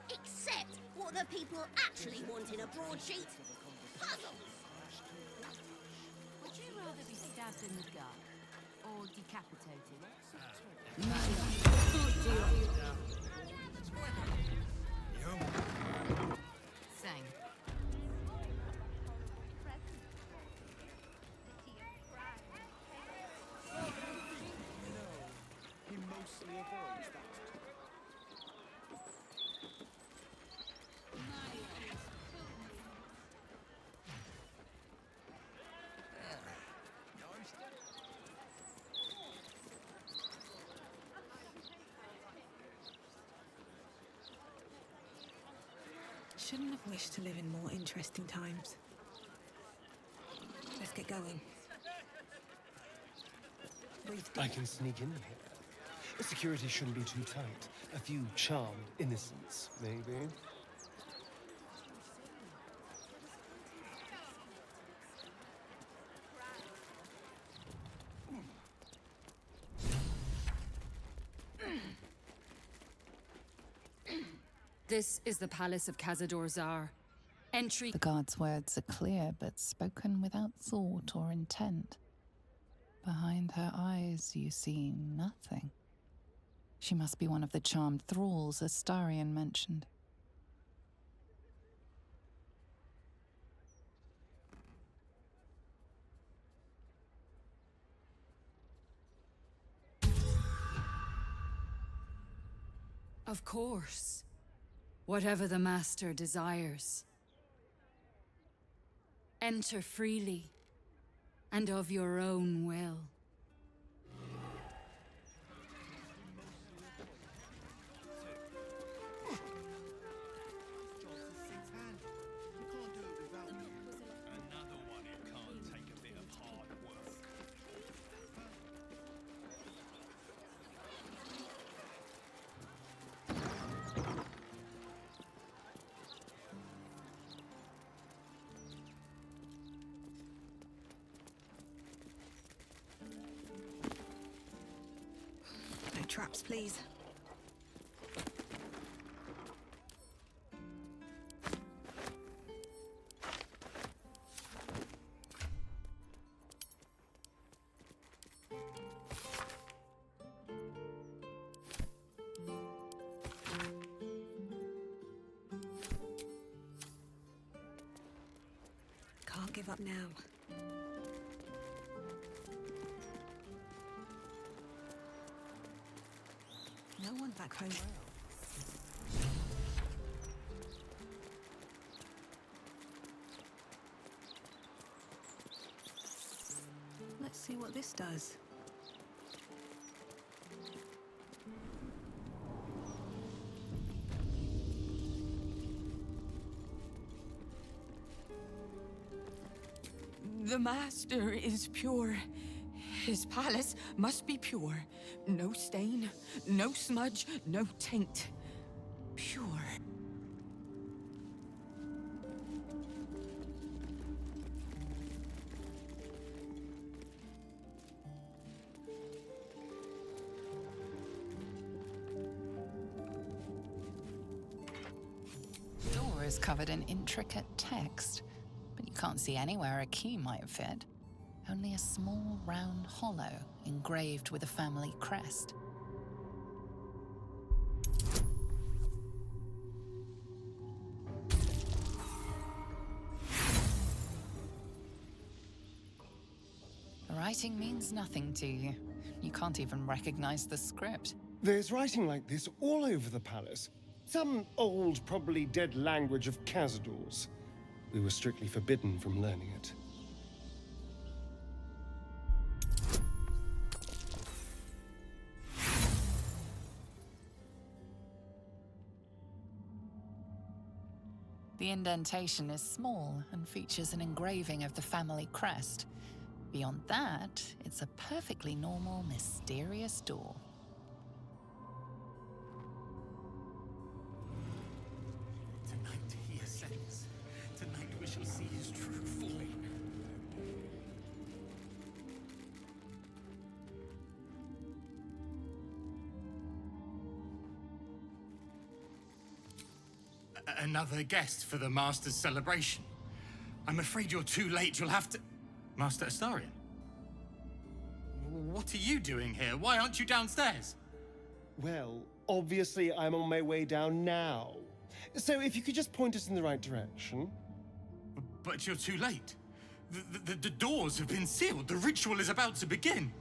Except what the people actually want in a broadsheet. Puzzles! Would you rather be stabbed in the gut or decapitated? Same. He mostly avoids that. Shouldn't have wished to live in more interesting times. Let's get going. Breathe deep. I can sneak in here. The security shouldn't be too tight. A few charmed innocents, maybe. This is the Palace of Cazadors. Entry. The guard's words are clear, but spoken without thought or intent. Behind her eyes, you see nothing. She must be one of the charmed thralls Astarion mentioned. Of course. Whatever the Master desires. Enter freely, and of your own will. No traps, please. Can't give up now. No one back home. Let's see what this does. The Master is pure. His palace must be pure. No stain, no smudge, no taint. Pure. The door is covered in intricate text, but you can't see anywhere a key might fit. Only a small round hollow engraved with a family crest. The writing means nothing to you. You can't even recognize the script. There's writing like this all over the palace. Some old, probably dead language of Cazadors. We were strictly forbidden from learning it. The indentation is small and features an engraving of the family crest. Beyond that, it's a perfectly normal, mysterious door. Tonight he ascends. Tonight we shall see his true form. Another guest for the Master's celebration. I'm afraid you're too late. You'll have to... Master Astarion? What are you doing here? Why aren't you downstairs? Well, obviously I'm on my way down now. So if you could just point us in the right direction. But you're too late. The doors have been sealed. The ritual is about to begin.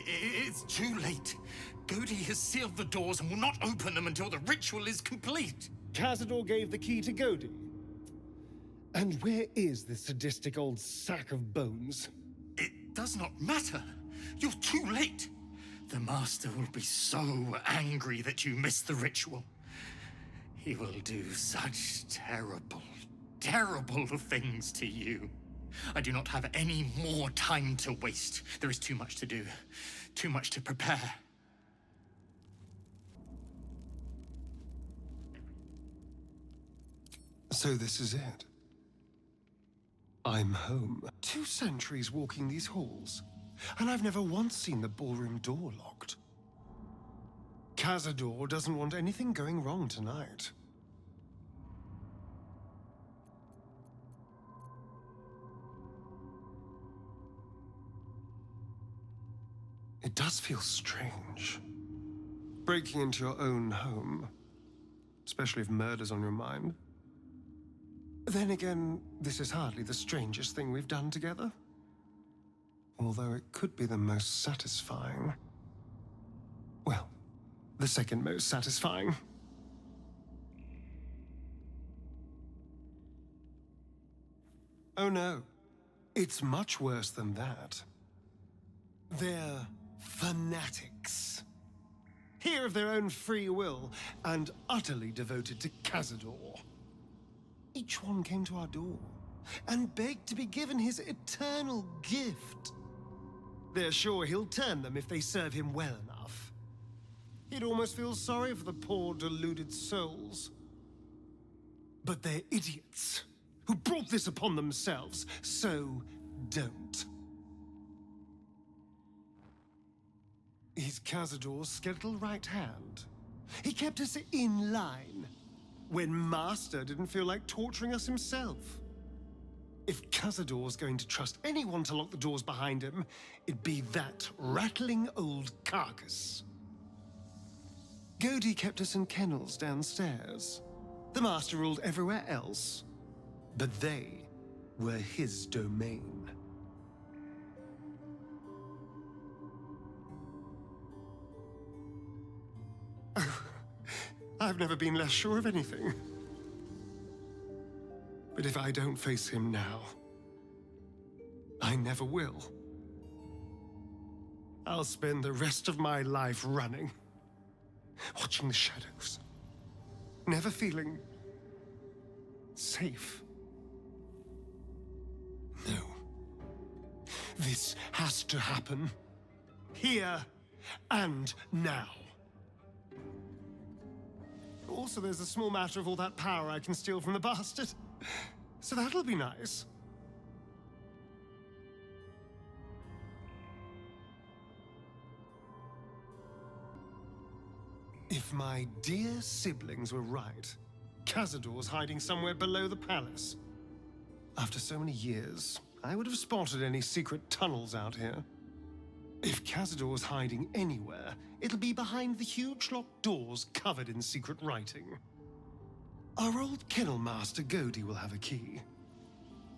It's too late. Godi has sealed the doors and will not open them until the ritual is complete. Cazador gave the key to Godi. And where is this sadistic old sack of bones? It does not matter. You're too late. The Master will be so angry that you missed the ritual. He will do such terrible, terrible things to you. I do not have any more time to waste. There is too much to do, too much to prepare. So this is it. I'm home. 2 centuries walking these halls, and I've never once seen the ballroom door locked. Cazador doesn't want anything going wrong tonight. It does feel strange. Breaking into your own home, especially if murder's on your mind. Then again, this is hardly the strangest thing we've done together. Although it could be the most satisfying. Well, the second most satisfying. Oh no, it's much worse than that. They're fanatics. Here of their own free will, and utterly devoted to Cazador. Each one came to our door, and begged to be given his eternal gift. They're sure he'll turn them if they serve him well enough. He'd almost feel sorry for the poor, deluded souls. But they're idiots, who brought this upon themselves, so don't. He's Cazador's skeletal right hand. He kept us in line, when Master didn't feel like torturing us himself. If Cazador's going to trust anyone to lock the doors behind him, it'd be that rattling old carcass. Godi kept us in kennels downstairs. The Master ruled everywhere else, but they were his domain. I've never been less sure of anything. But if I don't face him now, I never will. I'll spend the rest of my life running, watching the shadows, never feeling safe. No. This has to happen. Here and now. Also, there's a small matter of all that power I can steal from the bastard. So that'll be nice. If my dear siblings were right, Cazador's hiding somewhere below the palace. After so many years, I would have spotted any secret tunnels out here. If Cazador's hiding anywhere, it'll be behind the huge locked doors covered in secret writing. Our old kennel master Godi will have a key.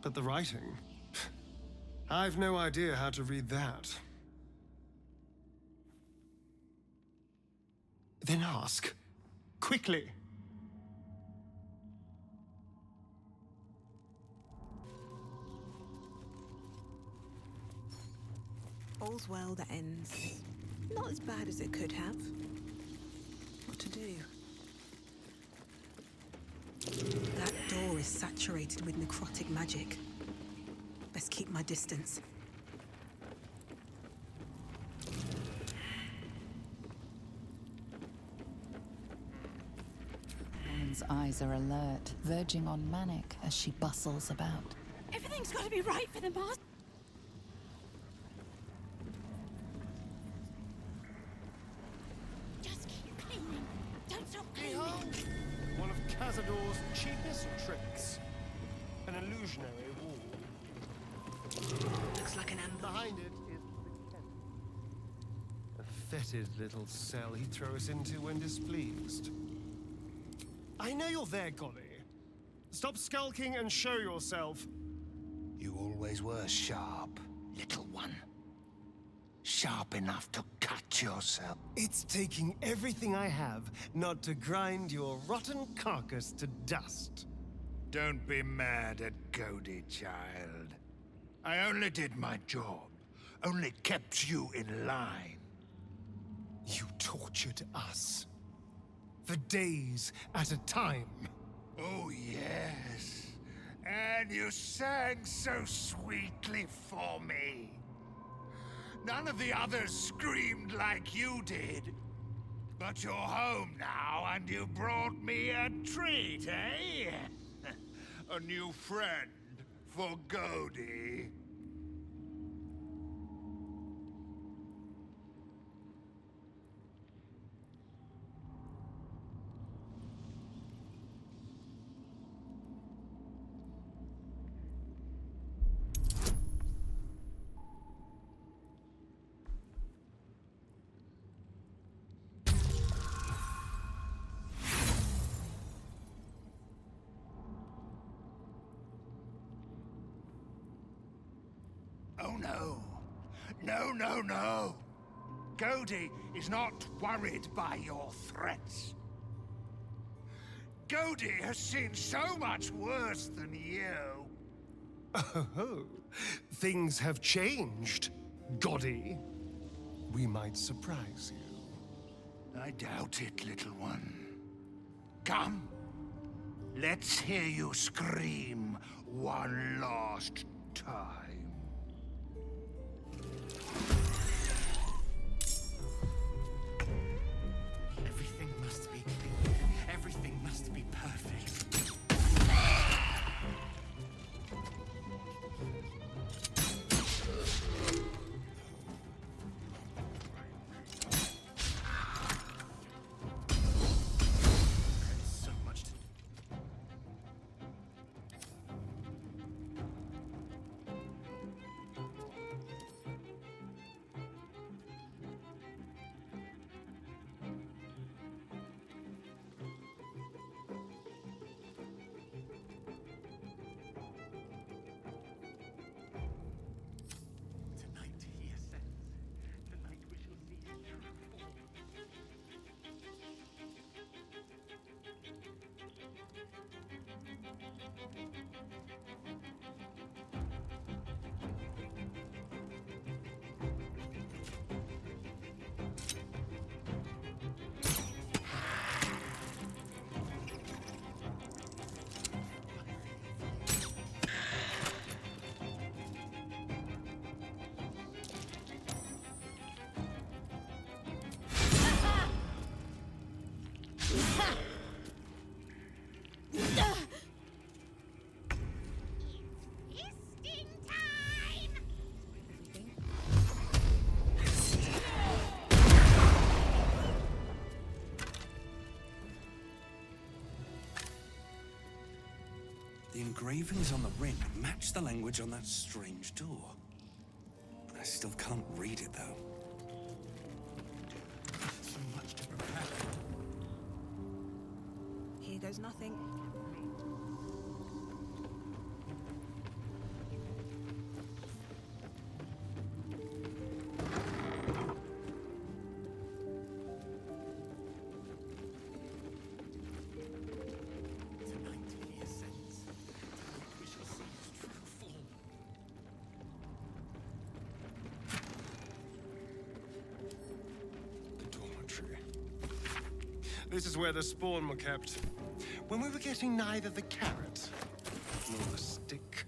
But the writing... I've no idea how to read that. Then ask. Quickly. All's well that ends. Not as bad as it could have. What to do? That door is saturated with necrotic magic. Best keep my distance. The woman's eyes are alert, verging on manic as she bustles about. Everything's got to be right for the master. Cazadors' cheapest tricks. An illusionary wall. Looks like an ambush. Behind it is the Ken. A fetid little cell he'd throw us into when displeased. I know you're there, Golly. Stop skulking and show yourself. You always were sharp, little one. Sharp enough to cut yourself. It's taking everything I have not to grind your rotten carcass to dust. Don't be mad at Cody, child. I only did my job. Only kept you in line. You tortured us. For days at a time. Oh, yes. And you sang so sweetly for me. None of the others screamed like you did. But you're home now, and you brought me a treat, eh? A new friend for Cody. Oh, no. No, no, no. Cody is not worried by your threats. Cody has seen so much worse than you. Oh, things have changed, Goddy. We might surprise you. I doubt it, little one. Come. Let's hear you scream one last time. Everything must be clean. Everything must be perfect. So much to Tonight he ascends. Tonight we shall see his true form. Feasting time! The engravings on the ring match the language on that strange door. I still can't read it, though. So much to prepare. Here goes nothing. Tonight he ascends. Tonight we shall see his true form. The dormitory. This is where the spawn were kept. When we were getting neither the carrot nor the stick.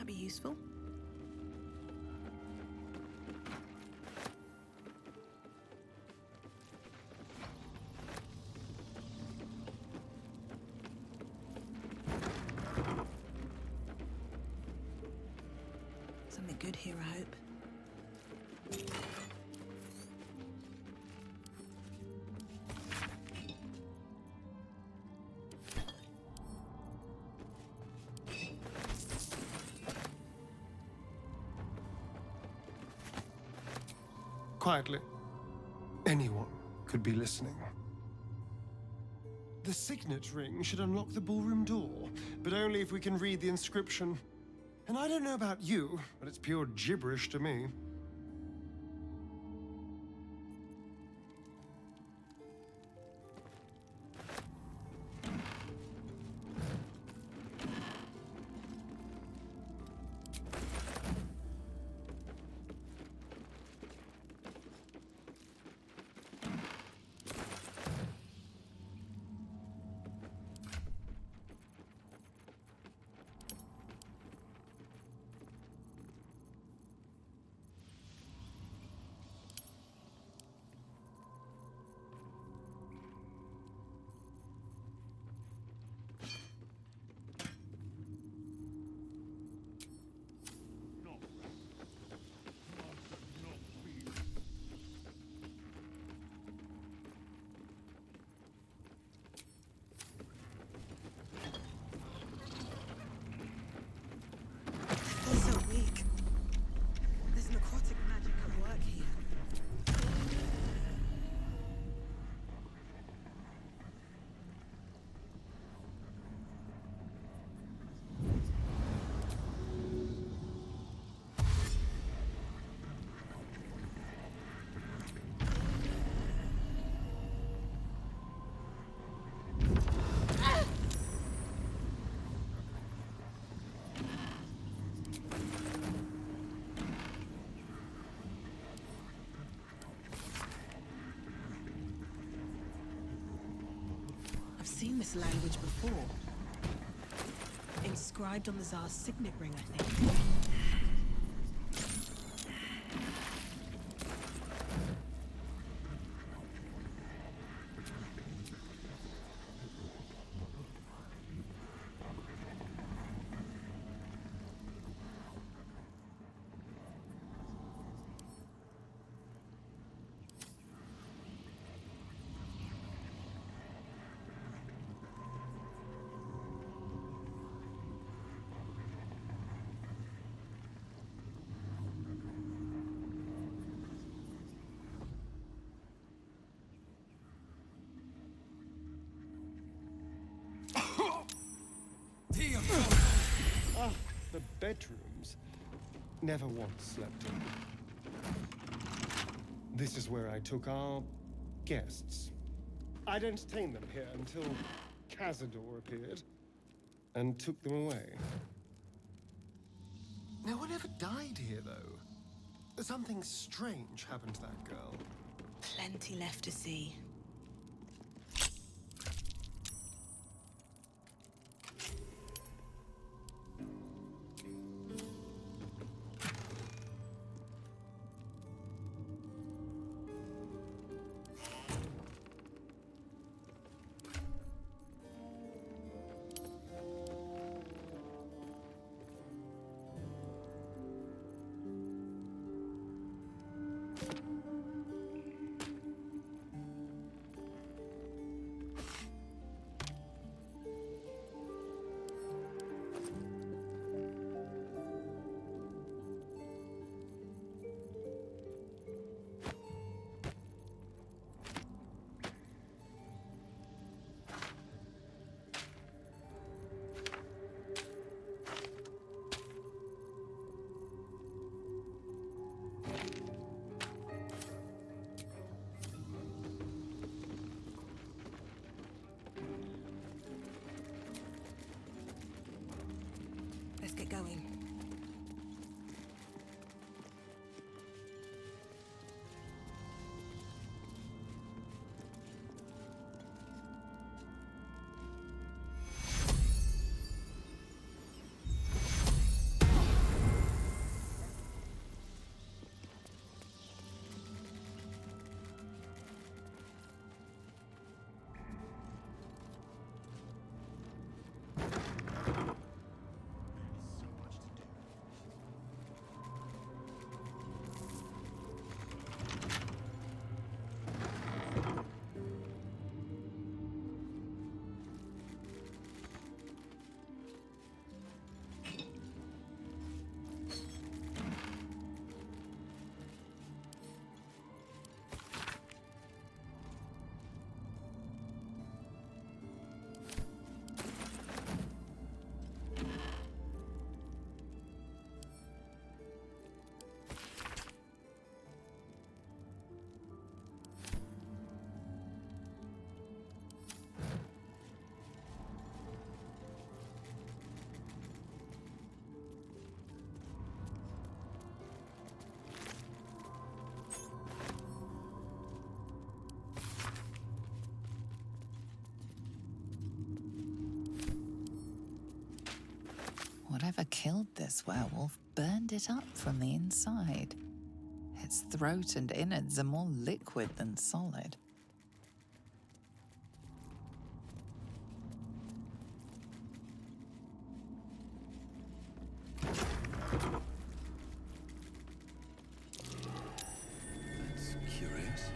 might be useful. Something good here, I hope. Quietly. Anyone could be listening. The signet ring should unlock the ballroom door, but only if we can read the inscription. And I don't know about you, but it's pure gibberish to me. I've seen this language before. Inscribed on the Tsar's signet ring, I think. The bedrooms. Never once slept in. This is where I took our guests. I'd entertained them here until Cazador appeared and took them away. No one ever died here, though. Something strange happened to that girl. Plenty left to see. Let's get going. Whoever killed this werewolf burned it up from the inside. Its throat and innards are more liquid than solid. That's curious.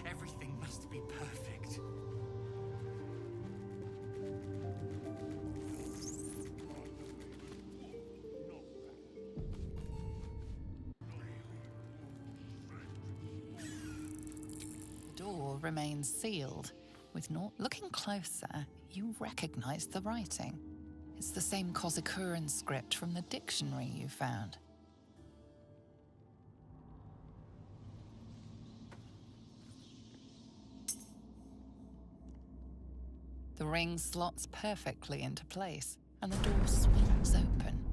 Everything must be perfect. The door remains sealed. With naught looking closer, you recognize the writing. It's the same Kozakuran script from the dictionary you found. The ring slots perfectly into place, and the door swings open.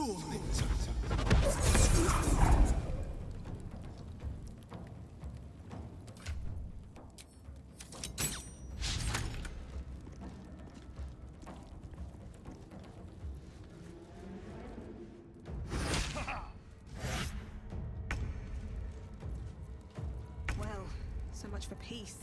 Well, so much for peace.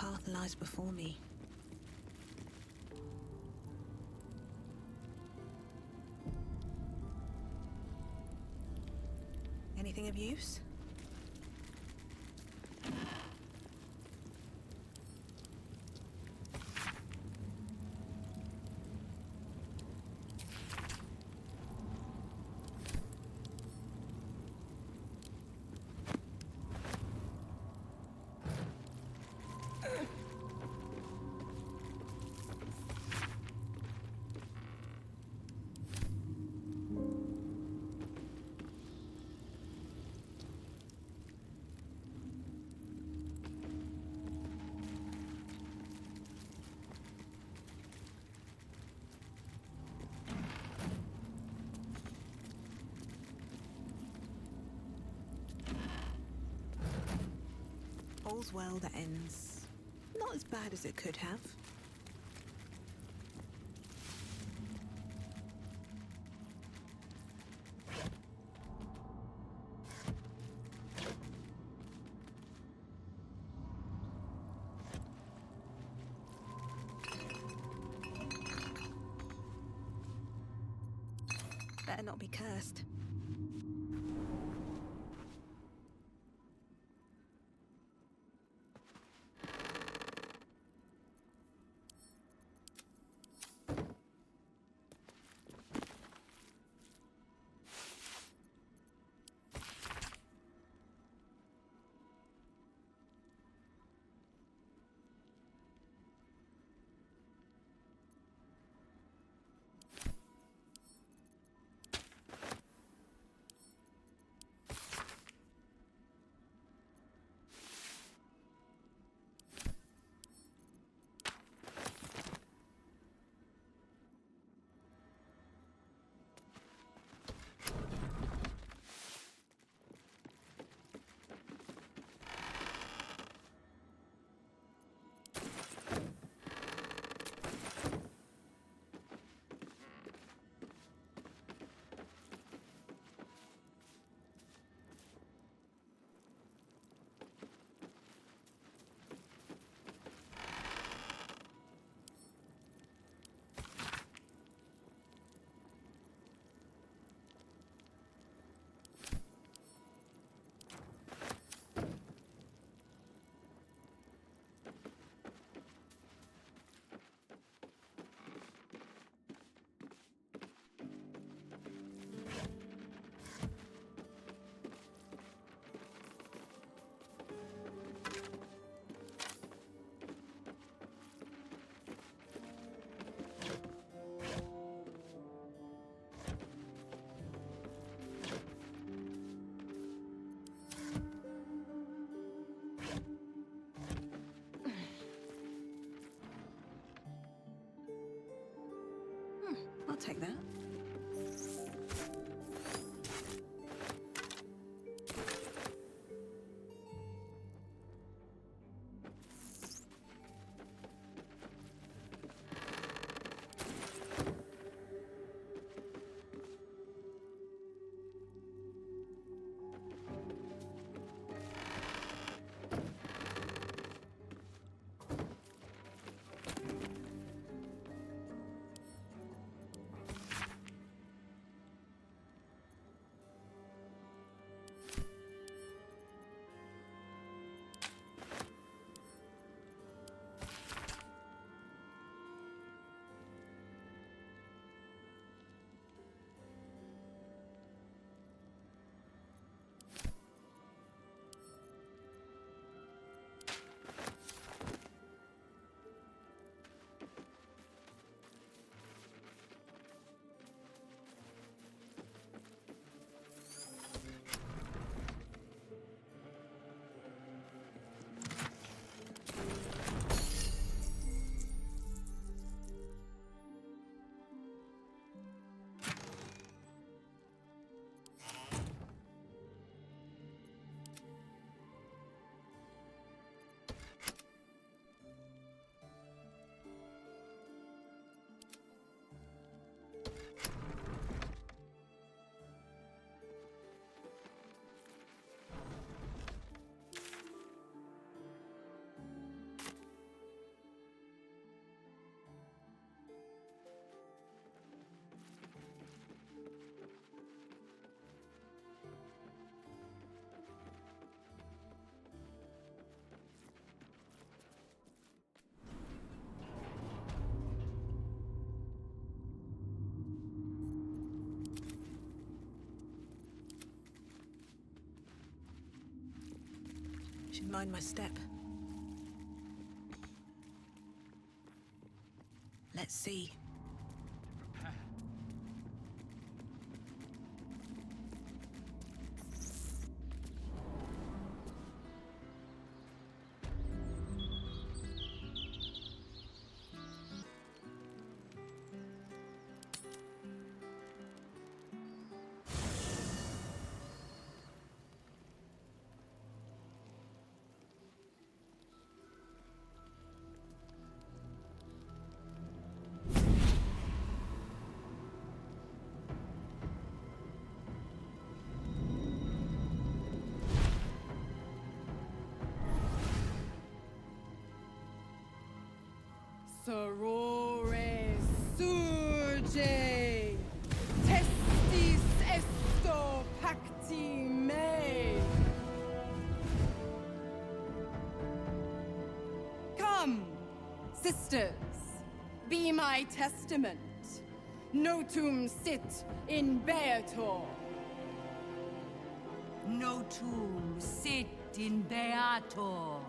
path lies before me. Anything of use? all's well that ends not as bad as it could have. Better not be cursed. I'll take that. Should mind my step. Let's see. sorore surge, testis esto pacti me. Come, sisters, be my testament. Notum sit in beator. Notum sit in beator.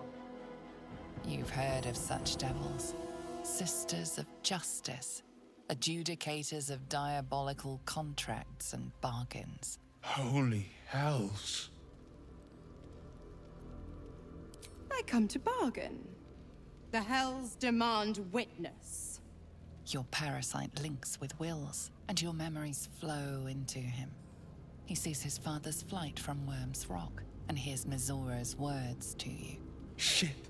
You've heard of such devils. Sisters of justice. Adjudicators of diabolical contracts and bargains. Holy hells. I come to bargain. The hells demand witness. Your parasite links with Wyll's, and your memories flow into him. He sees his father's flight from Wyrms Rock, and hears Mazora's words to you. Shit.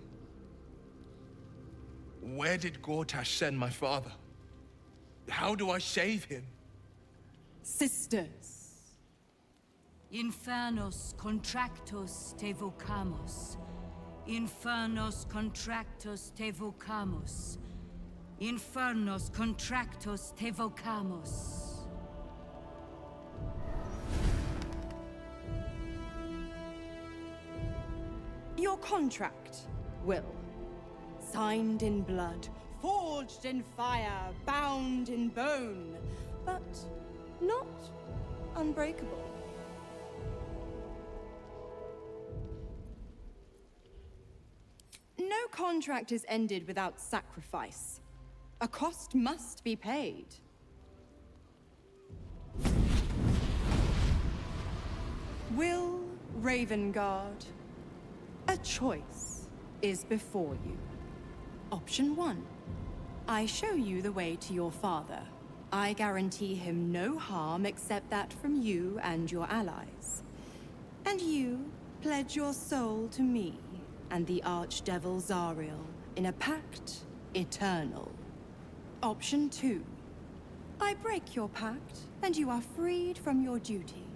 Where did Gortash send my father? How do I save him? Sisters. Infernos contractos te vocamos. Infernos contractos te vocamos. Infernos contractos te vocamos. Your contract, Wyll. Signed in blood, forged in fire, bound in bone, but not unbreakable. No contract is ended without sacrifice. A cost must be paid. Wyll Ravengard, a choice is before you. Option 1. I show you the way to your father. I guarantee him no harm except that from you and your allies. And you pledge your soul to me and the Archdevil Zariel in a pact eternal. Option 2. I break your pact, and you are freed from your duty.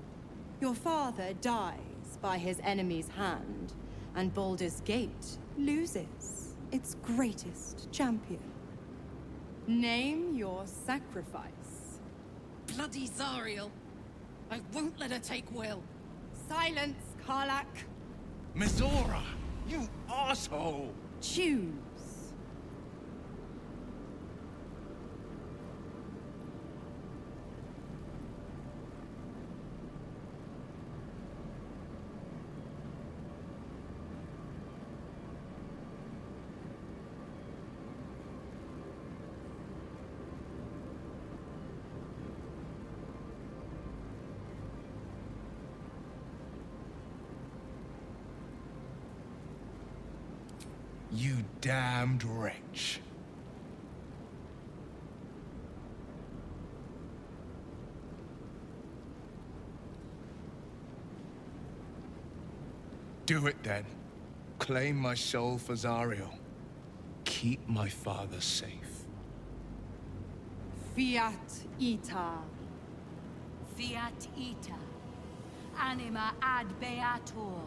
Your father dies by his enemy's hand, and Baldur's Gate loses its greatest champion. Name your sacrifice. Bloody Zariel. I won't let her take Wyll. Silence, Karlach. Mizora, you asshole! Choose. You damned wretch. Do it then. Claim my soul for Zariel. Keep my father safe. Fiat ita. Fiat ita. Anima ad beator.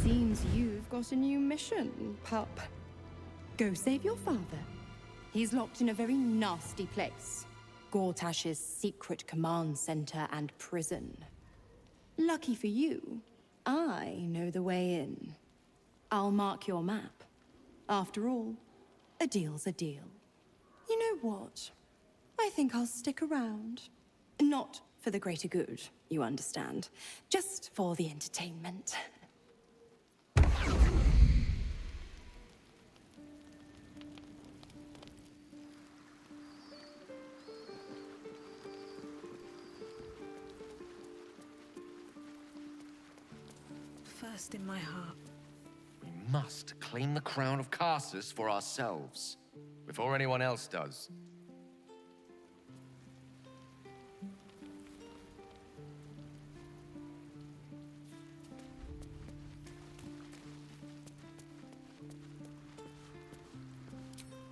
Seems you've got a new mission, pup. Go save your father. He's locked in a very nasty place. Gortash's secret command center and prison. Lucky for you, I know the way in. I'll mark your map. After all, a deal's a deal. You know what? I think I'll stick around. Not for the greater good, you understand. Just for the entertainment. First in my heart. We must claim the crown of Cazadors for ourselves, before anyone else does.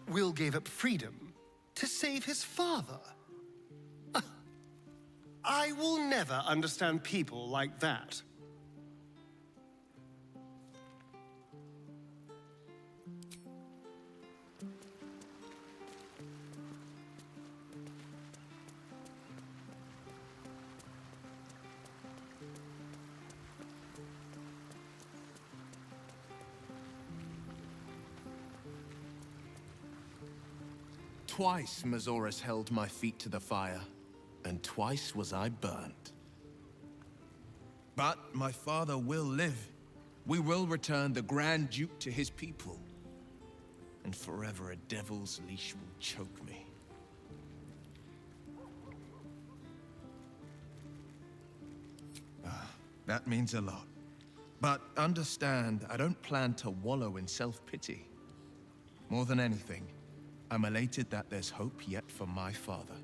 Wyll gave up freedom to save his father? I will never understand people like that. Twice Mazoras held my feet to the fire, and twice was I burnt. But my father will live. We will return the Grand Duke to his people. And forever a devil's leash will choke me. That means a lot. But understand, I don't plan to wallow in self-pity. More than anything, I'm elated that there's hope yet for my father.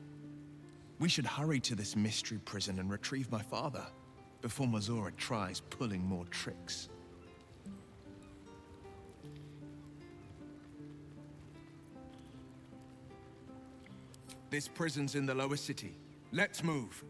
We should hurry to this mystery prison and retrieve my father before Mazora tries pulling more tricks. This prison's in the lower city. Let's move.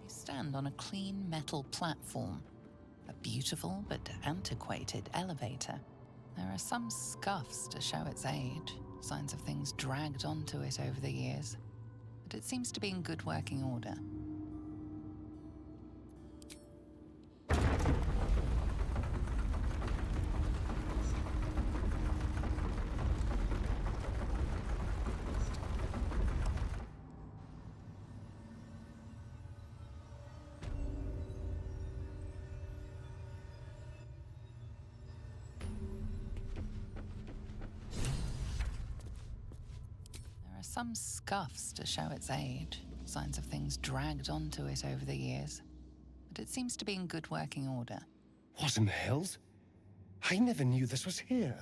Stand on a clean metal platform, a beautiful but antiquated elevator. There are some scuffs to show its age, signs of things dragged onto it over the years, but it seems to be in good working order. Some scuffs to show its age, signs of things dragged onto it over the years, but it seems to be in good working order. What in the hells? I never knew this was here.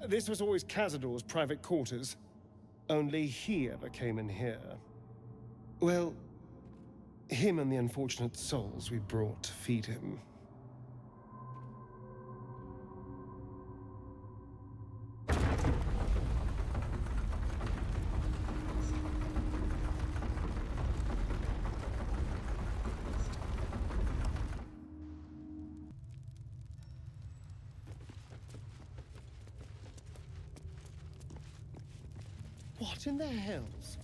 This was always Cazador's private quarters. Only he ever came in here. Well, him and the unfortunate souls we brought to feed him. What in the hells?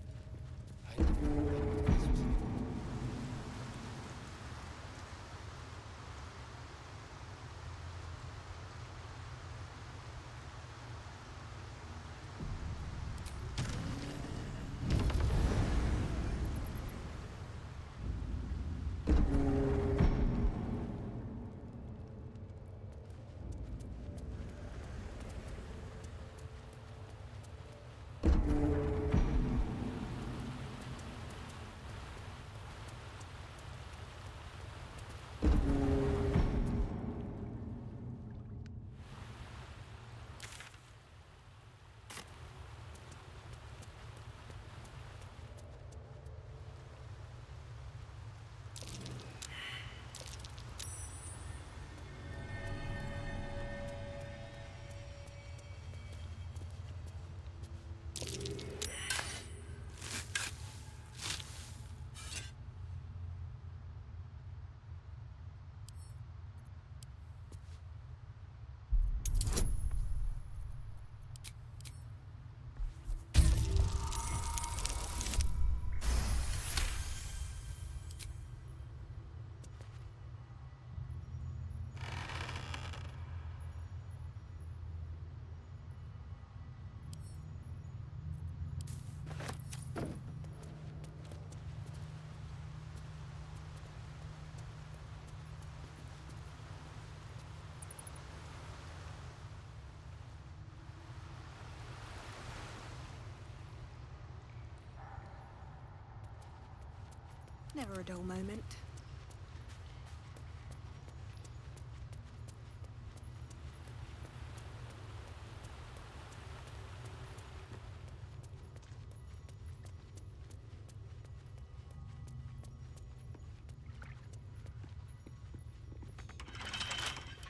Never a dull moment.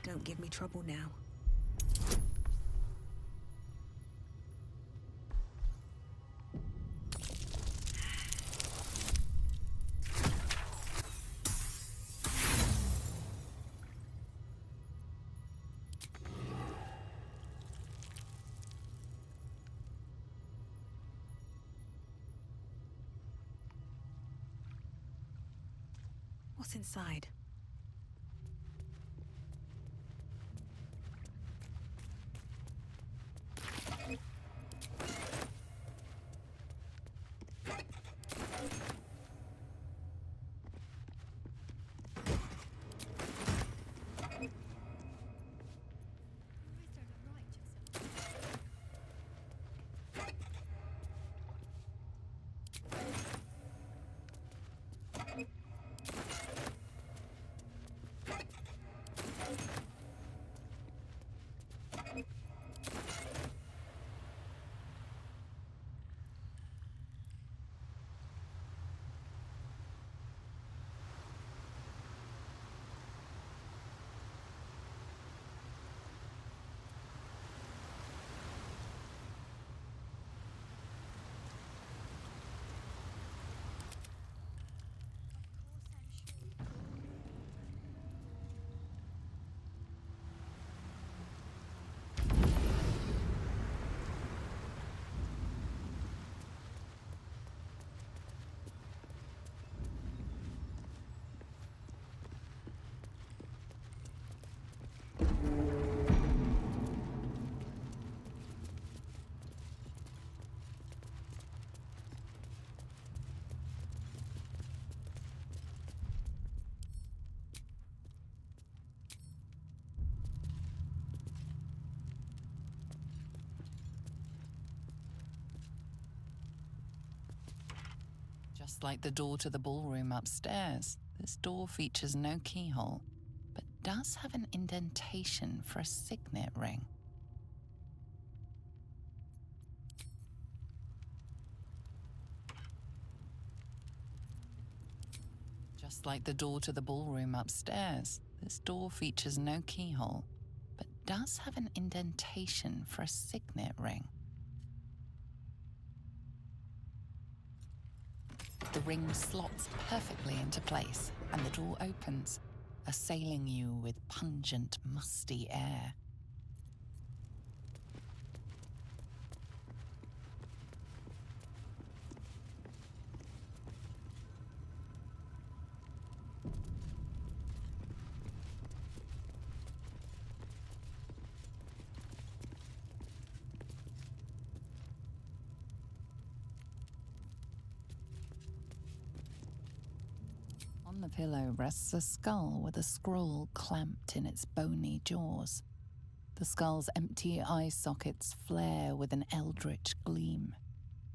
Don't give me trouble now. What's inside? Just like the door to the ballroom upstairs, this door features no keyhole, but does have an indentation for a signet ring. Just like the door to the ballroom upstairs, this door features no keyhole, but does have an indentation for a signet ring. The ring slots perfectly into place, and the door opens, assailing you with pungent, musty air. On the pillow rests a skull with a scroll clamped in its bony jaws. The skull's empty eye sockets flare with an eldritch gleam.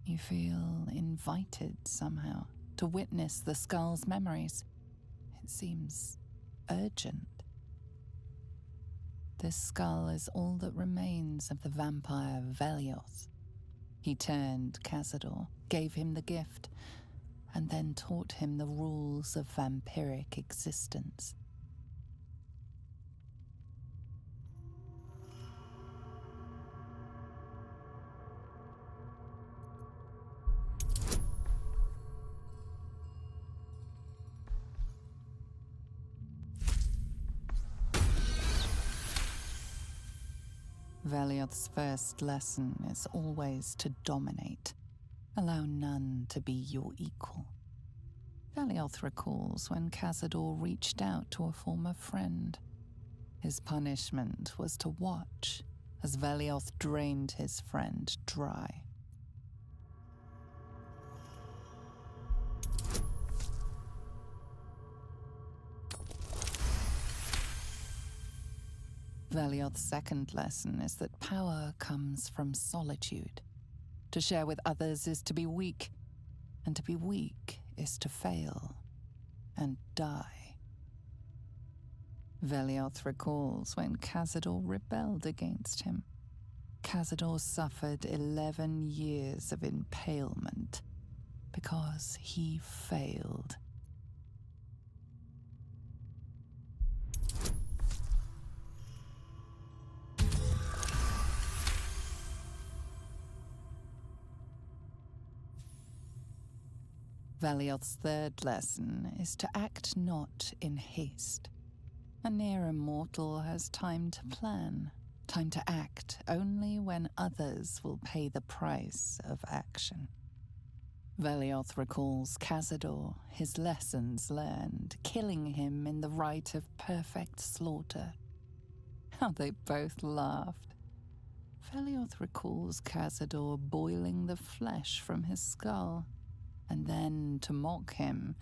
You feel invited somehow to witness the skull's memories. It seems urgent. This skull is all that remains of the vampire Velioth. He turned Cazador, gave him the gift, and then taught him the rules of vampiric existence. Velioth's first lesson is always to dominate. Allow none to be your equal. Velioth recalls when Cazador reached out to a former friend. His punishment was to watch as Velioth drained his friend dry. Velioth's second lesson is that power comes from solitude. To share with others is to be weak, and to be weak is to fail and die. Velioth recalls when Cazador rebelled against him. Cazador suffered 11 years of impalement because he failed. Velioth's third lesson is to act not in haste. A near immortal has time to plan, time to act only when others will pay the price of action. Velioth recalls Cazador, his lessons learned, killing him in the rite of perfect slaughter. How they both laughed. Velioth recalls Cazador boiling the flesh from his skull, and then, to mock him,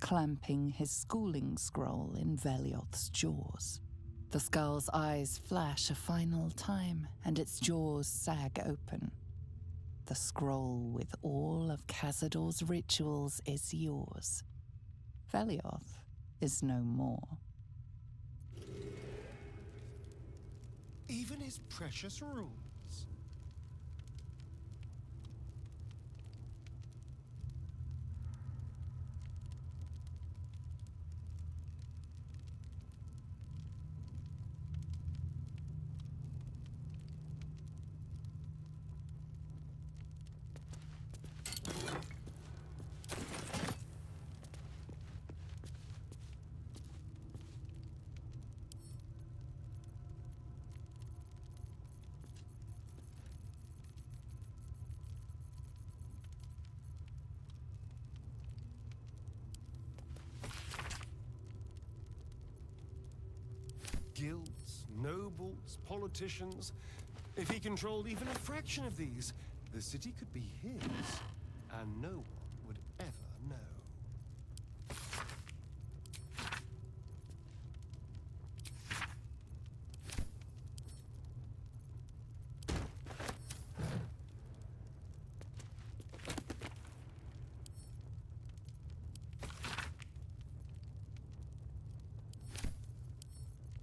clamping his schooling scroll in Velioth's jaws. The skull's eyes flash a final time, and its jaws sag open. The scroll with all of Cazador's rituals is yours. Velioth is no more. Even his precious rules. Guilds, nobles, politicians. If he controlled even a fraction of these, the city could be his, and no one would ever know.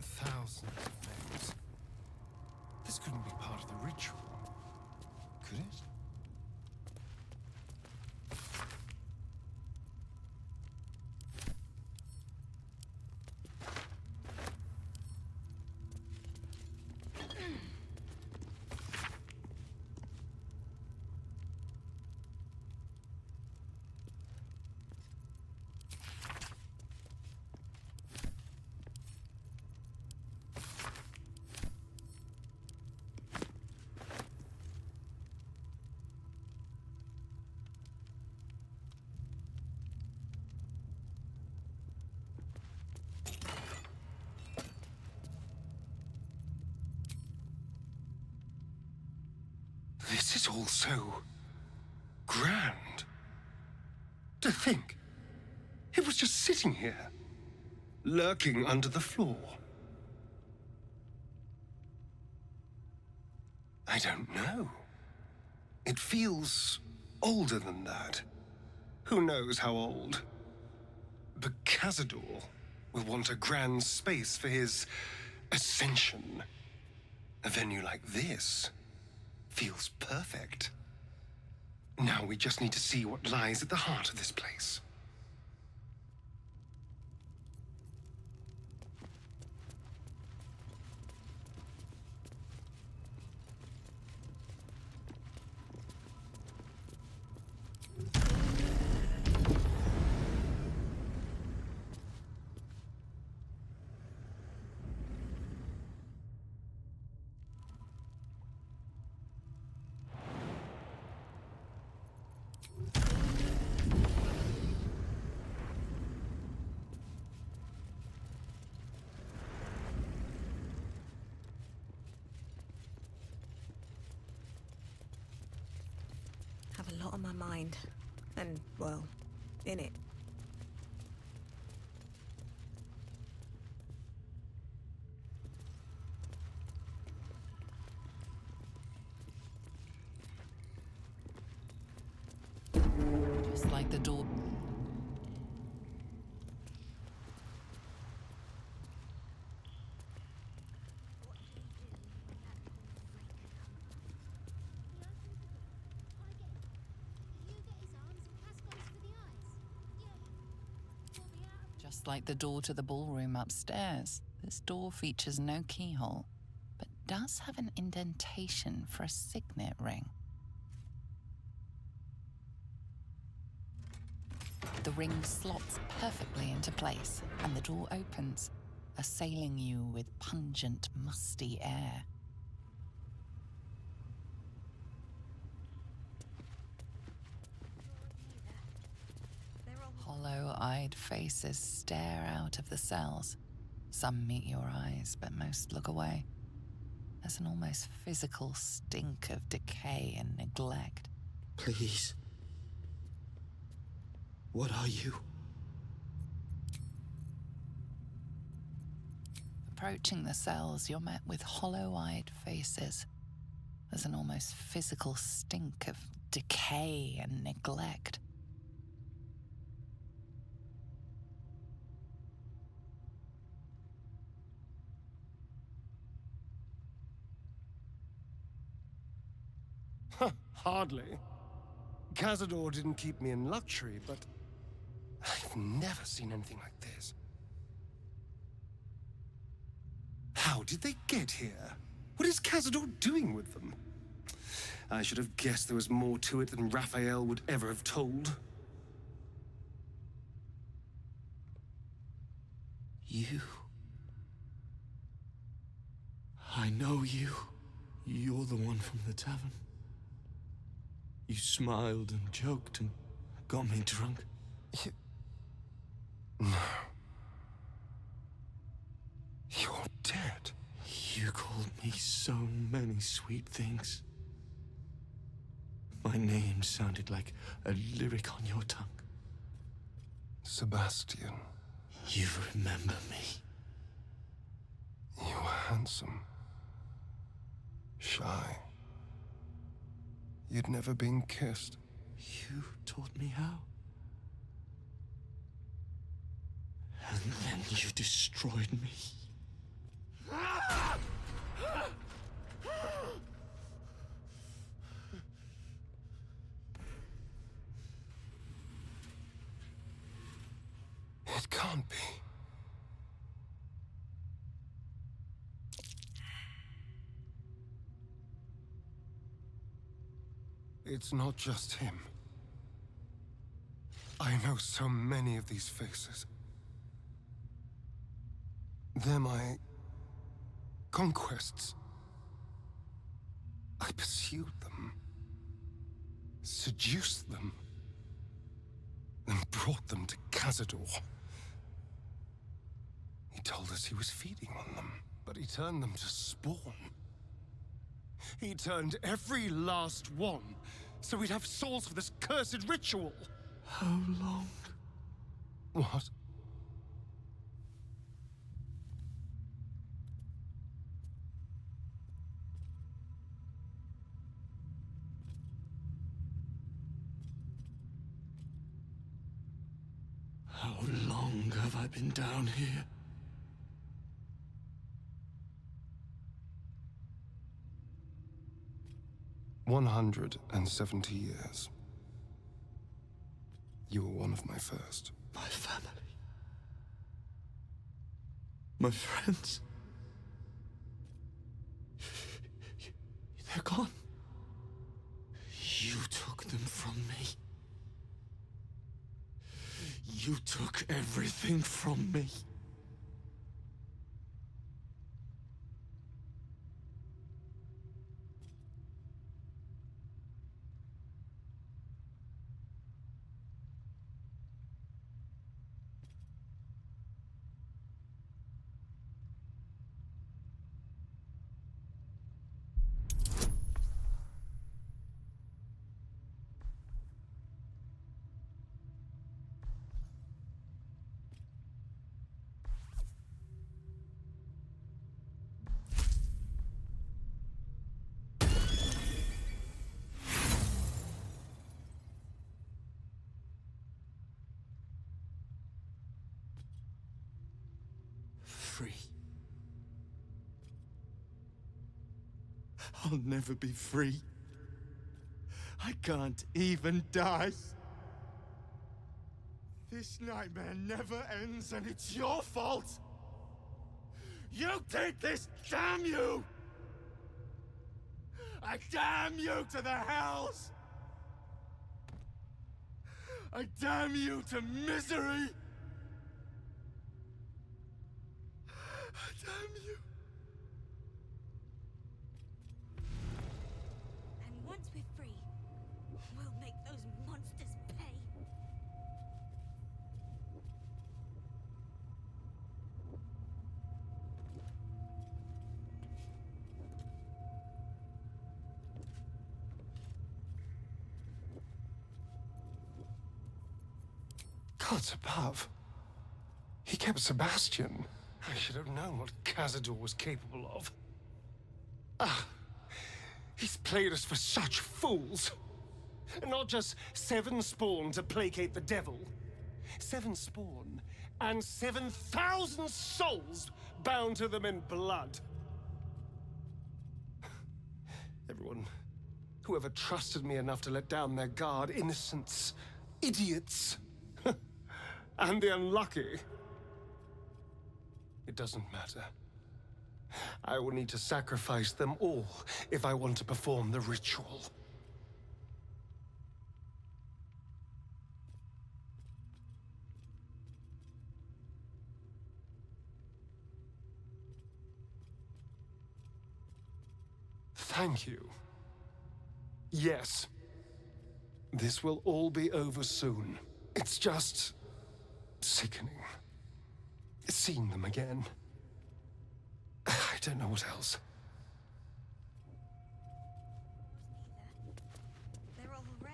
Thousands of names. This couldn't be part of the ritual, could it? is it all so grand? To think, it was just sitting here, lurking under the floor. I don't know. It feels older than that. Who knows how old? But Cazador will want a grand space for his ascension. A venue like this feels perfect. Now we just need to see what lies at the heart of this place. Have a lot on my mind. And, well, in it. Just like the door. Just like the door to the ballroom upstairs, this door features no keyhole, but does have an indentation for a signet ring. The ring slots perfectly into place, and the door opens, assailing you with pungent, musty air. Hollow-eyed faces stare out of the cells. Some meet your eyes, but most look away. There's an almost physical stink of decay and neglect. Please. What are you? Approaching the cells, you're met with hollow-eyed faces. There's an almost physical stink of decay and neglect. Hardly. Cazador didn't keep me in luxury, but I've never seen anything like this. How did they get here? What is Cazador doing with them? I should have guessed there was more to it than Raphael would ever have told. You. I know you. You're the one from the tavern. You smiled and joked and got me drunk. No. You're dead. You called me so many sweet things. My name sounded like a lyric on your tongue. Sebastian. You remember me. You were handsome. Shy. You'd never been kissed. You taught me how. And then you destroyed me. It can't be. It's not just him. I know so many of these faces. They're my conquests. I pursued them, seduced them, then brought them to Cazador. He told us he was feeding on them, but he turned them to spawn. He turned every last one, so we'd have souls for this cursed ritual. How long? What? How long have I been down here? "170 years. You were one of my first. My family. My friends. They're gone. You took them from me. You took everything from me. Free. I'll never be free. I can't even die. This nightmare never ends, and it's your fault. You did this, damn you! I damn you to the hells! I damn you to misery! Damn you! And once we're free, we'll make those monsters pay. Gods above. He kept Sebastian. I should have known what Cazador was capable of. Ah, he's played us for such fools. Not just 7 spawn to placate the devil. 7 spawn and 7,000 souls bound to them in blood. Everyone, whoever trusted me enough to let down their guard, innocents, idiots, and the unlucky. It doesn't matter. I will need to sacrifice them all if I want to perform the ritual. Thank you. Yes. This will all be over soon. It's just sickening. Seeing them again. I don't know what else. They're all red.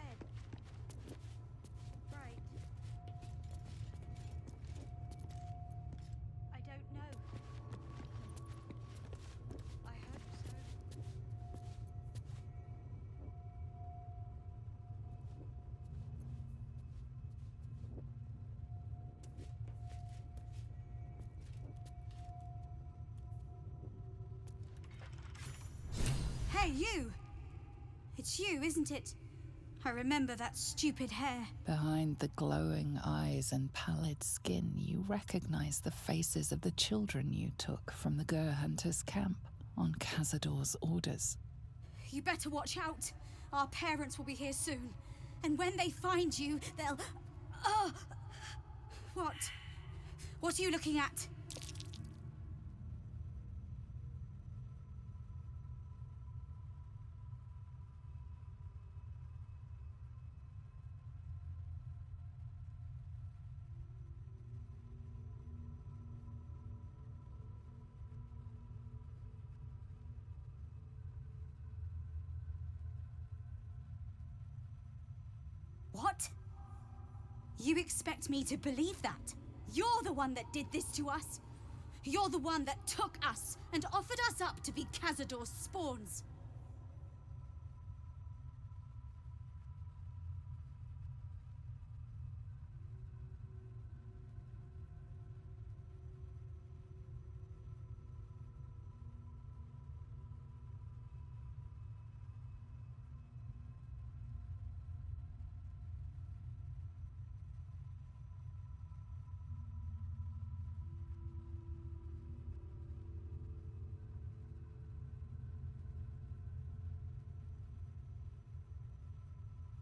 Right. I don't know. I hope so. Hey, you! It's you, isn't it? I remember that stupid hair. Behind the glowing eyes and pallid skin, you recognize the faces of the children you took from the Gur Hunters' camp on Cazador's orders. You better watch out. Our parents will be here soon. And when they find you, they'll... What? What are you looking at? What? You expect me to believe that? You're the one that did this to us. You're the one that took us and offered us up to be Cazadors' spawns.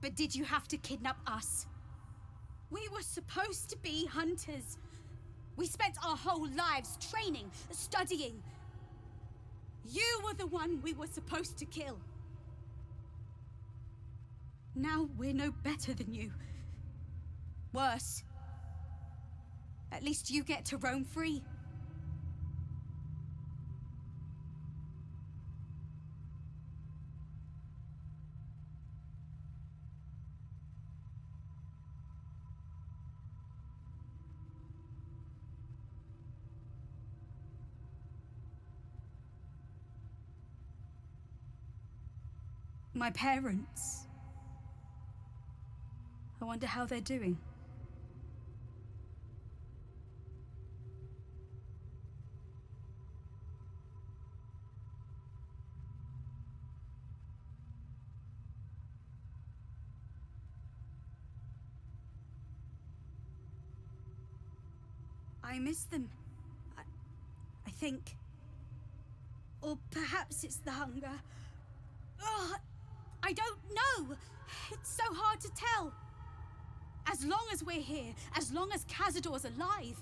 But did you have to kidnap us? We were supposed to be hunters. We spent our whole lives training, studying. You were the one we were supposed to kill. Now we're no better than you. Worse. At least you get to roam free. My parents. I wonder how they're doing. I miss them. I think. Or perhaps it's the hunger. Ugh, I don't know. It's so hard to tell. As long as we're here, as long as Cazador's alive,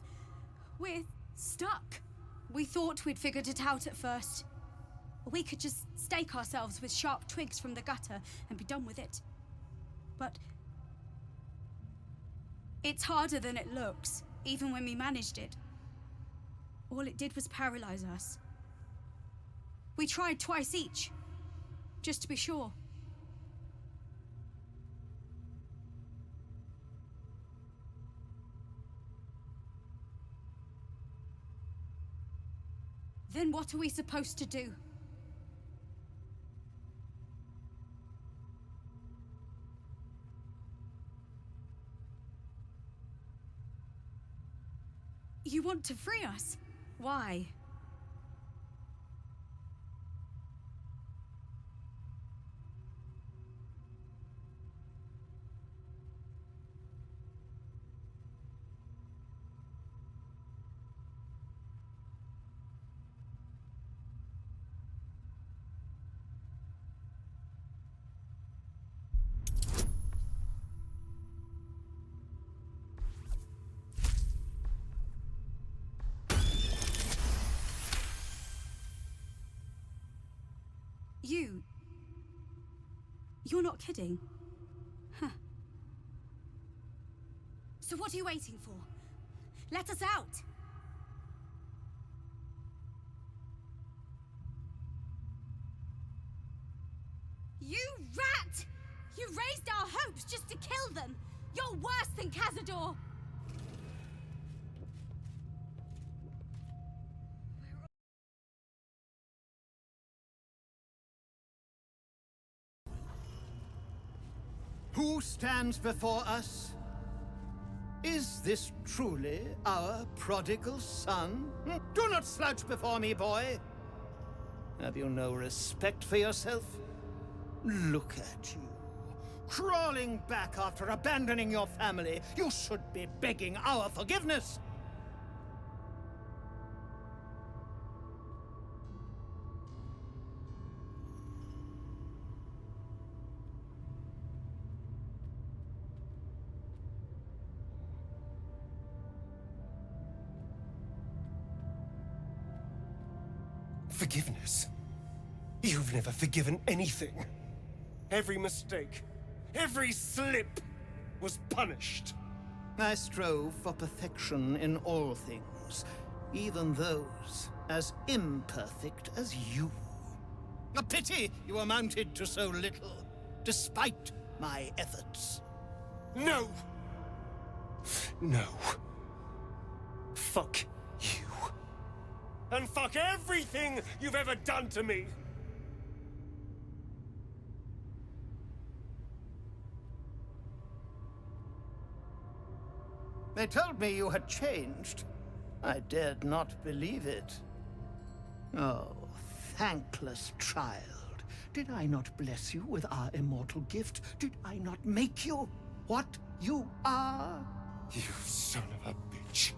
we're stuck. We thought we'd figured it out at first. We could just stake ourselves with sharp twigs from the gutter and be done with it. But it's harder than it looks, even when we managed it. All it did was paralyze us. We tried twice each, just to be sure. Then what are we supposed to do? You want to free us? Why? You're not kidding. Huh. So what are you waiting for? Let us out! You rat! You raised our hopes just to kill them! You're worse than Cazador! Who stands before us? Is this truly our prodigal son? Do not slouch before me, boy. Have you no respect for yourself? Look at you. Crawling back after abandoning your family. You should be begging our forgiveness. Forgiveness? You've never forgiven anything. Every mistake, every slip was punished. I strove for perfection in all things, even those as imperfect as you. A pity you amounted to so little, despite my efforts. No! No. Fuck you. And fuck everything you've ever done to me! They told me you had changed. I dared not believe it. Oh, thankless child. Did I not bless you with our immortal gift? Did I not make you what you are? You son of a bitch.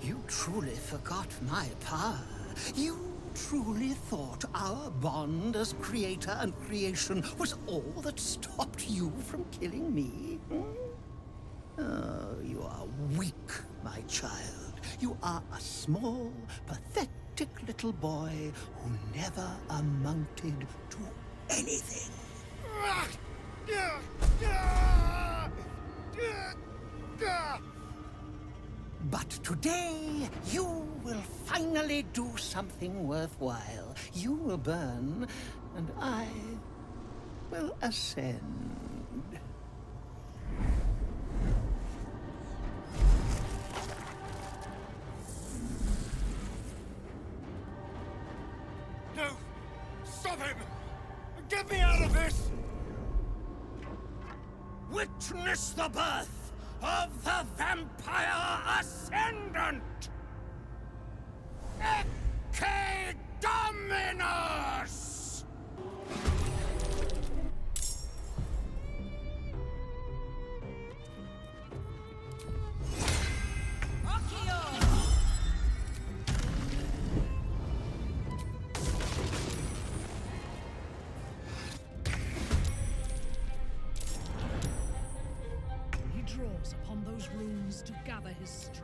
You truly forgot my power. You truly thought our bond as creator and creation was all that stopped you from killing me? Hmm? Oh, you are weak, my child. You are a small, pathetic little boy who never amounted to anything. But today, you will finally do something worthwhile. You will burn, and I will ascend. No! Stop him! Get me out of this! Witness the birth of the Vampire Ascendant! Ecce Dominus! He draws upon those runes to gather his strength.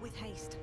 With haste.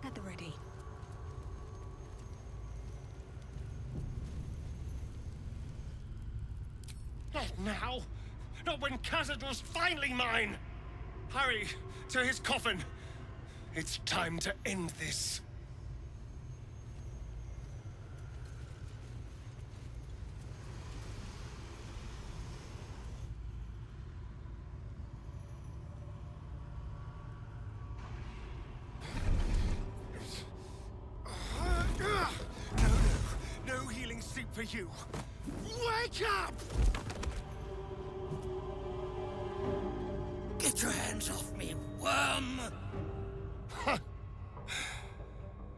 At the ready. Not now! Not when Cazador's finally mine! Hurry, to his coffin! It's time to end this. No healing sleep for you. Wake up! Get your hands off me, worm!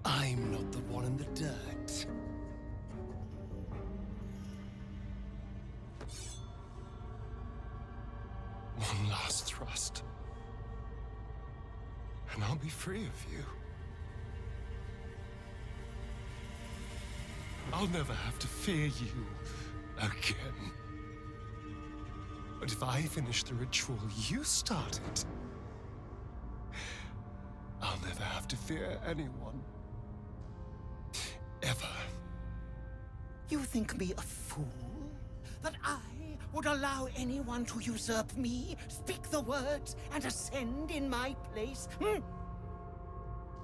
I'm not the one in the dirt. One last thrust. And I'll be free of you. I'll never have to fear you again. But if I finish the ritual you started, I'll never have to fear anyone. Ever. You think me a fool? That I would allow anyone to usurp me, speak the words, and ascend in my place?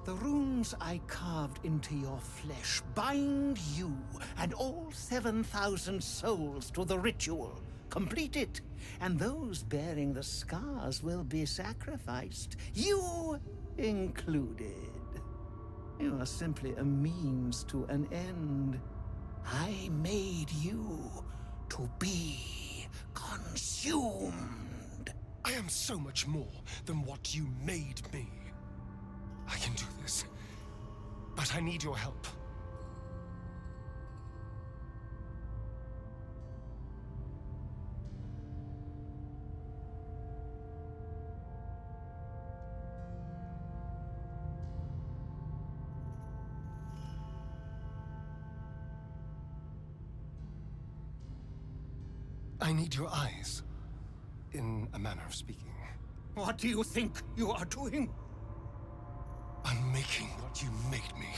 The runes I carved into your flesh bind you and all 7,000 souls to the ritual. Complete it, and those bearing the scars will be sacrificed, you included. You are simply a means to an end. I made you to be consumed. I am so much more than what you made me. I can do this, but I need your help. I need your eyes, in a manner of speaking. What do you think you are doing? I'm making what you made me.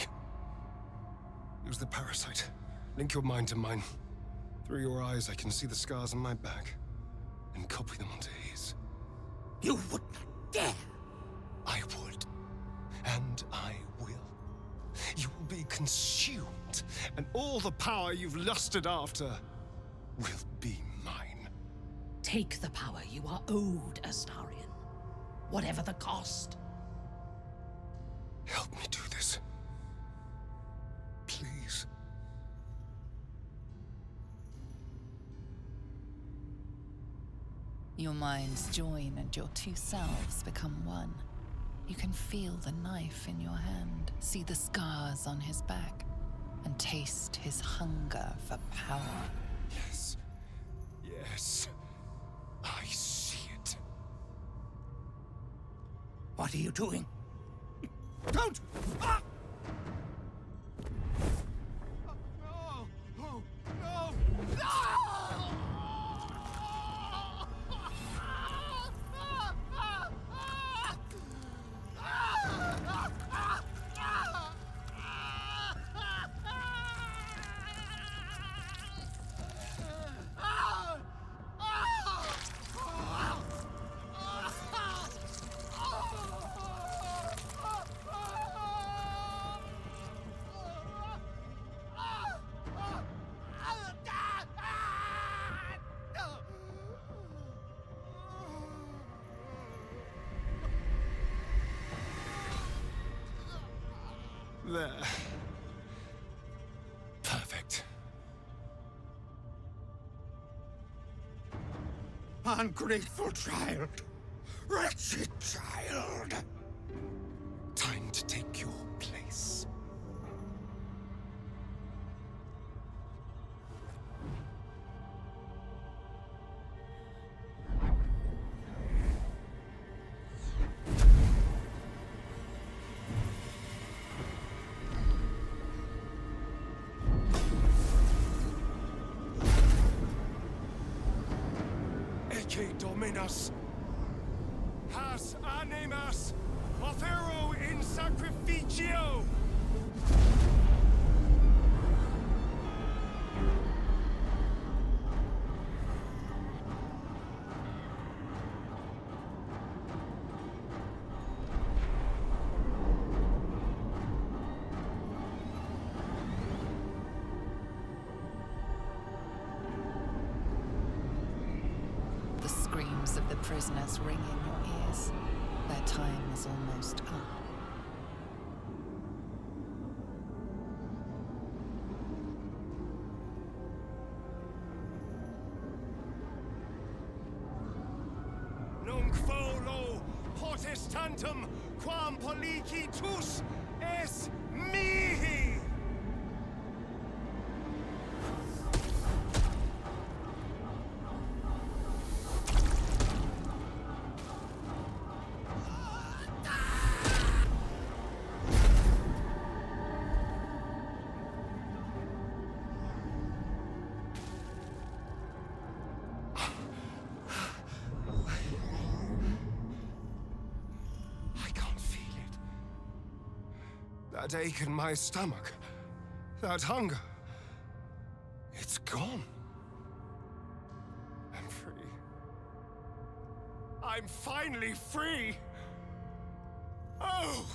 Use the parasite. Link your mind to mine. Through your eyes, I can see the scars on my back, and copy them onto his. You would not dare! I would. And I will. You will be consumed, and all the power you've lusted after will be mine. Take the power you are owed, Astarion. Whatever the cost. Help me do this. Please. Your minds join and your two selves become one. You can feel the knife in your hand, see the scars on his back, and taste his hunger for power. Yes. Yes. I see it. What are you doing? Don't! Ah! No! No! No! There. Perfect. Ungrateful child! Wretched child! Time to take your place. Dominus, has animas, offero in sacrificio. Of the prisoners ring in your ears. Their time is almost up. Nunc volo potestantem quam policitus es mihi. That ache in my stomach, that hunger, it's gone. I'm free. I'm finally free! Oh!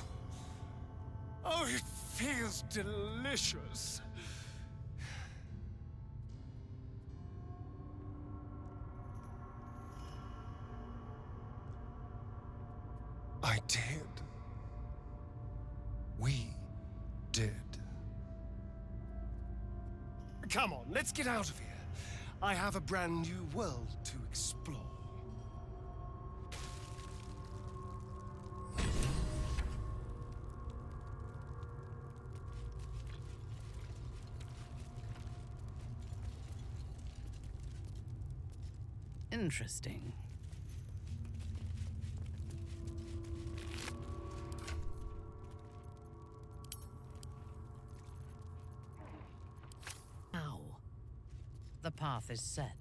Oh, it feels delicious. I did. We did. Come on, let's get out of here. I have a brand new world to explore. Interesting. Now, the path is set.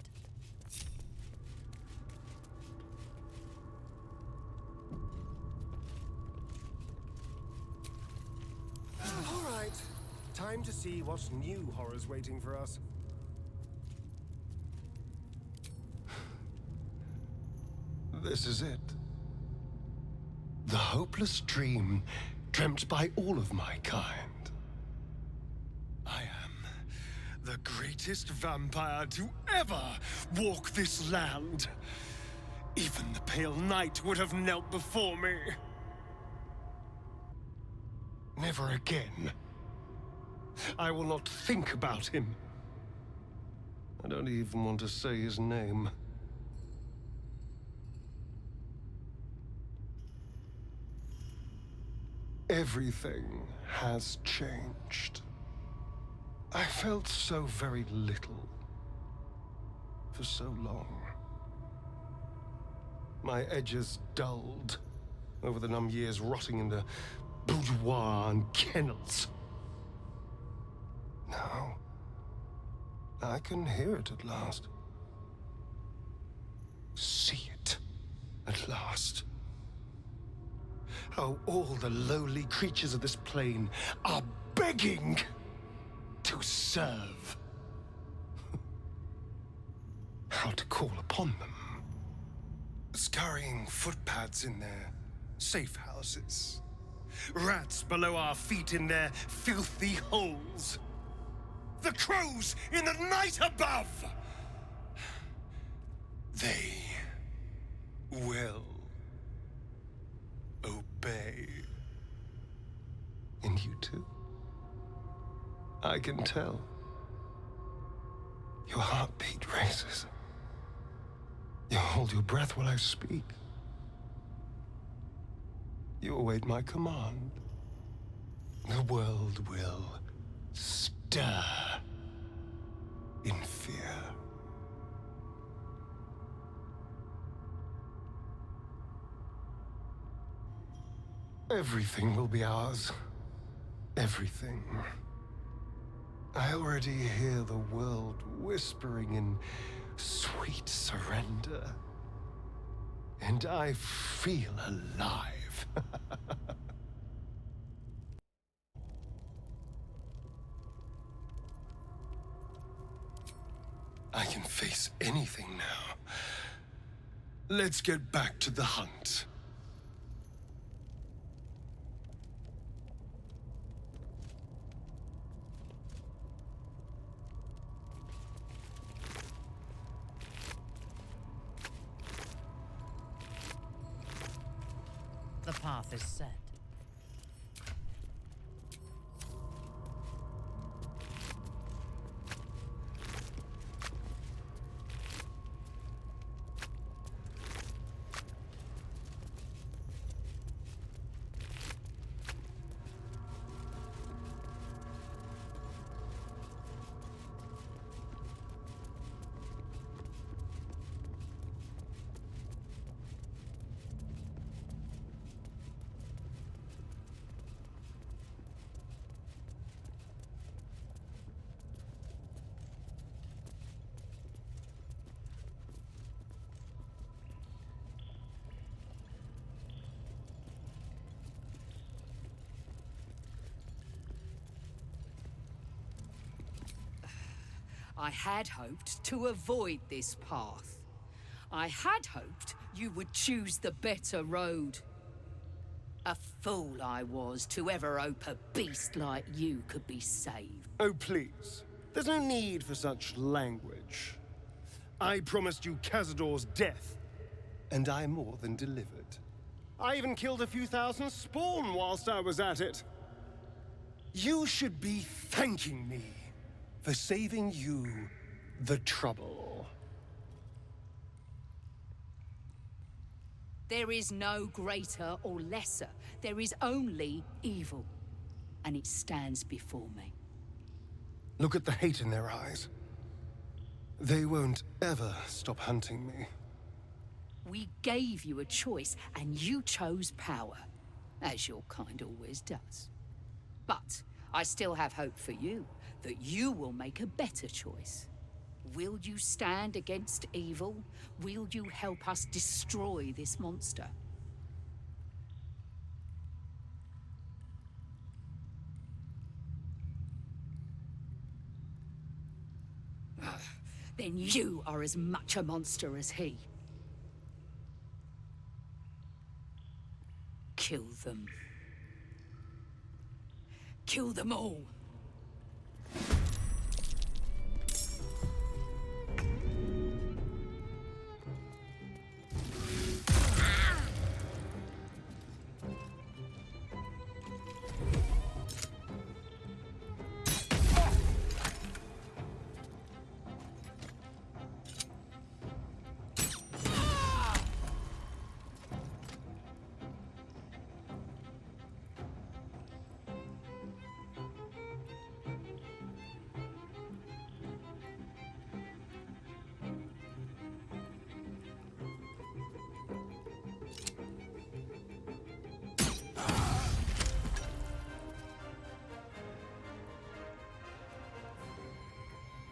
see what new horrors waiting for us. This is it. The hopeless dream dreamt by all of my kind. I am the greatest vampire to ever walk this land. Even the pale knight would have knelt before me. Never again. I will not think about him. I don't even want to say his name. Everything has changed. I felt so very little for so long. My edges dulled over the numb years rotting in the boudoir and kennels. Now, I can hear it at last. See it at last. How all the lowly creatures of this plane are begging to serve. How to call upon them. Scurrying footpads in their safe houses. Rats below our feet in their filthy holes. The crows in the night above! They will obey. And you too. I can tell. Your heartbeat races. You hold your breath while I speak. You await my command. The world will stir in fear. Everything will be ours. Everything. I already hear the world whispering in sweet surrender. And I feel alive. I can face anything now. Let's get back to the hunt. The path is set. I had hoped to avoid this path. I had hoped you would choose the better road. A fool I was to ever hope a beast like you could be saved. Oh, please. There's no need for such language. I promised you Cazadors' death, and I more than delivered. I even killed a few thousand spawn whilst I was at it. You should be thanking me for saving you the trouble. There is no greater or lesser. There is only evil, and it stands before me. Look at the hate in their eyes. They won't ever stop hunting me. We gave you a choice, and you chose power, as your kind always does. But I still have hope for you, that you will make a better choice. Will you stand against evil? Will you help us destroy this monster? then you are as much a monster as he. Kill them. Kill them all.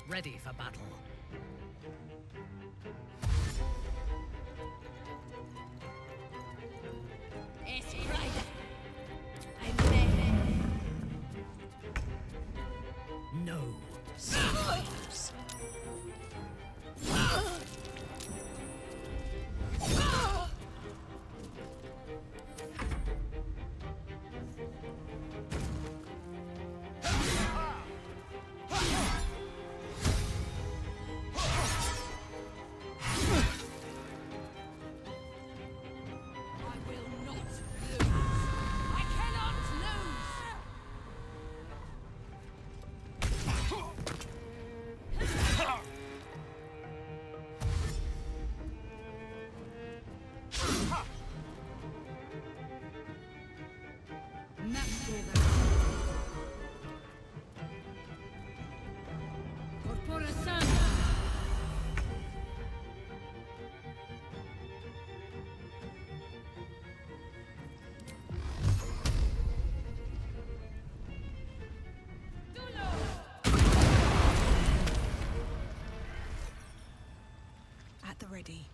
Ready for battle. It's right. I'm ready. No survivors. At the ready.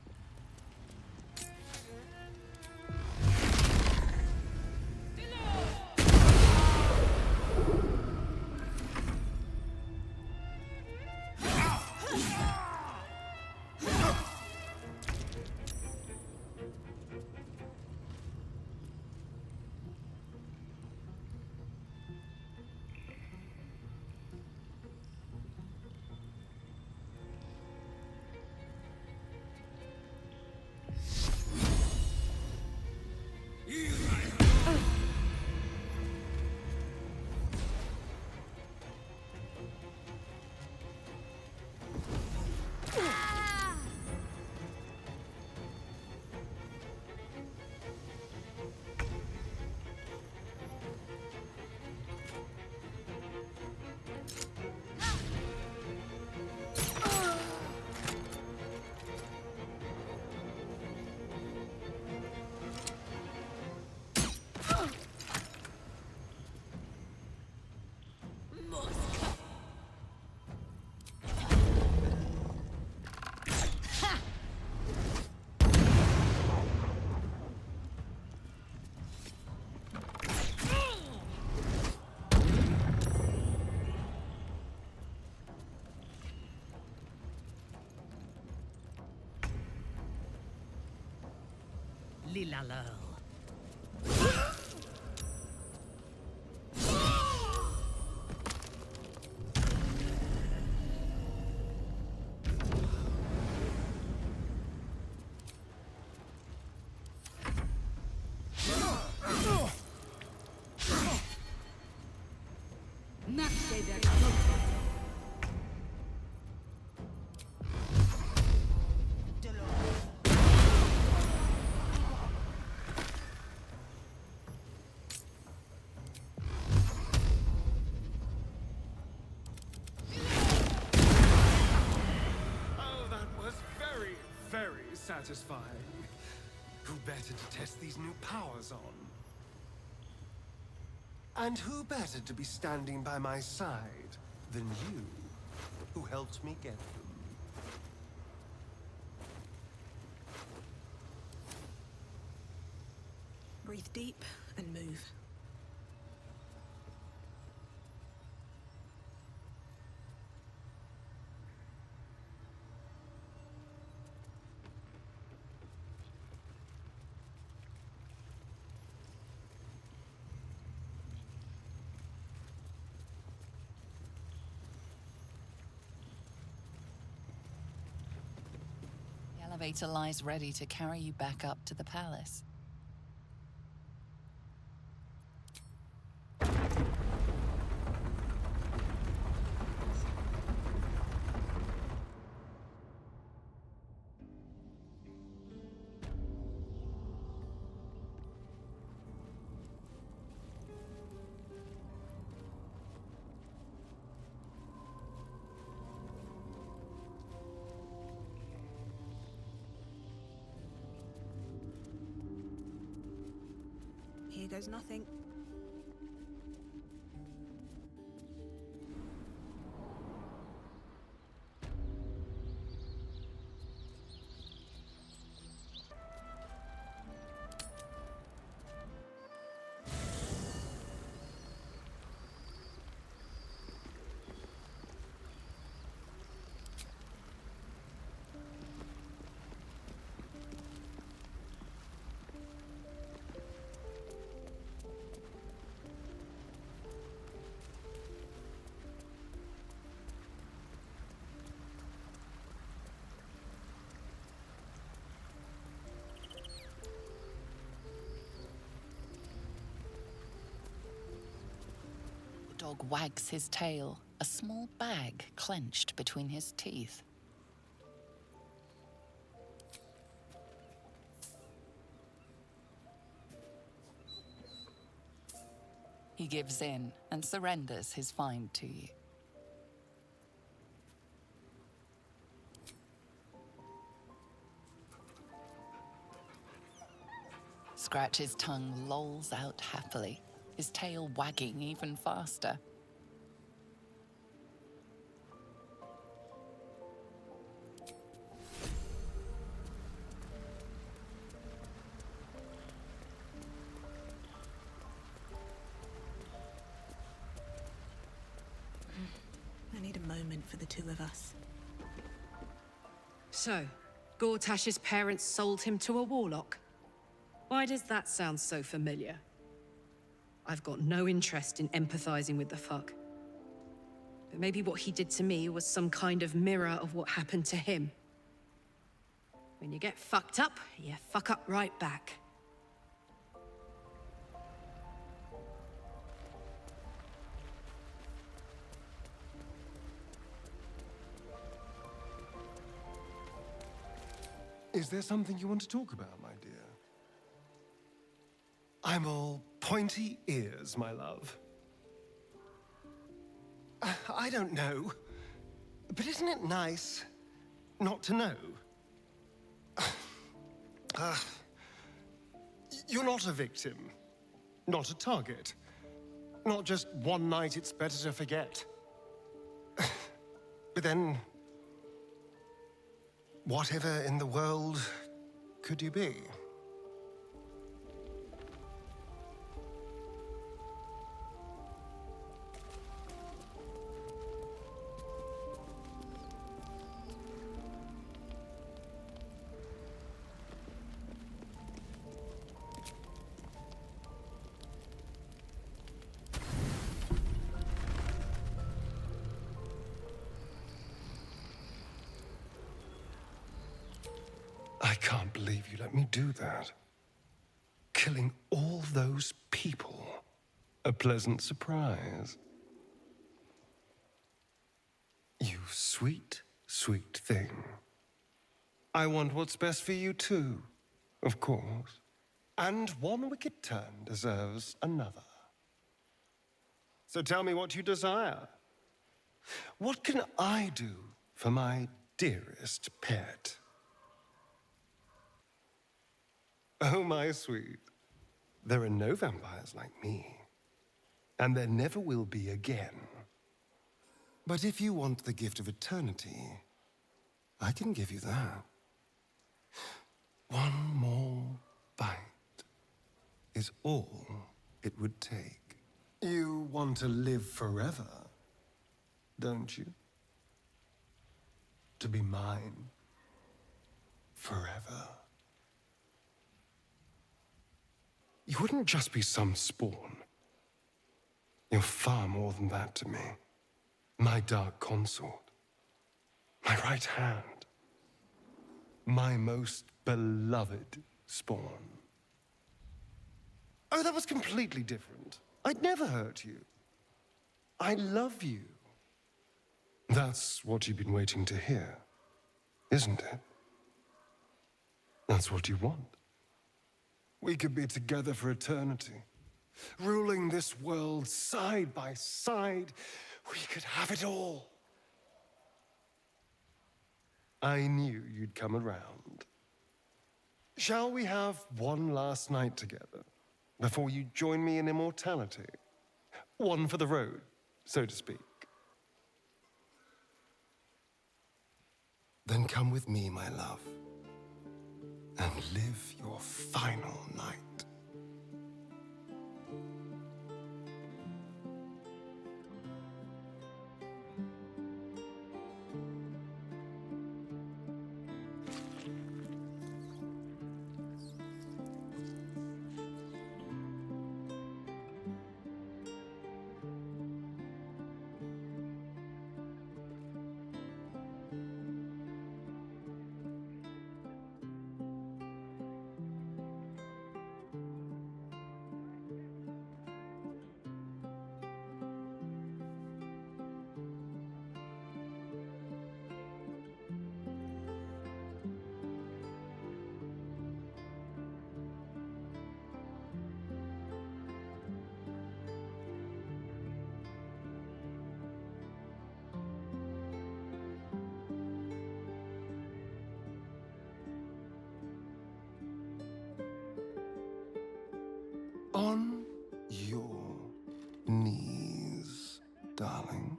Lilaleur. Satisfying. Who better to test these new powers on? And who better to be standing by my side than you, who helped me get them? Breathe deep and move. Elevator lies ready to carry you back up to the palace. Here goes nothing. The dog wags his tail, a small bag clenched between his teeth. He gives in and surrenders his find to you. Scratch's tongue lolls out happily, his tail wagging even faster. I need a moment for the two of us. So, Gortash's parents sold him to a warlock. Why does that sound so familiar? I've got no interest in empathizing with the fuck. But maybe what he did to me was some kind of mirror of what happened to him. When you get fucked up, you fuck up right back. Is there something you want to talk about, my dear? I'm all pointy ears, my love. I don't know. But isn't it nice not to know? You're not a victim. Not a target. Not just one night it's better to forget. But then, whatever in the world could you be? I can't believe you let me do that. Killing all those people. A pleasant surprise. You sweet, sweet thing. I want what's best for you too, of course. And one wicked turn deserves another. So tell me what you desire. What can I do for my dearest pet? Oh, my sweet. There are no vampires like me. And there never will be again. But if you want the gift of eternity, I can give you that. One more bite is all it would take. You want to live forever, don't you? To be mine forever. You wouldn't just be some spawn. You're far more than that to me. My dark consort. My right hand. My most beloved spawn. Oh, that was completely different. I'd never hurt you. I love you. That's what you've been waiting to hear, isn't it? That's what you want. We could be together for eternity, ruling this world side by side. We could have it all. I knew you'd come around. Shall we have one last night together before you join me in immortality? One for the road, so to speak. Then come with me, my love, and live your final night. On your knees, darling.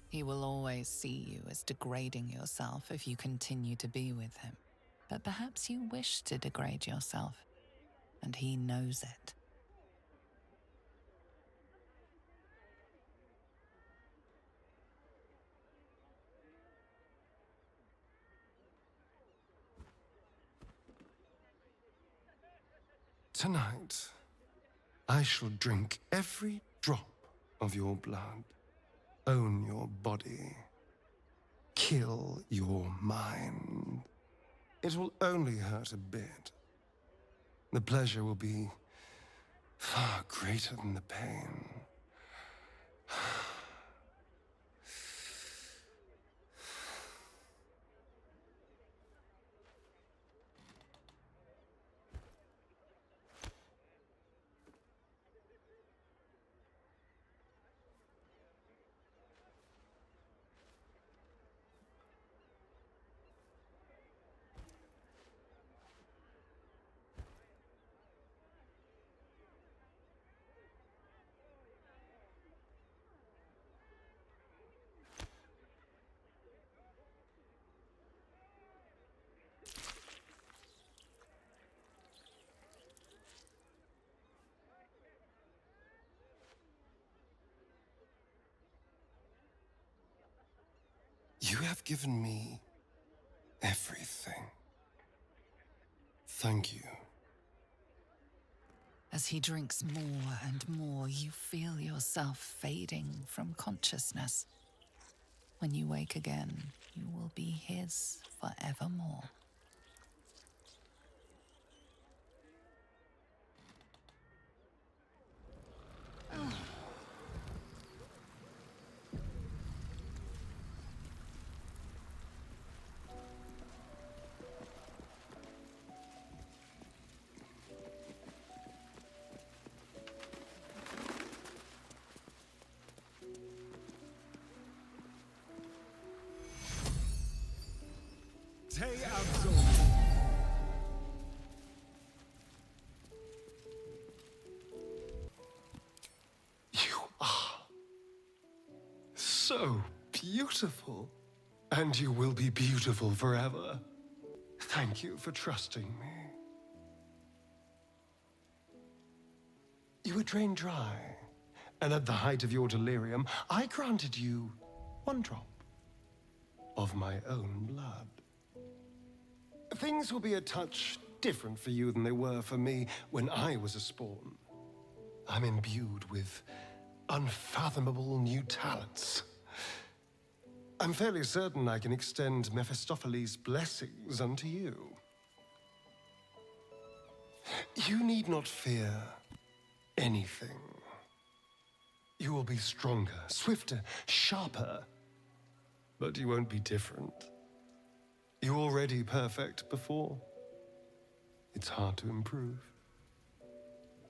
He will always see you as degrading yourself if you continue to be with him. But perhaps you wish to degrade yourself, and he knows it. Tonight, I shall drink every drop of your blood, own your body, kill your mind. It will only hurt a bit. The pleasure will be far greater than the pain. You have given me everything. Thank you. As he drinks more and more, you feel yourself fading from consciousness. When you wake again, you will be his forevermore. absolved. You are so beautiful. And you will be beautiful forever. Thank you for trusting me. You were drained dry, and at the height of your delirium, I granted you 1 drop of my own blood. Things will be a touch different for you than they were for me when I was a spawn. I'm imbued with unfathomable new talents. I'm fairly certain I can extend Mephistopheles' blessings unto you. You need not fear anything. You will be stronger, swifter, sharper, but you won't be different. You were already perfect before. It's hard to improve.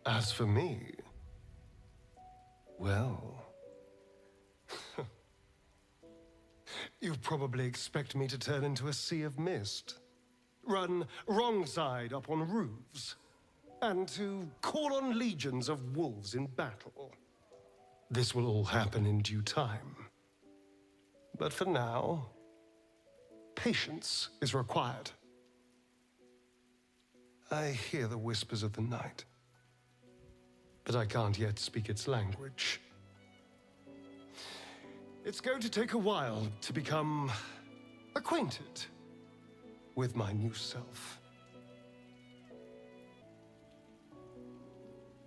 As for me, well... You probably expect me to turn into a sea of mist, run wrong side up on roofs, and to call on legions of wolves in battle. This will all happen in due time. But for now, patience is required. I hear the whispers of the night, but I can't yet speak its language. It's going to take a while to become acquainted with my new self.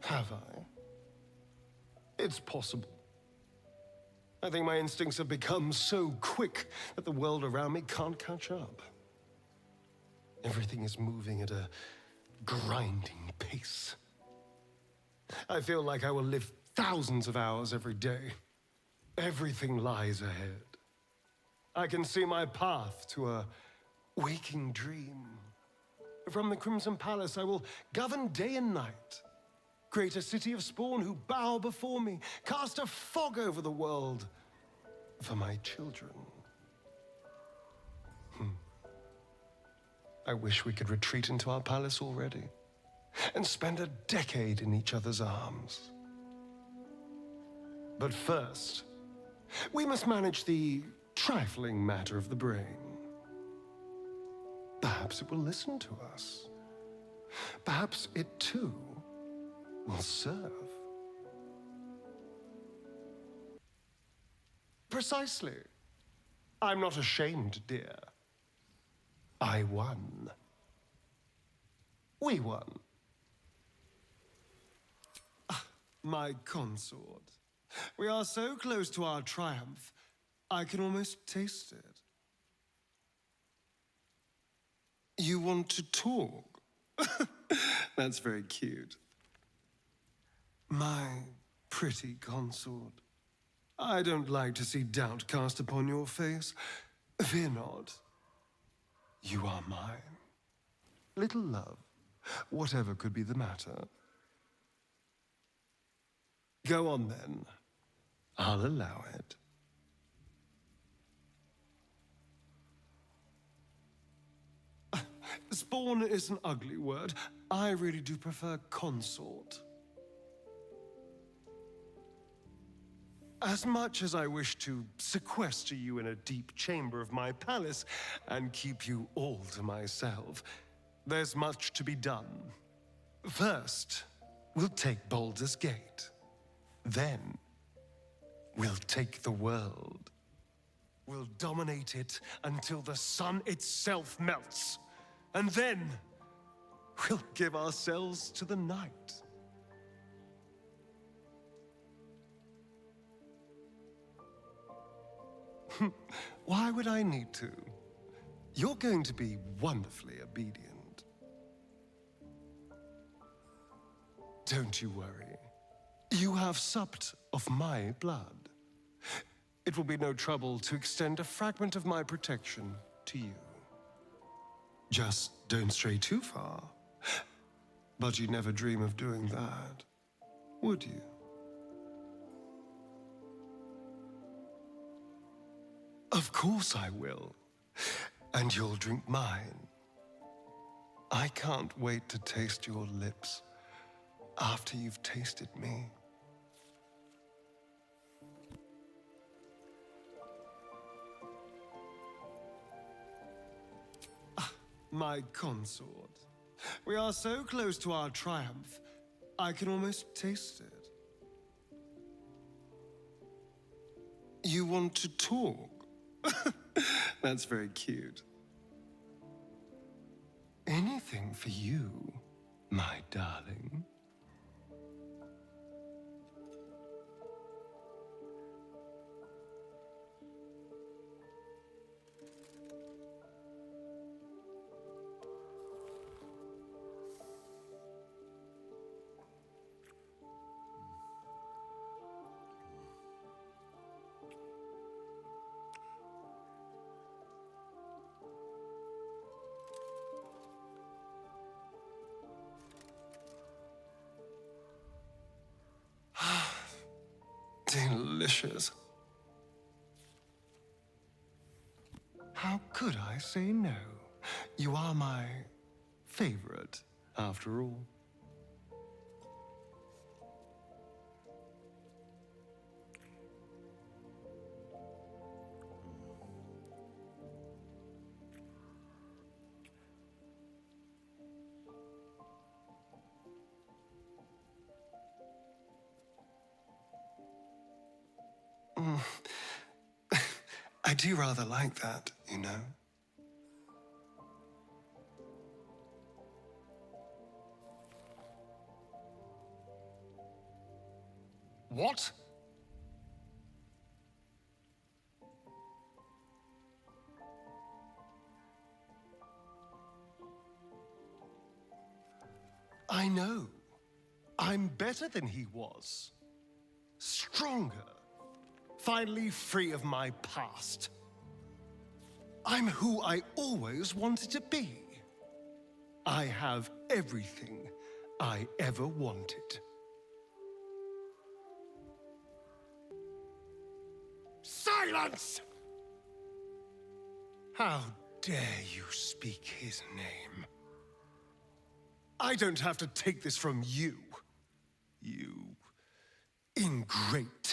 Have I? It's possible. I think my instincts have become so quick that the world around me can't catch up. Everything is moving at a grinding pace. I feel like I will live thousands of hours every day. Everything lies ahead. I can see my path to a waking dream. From the Crimson Palace, I will govern day and night, create a city of spawn who bow before me, cast a fog over the world for my children. I wish we could retreat into our palace already and spend a decade in each other's arms. But first, we must manage the trifling matter of the brain. Perhaps it will listen to us. Perhaps it too will serve. Precisely. I'm not ashamed, dear. I won. We won. My consort. We are so close to our triumph, I can almost taste it. You want to talk? That's very cute. My pretty consort. I don't like to see doubt cast upon your face. Fear not. You are mine. Little love, whatever could be the matter. Go on then. I'll allow it. Spawn is an ugly word. I really do prefer consort. As much as I wish to sequester you in a deep chamber of my palace and keep you all to myself, there's much to be done. First, we'll take Baldurs Gate. Then, we'll take the world. We'll dominate it until the sun itself melts. And then, we'll give ourselves to the night. Why would I need to? You're going to be wonderfully obedient. Don't you worry. You have supped of my blood. It will be no trouble to extend a fragment of my protection to you. Just don't stray too far. But you'd never dream of doing that, would you? Of course I will. And you'll drink mine. I can't wait to taste your lips after you've tasted me. My consort. We are so close to our triumph, I can almost taste it. You want to talk? That's very cute. Anything for you, my darling. Delicious. How could I say no? You are my favorite, after all. I do rather like that, you know. What? I know. I'm better than he was. Stronger. Finally free of my past. I'm who I always wanted to be. I have everything I ever wanted. Silence! How dare you speak his name? I don't have to take this from you. You ingrate.